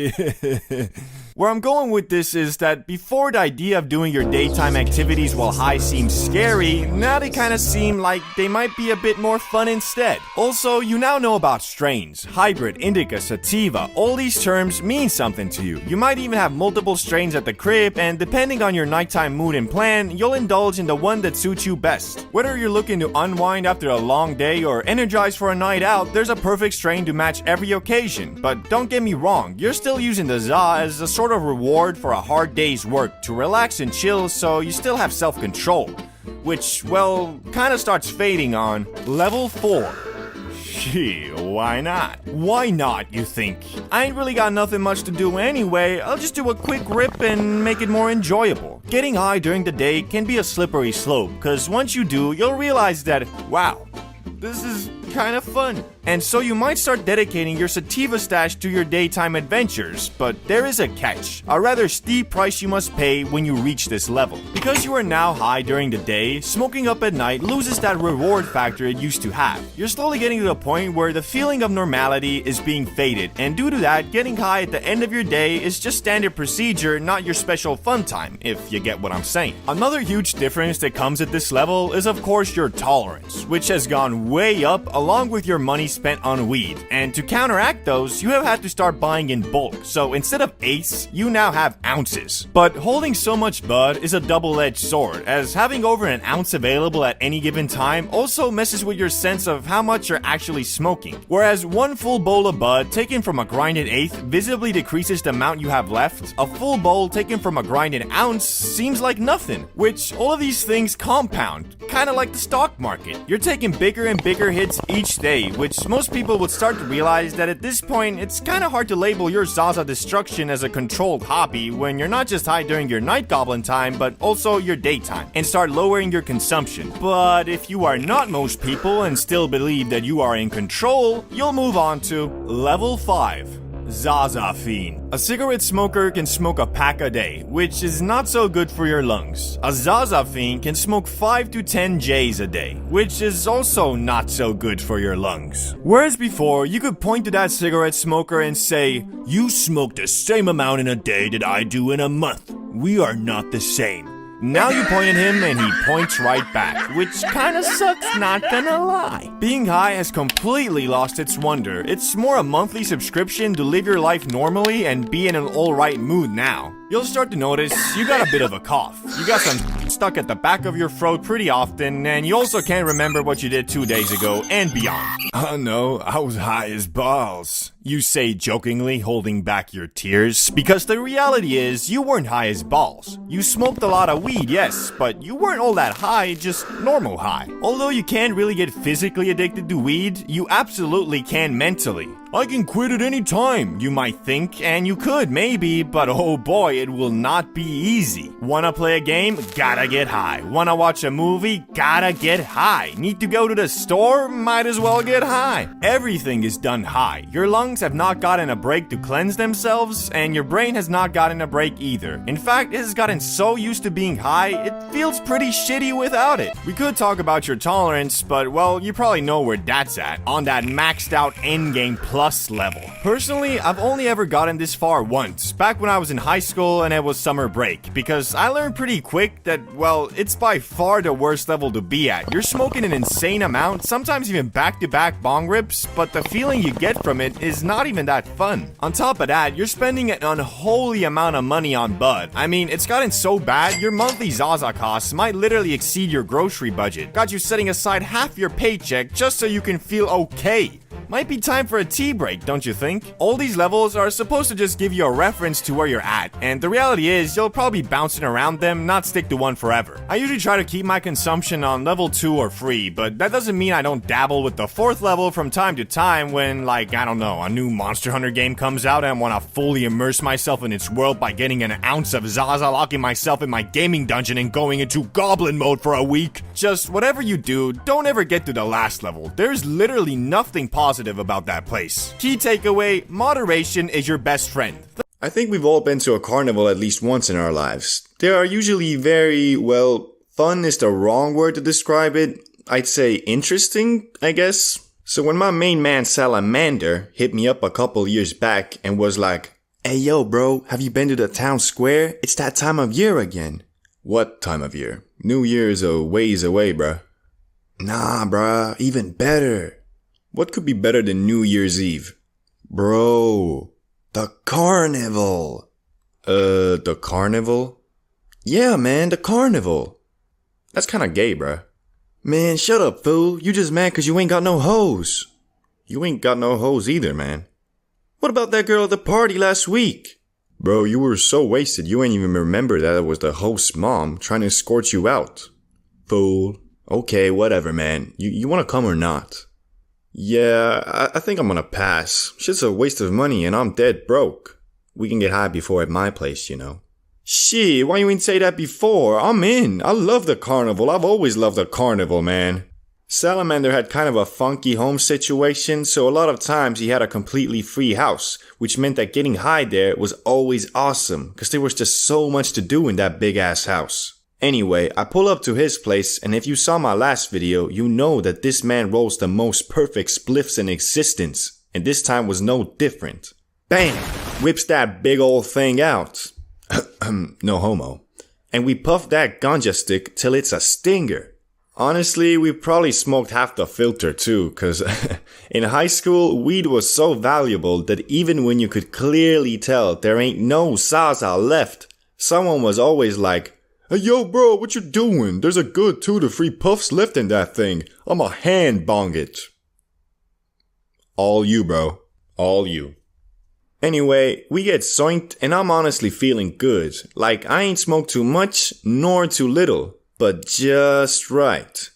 Where I'm going with this is that before the idea of doing your daytime activities while high seems scary, now they kind of seem like they might be a bit more fun instead. Also, you now know about strains, hybrid, indica, sativa. All these terms mean something to you. You might even have multiple strains at the crib, and depending on your nighttime mood and plan, you'll indulge in the one that suits you best. Whether you're looking to unwind after a long day or energize for a night out, there's a perfect strain to match every occasion. But don't get me wrong, you're still using the za as a sort of reward for a hard day's work to relax and chill, so you still have self-control, which, well, kind of starts fading on level 4. Gee, why not? Why not, you think? I ain't really got nothing much to do anyway, I'll just do a quick rip and make it more enjoyable. Getting high during the day can be a slippery slope, cause once you do, you'll realize that, wow, this is kind of fun. And so you might start dedicating your sativa stash to your daytime adventures, but there is a catch, a rather steep price you must pay when you reach this level. Because you are now high during the day, smoking up at night loses that reward factor it used to have. You're slowly getting to the point where the feeling of normality is being faded, and due to that, getting high at the end of your day is just standard procedure, not your special fun time, if you get what I'm saying. Another huge difference that comes at this level is of course your tolerance, which has gone way up along with your money spent on weed. And to counteract those, you have had to start buying in bulk. So instead of eighths, you now have ounces. But holding so much bud is a double-edged sword, as having over an ounce available at any given time also messes with your sense of how much you're actually smoking. Whereas one full bowl of bud taken from a grinded eighth visibly decreases the amount you have left, a full bowl taken from a grinded ounce seems like nothing. Which all of these things compound, kind of like the stock market. You're taking bigger and bigger hits each day, which most people would start to realize that at this point, it's kind of hard to label your Zaza destruction as a controlled hobby when you're not just high during your night goblin time, but also your daytime, and start lowering your consumption. But if you are not most people and still believe that you are in control, you'll move on to level 5. Zaza fiend. A cigarette smoker can smoke a pack a day, which is not so good for your lungs. A Zaza fiend can smoke 5 to 10 J's a day, which is also not so good for your lungs. Whereas before, you could point to that cigarette smoker and say, "You smoke the same amount in a day that I do in a month. We are not the same." Now you point at him and he points right back, which kinda sucks, not gonna lie. Being high has completely lost its wonder. It's more a monthly subscription to live your life normally and be in an alright mood now. You'll start to notice you got a bit of a cough. You got some stuck at the back of your throat pretty often, and you also can't remember what you did 2 days ago and beyond. Oh no, I was high as balls. You say jokingly, holding back your tears, because the reality is you weren't high as balls. You smoked a lot of weed, yes, but you weren't all that high, just normal high. Although you can't really get physically addicted to weed, you absolutely can mentally. I can quit at any time, you might think, and you could maybe, but oh boy, it will not be easy. Wanna play a game? Gotta get high. Wanna watch a movie? Gotta get high. Need to go to the store? Might as well get high. Everything is done high. Your lungs have not gotten a break to cleanse themselves, and your brain has not gotten a break either. In fact, it has gotten so used to being high, it feels pretty shitty without it. We could talk about your tolerance, but well, you probably know where that's at. On that maxed out endgame plus level. Personally, I've only ever gotten this far once, back when I was in high school and it was summer break, because I learned pretty quick that, well, it's by far the worst level to be at. You're smoking an insane amount, sometimes even back-to-back bong rips, but the feeling you get from it is not even that fun. On top of that, you're spending an unholy amount of money on bud. I mean, it's gotten so bad, your monthly Zaza costs might literally exceed your grocery budget. Got you setting aside half your paycheck just so you can feel okay. Might be time for a tea break, don't you think? All these levels are supposed to just give you a reference to where you're at, and the reality is you'll probably be bouncing around them, not stick to one forever. I usually try to keep my consumption on level 2 or 3, but that doesn't mean I don't dabble with the 4th level from time to time when, like, I don't know, a new Monster Hunter game comes out and I want to fully immerse myself in its world by getting an ounce of Zaza, locking myself in my gaming dungeon and going into goblin mode for a week. Just whatever you do, don't ever get to the last level. There's literally nothing positive about that place. Key takeaway, moderation is your best friend. I think we've all been to a carnival at least once in our lives. They are usually very, well, fun is the wrong word to describe it. I'd say interesting, I guess. So when my main man Salamander hit me up a couple years back and was like, "Hey yo bro, have you been to the town square? It's that time of year again." What time of year? New Year's a ways away, bruh. Nah, bruh, even better. What could be better than New Year's Eve? Bro, the carnival. The carnival? Yeah, man, the carnival. That's kinda gay, bruh. Man, shut up, fool. You just mad cause you ain't got no hoes. You ain't got no hoes either, man. What about that girl at the party last week? Bro, you were so wasted you ain't even remember that it was the host's mom trying to escort you out. Fool. Okay, whatever, man. You wanna come or not? Yeah, I think I'm gonna pass. Shit's a waste of money and I'm dead broke. We can get high before at my place, you know. Shit, why you ain't say that before? I'm in. I love the carnival. I've always loved the carnival, man. Salamander had kind of a funky home situation, so a lot of times he had a completely free house, which meant that getting high there was always awesome, cause there was just so much to do in that big ass house. Anyway, I pull up to his place, and if you saw my last video, you know that this man rolls the most perfect spliffs in existence, and this time was no different. Bam! Whips that big old thing out. No homo. And we puff that ganja stick till it's a stinger. Honestly, we probably smoked half the filter too, cause in high school, weed was so valuable that even when you could clearly tell there ain't no Zaza left, someone was always like, "Hey yo bro, what you doing? There's a good 2 to 3 puffs left in that thing. I'ma hand bong it." All you, bro. All you. Anyway, we get zoinked and I'm honestly feeling good. Like I ain't smoked too much nor too little, but just right.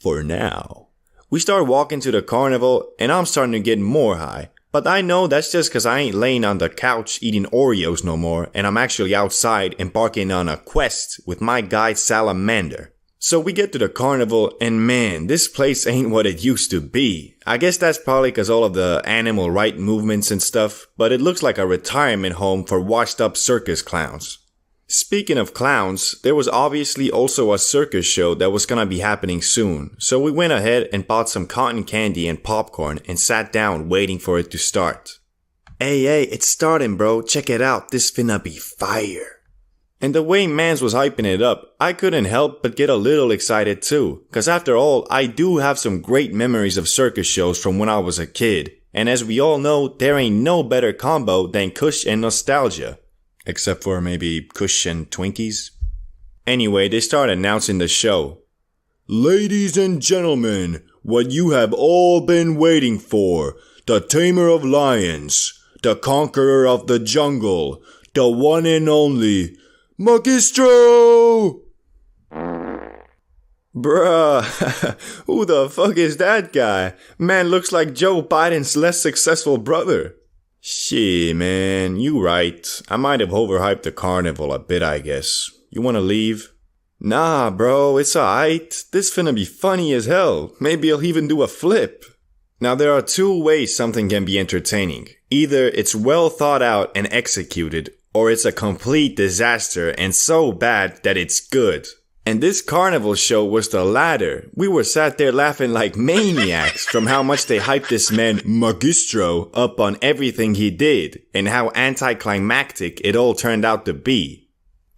For now. We start walking to the carnival and I'm starting to get more high. But I know that's just cause I ain't laying on the couch eating Oreos no more and I'm actually outside embarking on a quest with my guide Salamander. So we get to the carnival and man, this place ain't what it used to be. I guess that's probably cause all of the animal right movements and stuff, but it looks like a retirement home for washed up circus clowns. Speaking of clowns, there was obviously also a circus show that was gonna be happening soon, so we went ahead and bought some cotton candy and popcorn and sat down waiting for it to start. Hey, it's starting, bro, check it out, this finna be fire. And the way Mans was hyping it up, I couldn't help but get a little excited too, cause after all, I do have some great memories of circus shows from when I was a kid, and as we all know, there ain't no better combo than Kush and nostalgia. Except for maybe Kush and Twinkies. Anyway, they start announcing the show. Ladies and gentlemen, what you have all been waiting for, the tamer of lions, the conqueror of the jungle, the one and only Magistro! Bruh, who the fuck is that guy? Man looks like Joe Biden's less successful brother. Shit, man, you right. I might have overhyped the carnival a bit, I guess. You wanna leave? Nah, bro, it's alright. This finna be funny as hell. Maybe I'll even do a flip. Now there are two ways something can be entertaining. Either it's well thought out and executed, or it's a complete disaster and so bad that it's good. And this carnival show was the latter. We were sat there laughing like maniacs from how much they hyped this man Magistro up on everything he did and how anticlimactic it all turned out to be.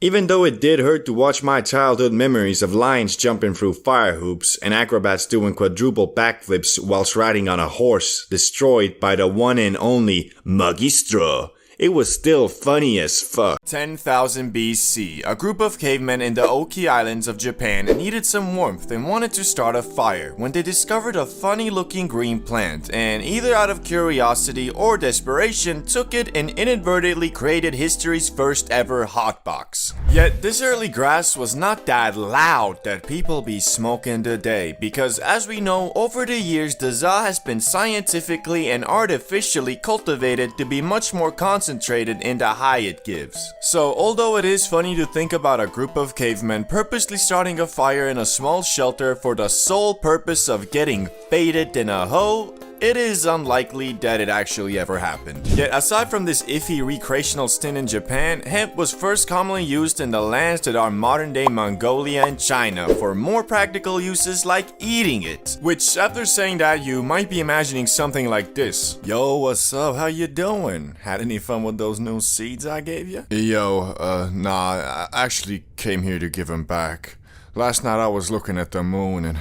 Even though it did hurt to watch my childhood memories of lions jumping through fire hoops and acrobats doing quadruple backflips whilst riding on a horse destroyed by the one and only Magistro, it was still funny as fuck. 10,000 BC, a group of cavemen in the Oki Islands of Japan needed some warmth and wanted to start a fire when they discovered a funny looking green plant and either out of curiosity or desperation took it and inadvertently created history's first ever hotbox. Yet this early grass was not that loud that people be smoking today because as we know over the years the za has been scientifically and artificially cultivated to be much more concentrated in the high it gives. So although it is funny to think about a group of cavemen purposely starting a fire in a small shelter for the sole purpose of getting faded in a hoe, it is unlikely that it actually ever happened. Yet aside from this iffy recreational stint in Japan, hemp was first commonly used in the lands that are modern day Mongolia and China for more practical uses like eating it. Which after saying that you might be imagining something like this. Yo, what's up? How you doing? Had any fun with those new seeds I gave you? Yo, nah, I actually came here to give them back. Last night I was looking at the moon and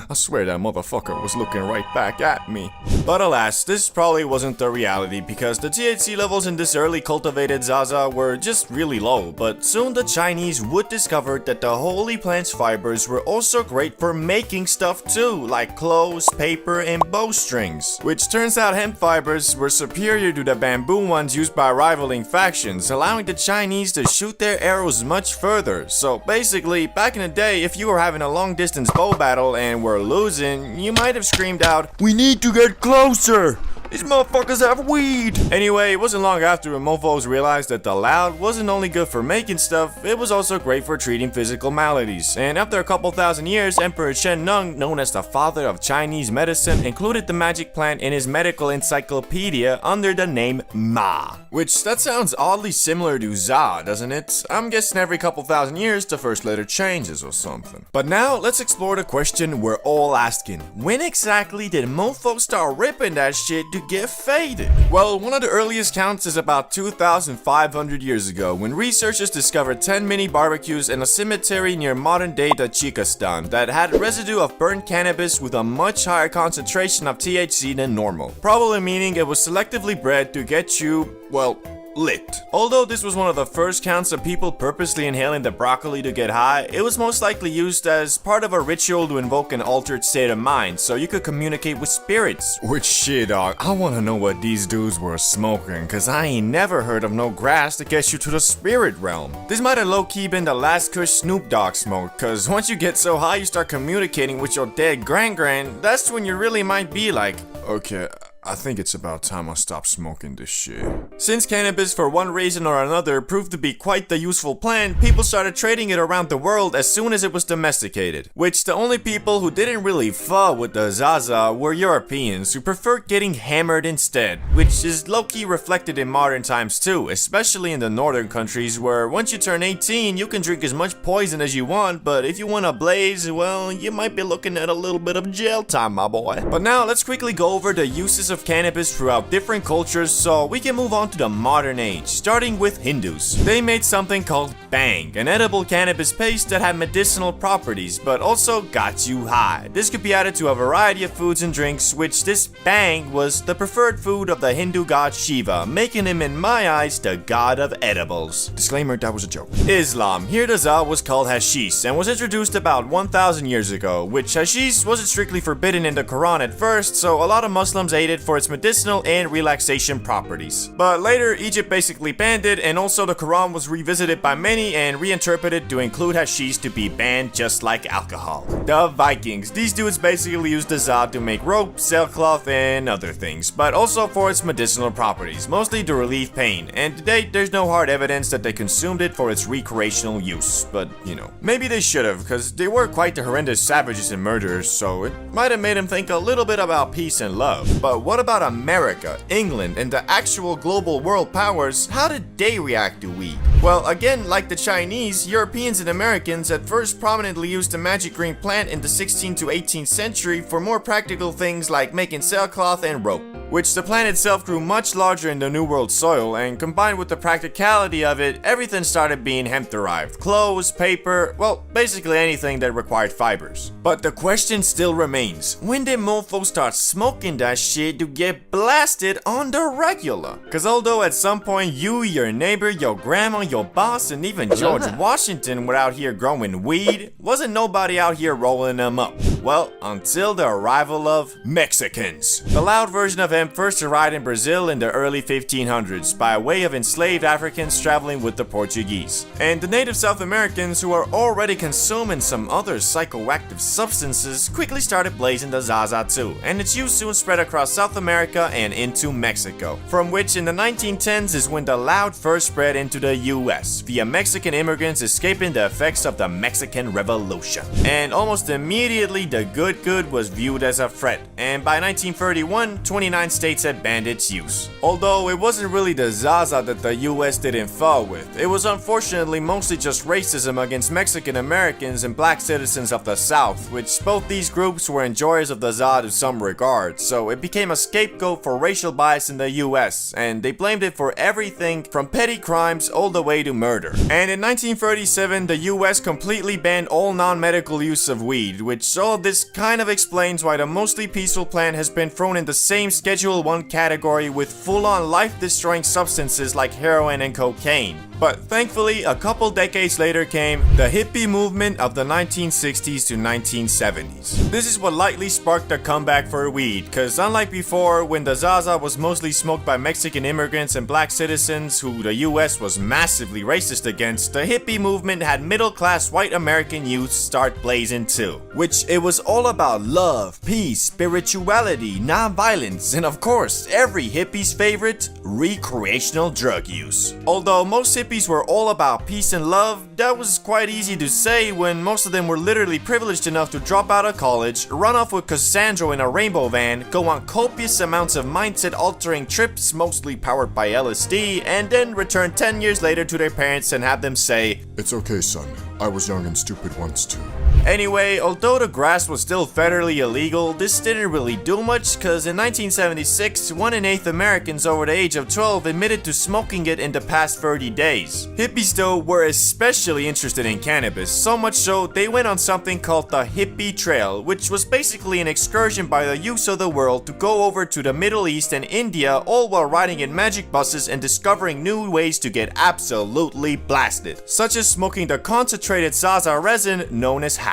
I swear that motherfucker was looking right back at me. But alas, this probably wasn't the reality because the THC levels in this early cultivated Zaza were just really low, but soon the Chinese would discover that the holy plant's fibers were also great for making stuff too, like clothes, paper, and bowstrings. Which turns out hemp fibers were superior to the bamboo ones used by rivaling factions, allowing the Chinese to shoot their arrows much further. So basically, back in the day, if you were having a long distance bow battle and were losing, you might have screamed out, "We need to get closer! These motherfuckers have weed!" Anyway, it wasn't long after mofos realized that the loud wasn't only good for making stuff, it was also great for treating physical maladies. And after a couple thousand years, Emperor Shen Nung, known as the father of Chinese medicine, included the magic plant in his medical encyclopedia under the name Ma. Which, that sounds oddly similar to Za, doesn't it? I'm guessing every couple thousand years the first letter changes or something. But now, let's explore the question we're all asking. When exactly did mofos start ripping that shit to get faded? Well, one of the earliest counts is about 2,500 years ago when researchers discovered 10 mini barbecues in a cemetery near modern-day Tajikistan that had residue of burnt cannabis with a much higher concentration of THC than normal, probably meaning it was selectively bred to get you, well, lit. Although this was one of the first counts of people purposely inhaling the broccoli to get high, it was most likely used as part of a ritual to invoke an altered state of mind so you could communicate with spirits. Which shit, dog, I wanna know what these dudes were smoking, cause I ain't never heard of no grass that gets you to the spirit realm. This might have low-key been the last Kush Snoop Dogg smoked, cause once you get so high you start communicating with your dead gran-gran, that's when you really might be like, Okay, I think it's about time I stop smoking this shit. Since cannabis for one reason or another proved to be quite the useful plant, people started trading it around the world as soon as it was domesticated. Which the only people who didn't really fuck with the Zaza were Europeans who preferred getting hammered instead, which is low-key reflected in modern times too, especially in the northern countries where once you turn 18 you can drink as much poison as you want, but if you want to blaze, well, you might be looking at a little bit of jail time, my boy. But now let's quickly go over the uses of cannabis throughout different cultures so we can move on to the modern age, starting with Hindus. They made something called bang, an edible cannabis paste that had medicinal properties but also got you high. This could be added to a variety of foods and drinks, which this bang was the preferred food of the Hindu god Shiva, making him in my eyes the god of edibles. Disclaimer, that was a joke. Islam. Here the za was called hashish and was introduced about 1000 years ago, which hashish wasn't strictly forbidden in the Quran at first, so a lot of Muslims ate it for its medicinal and relaxation properties. But later, Egypt basically banned it, and also the Quran was revisited by many and reinterpreted to include hashish to be banned just like alcohol. The Vikings. These dudes basically used the za to make rope, sailcloth, and other things, but also for its medicinal properties, mostly to relieve pain, and to date there's no hard evidence that they consumed it for its recreational use, but you know, maybe they should have, because they were quite the horrendous savages and murderers, so it might have made them think a little bit about peace and love. But what about America, England, and the actual global world powers? How did they react to weed? Well, again, like the Chinese, Europeans and Americans at first prominently used the magic green plant in the 16th to 18th century for more practical things like making sailcloth and rope, which the plant itself grew much larger in the New World soil, and combined with the practicality of it, everything started being hemp-derived. Clothes, paper, well, basically anything that required fibers. But the question still remains, when did mofos start smoking that shit to get blasted on the regular? Cause although at some point you, your neighbor, your grandma, your boss, and even George Washington were out here growing weed, wasn't nobody out here rolling them up. Well, until the arrival of Mexicans. The loud version of hemp first arrived in Brazil in the early 1500s by way of enslaved Africans traveling with the Portuguese. And the native South Americans, who are already consuming some other psychoactive substances, quickly started blazing the Zaza too, and its use soon spread across South America and into Mexico, from which in the 1910s is when the loud first spread into the US, via Mexican immigrants escaping the effects of the Mexican Revolution. And almost immediately the good was viewed as a threat, and by 1931, 29 states had banned its use. Although it wasn't really the Zaza that the US didn't fall with, it was unfortunately mostly just racism against Mexican Americans and black citizens of the South, which both these groups were enjoyers of the za to some regard, so it became a scapegoat for racial bias in the US, and they blamed it for everything from petty crimes all the way to murder. And in 1937, the US completely banned all non-medical use of weed, which all this kind of explains why the mostly peaceful plant has been thrown in the same Schedule 1 category with full-on life-destroying substances like heroin and cocaine. But thankfully, a couple decades later came the hippie movement of the 1960s to 1970s. This is what likely sparked the comeback for weed, cause unlike before, when the Zaza was mostly smoked by Mexican immigrants and black citizens who the US was massively racist against, the hippie movement had middle-class white American youth start blazing too. Which it was all about love, peace, spirituality, non-violence, and of course, every hippie's favorite, recreational drug use. Although most hippies were all about peace and love, that was quite easy to say when most of them were literally privileged enough to drop out of college, run off with Cassandra in a rainbow van, go on copious amounts of mindset-altering trips, mostly powered by LSD, and then return 10 years later to their parents and have them say, "It's okay, son. I was young and stupid once too." Anyway, although the grass was still federally illegal, this didn't really do much, cause in 1976, 1 in 8 Americans over the age of 12 admitted to smoking it in the past 30 days. Hippies though were especially interested in cannabis, so much so they went on something called the Hippie Trail, which was basically an excursion by the youths of the world to go over to the Middle East and India, all while riding in magic buses and discovering new ways to get absolutely blasted, such as smoking the concentrated Zaza resin known as hash.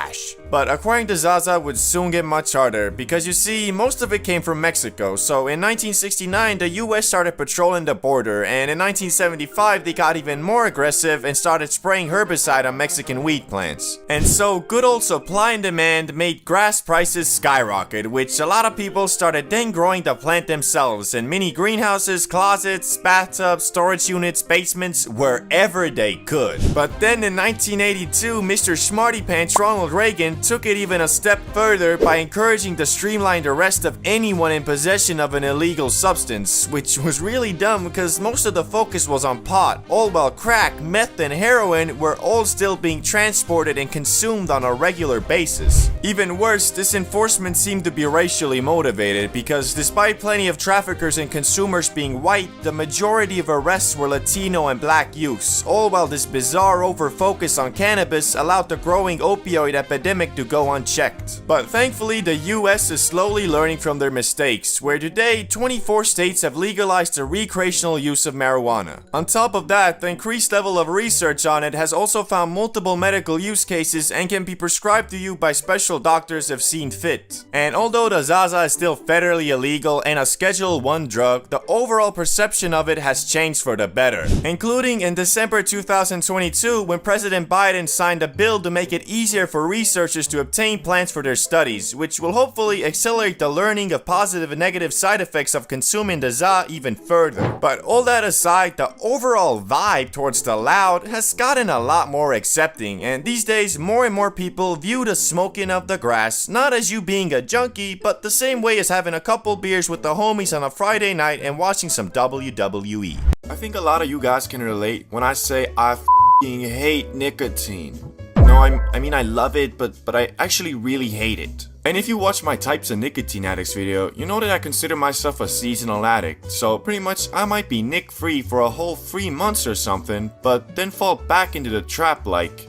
But acquiring the Zaza would soon get much harder, because you see, most of it came from Mexico, so in 1969 the US started patrolling the border, and in 1975 they got even more aggressive and started spraying herbicide on Mexican wheat plants. And so good old supply and demand made grass prices skyrocket, which a lot of people started then growing the plant themselves in mini greenhouses, closets, bathtubs, storage units, basements, wherever they could. But then in 1982, Mr. Smarty Pants Ronald Reagan took it even a step further by encouraging the streamlined arrest of anyone in possession of an illegal substance, which was really dumb because most of the focus was on pot, all while crack, meth, and heroin were all still being transported and consumed on a regular basis. Even worse, this enforcement seemed to be racially motivated because despite plenty of traffickers and consumers being white, the majority of arrests were Latino and black youths, all while this bizarre over-focus on cannabis allowed the growing opioid epidemic to go unchecked. But thankfully, the US is slowly learning from their mistakes, where today 24 states have legalized the recreational use of marijuana. On top of that, the increased level of research on it has also found multiple medical use cases and can be prescribed to you by special doctors if seen fit. And although the Zaza is still federally illegal and a Schedule 1 drug, the overall perception of it has changed for the better, including in December 2022 when President Biden signed a bill to make it easier for researchers to obtain plants for their studies, which will hopefully accelerate the learning of positive and negative side effects of consuming the ZA even further. But all that aside, the overall vibe towards the loud has gotten a lot more accepting, and these days more and more people view the smoking of the grass not as you being a junkie, but the same way as having a couple beers with the homies on a Friday night and watching some WWE. I think a lot of you guys can relate when I say I f***ing hate nicotine. No, I mean I love it, but I actually really hate it. And if you watch my Types of Nicotine Addicts video, you know that I consider myself a seasonal addict, so pretty much I might be nic-free for a whole 3 months or something, but then fall back into the trap like,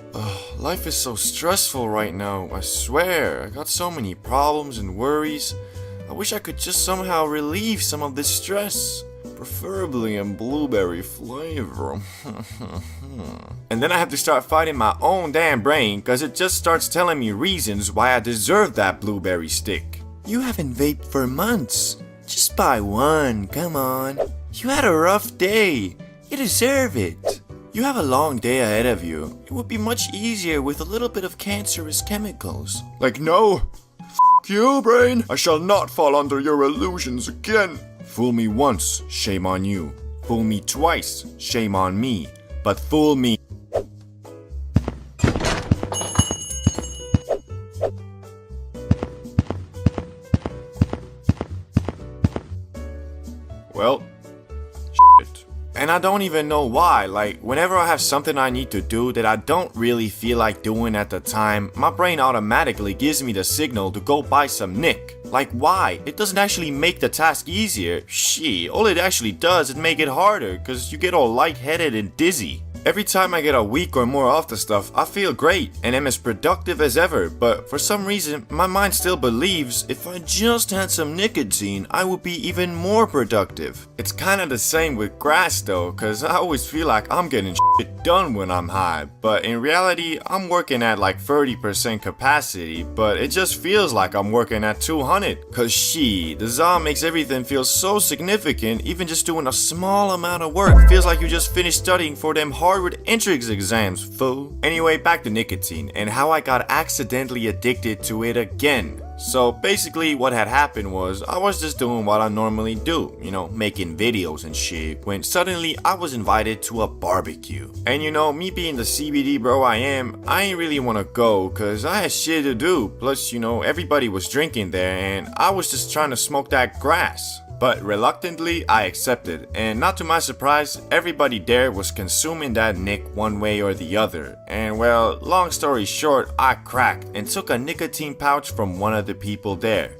life is so stressful right now, I swear, I got so many problems and worries. I wish I could just somehow relieve some of this stress. Preferably in blueberry flavor. And then I have to start fighting my own damn brain cause it just starts telling me reasons why I deserve that blueberry stick. You haven't vaped for months. Just buy one, come on. You had a rough day. You deserve it. You have a long day ahead of you. It would be much easier with a little bit of cancerous chemicals. Like no. F*** you, brain. I shall not fall under your illusions again. Fool me once, shame on you. Fool me twice, shame on me. But fool me. Well, shit. And I don't even know why. Like, whenever I have something I need to do that I don't really feel like doing at the time, my brain automatically gives me the signal to go buy some Nick. Like, why? It doesn't actually make the task easier. Shit, all it actually does is make it harder, cause you get all lightheaded and dizzy. Every time I get a week or more off the stuff, I feel great and am as productive as ever, but for some reason, my mind still believes if I just had some nicotine, I would be even more productive. It's kinda the same with grass though, cause I always feel like I'm getting shit done when I'm high, but in reality, I'm working at like 30% capacity, but it just feels like I'm working at 200, cause the ZA makes everything feel so significant, even just doing a small amount of work feels like you just finished studying for them Harvard entrance exams, fool. Anyway, back to nicotine and how I got accidentally addicted to it again. So basically what had happened was I was just doing what I normally do, you know, making videos and shit, when suddenly I was invited to a barbecue. And you know, me being the CBD bro I am, I ain't really wanna go cause I had shit to do. Plus, you know, everybody was drinking there and I was just trying to smoke that grass. But reluctantly, I accepted, and not to my surprise, everybody there was consuming that Nick one way or the other. And well, long story short, I cracked and took a nicotine pouch from one of the people there.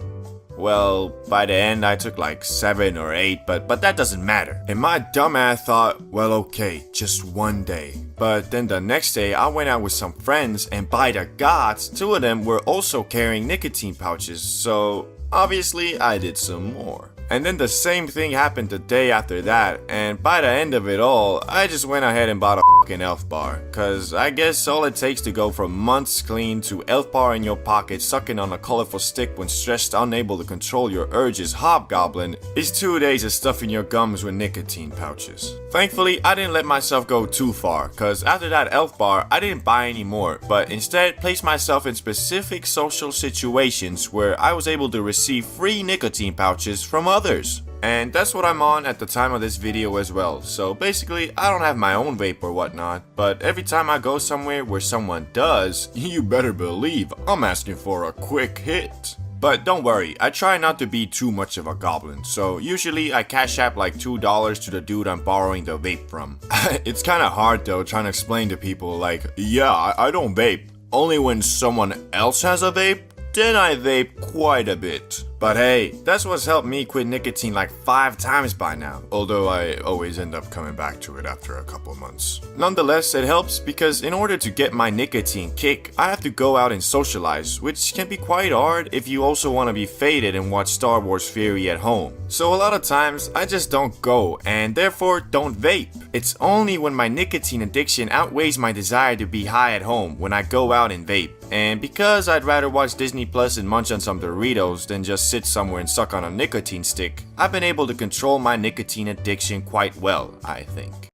Well, by the end I took like 7 or 8, but that doesn't matter. And my dumbass thought, well okay, just one day. But then the next day I went out with some friends and by the gods, 2 of them were also carrying nicotine pouches, so obviously I did some more. And then the same thing happened the day after that, and by the end of it all, I just went ahead and bought a fucking Elf bar. Cause I guess all it takes to go from months clean to Elf bar in your pocket sucking on a colorful stick when stressed, unable to control your urges hobgoblin is 2 days of stuffing your gums with nicotine pouches. Thankfully, I didn't let myself go too far, cause after that Elf bar, I didn't buy any more, but instead placed myself in specific social situations where I was able to receive free nicotine pouches from others. And that's what I'm on at the time of this video as well. So basically, I don't have my own vape or whatnot, but every time I go somewhere where someone does, you better believe I'm asking for a quick hit. But don't worry, I try not to be too much of a goblin, so usually I cash app like $2 to the dude I'm borrowing the vape from. It's kinda hard though trying to explain to people like, yeah, I don't vape. Only when someone else has a vape, then I vape quite a bit. But hey, that's what's helped me quit nicotine like 5 times by now, although I always end up coming back to it after a couple months. Nonetheless, it helps because in order to get my nicotine kick, I have to go out and socialize, which can be quite hard if you also want to be faded and watch Star Wars Theory at home. So a lot of times, I just don't go and therefore don't vape. It's only when my nicotine addiction outweighs my desire to be high at home when I go out and vape. And because I'd rather watch Disney Plus and munch on some Doritos than just sit somewhere and suck on a nicotine stick, I've been able to control my nicotine addiction quite well, I think.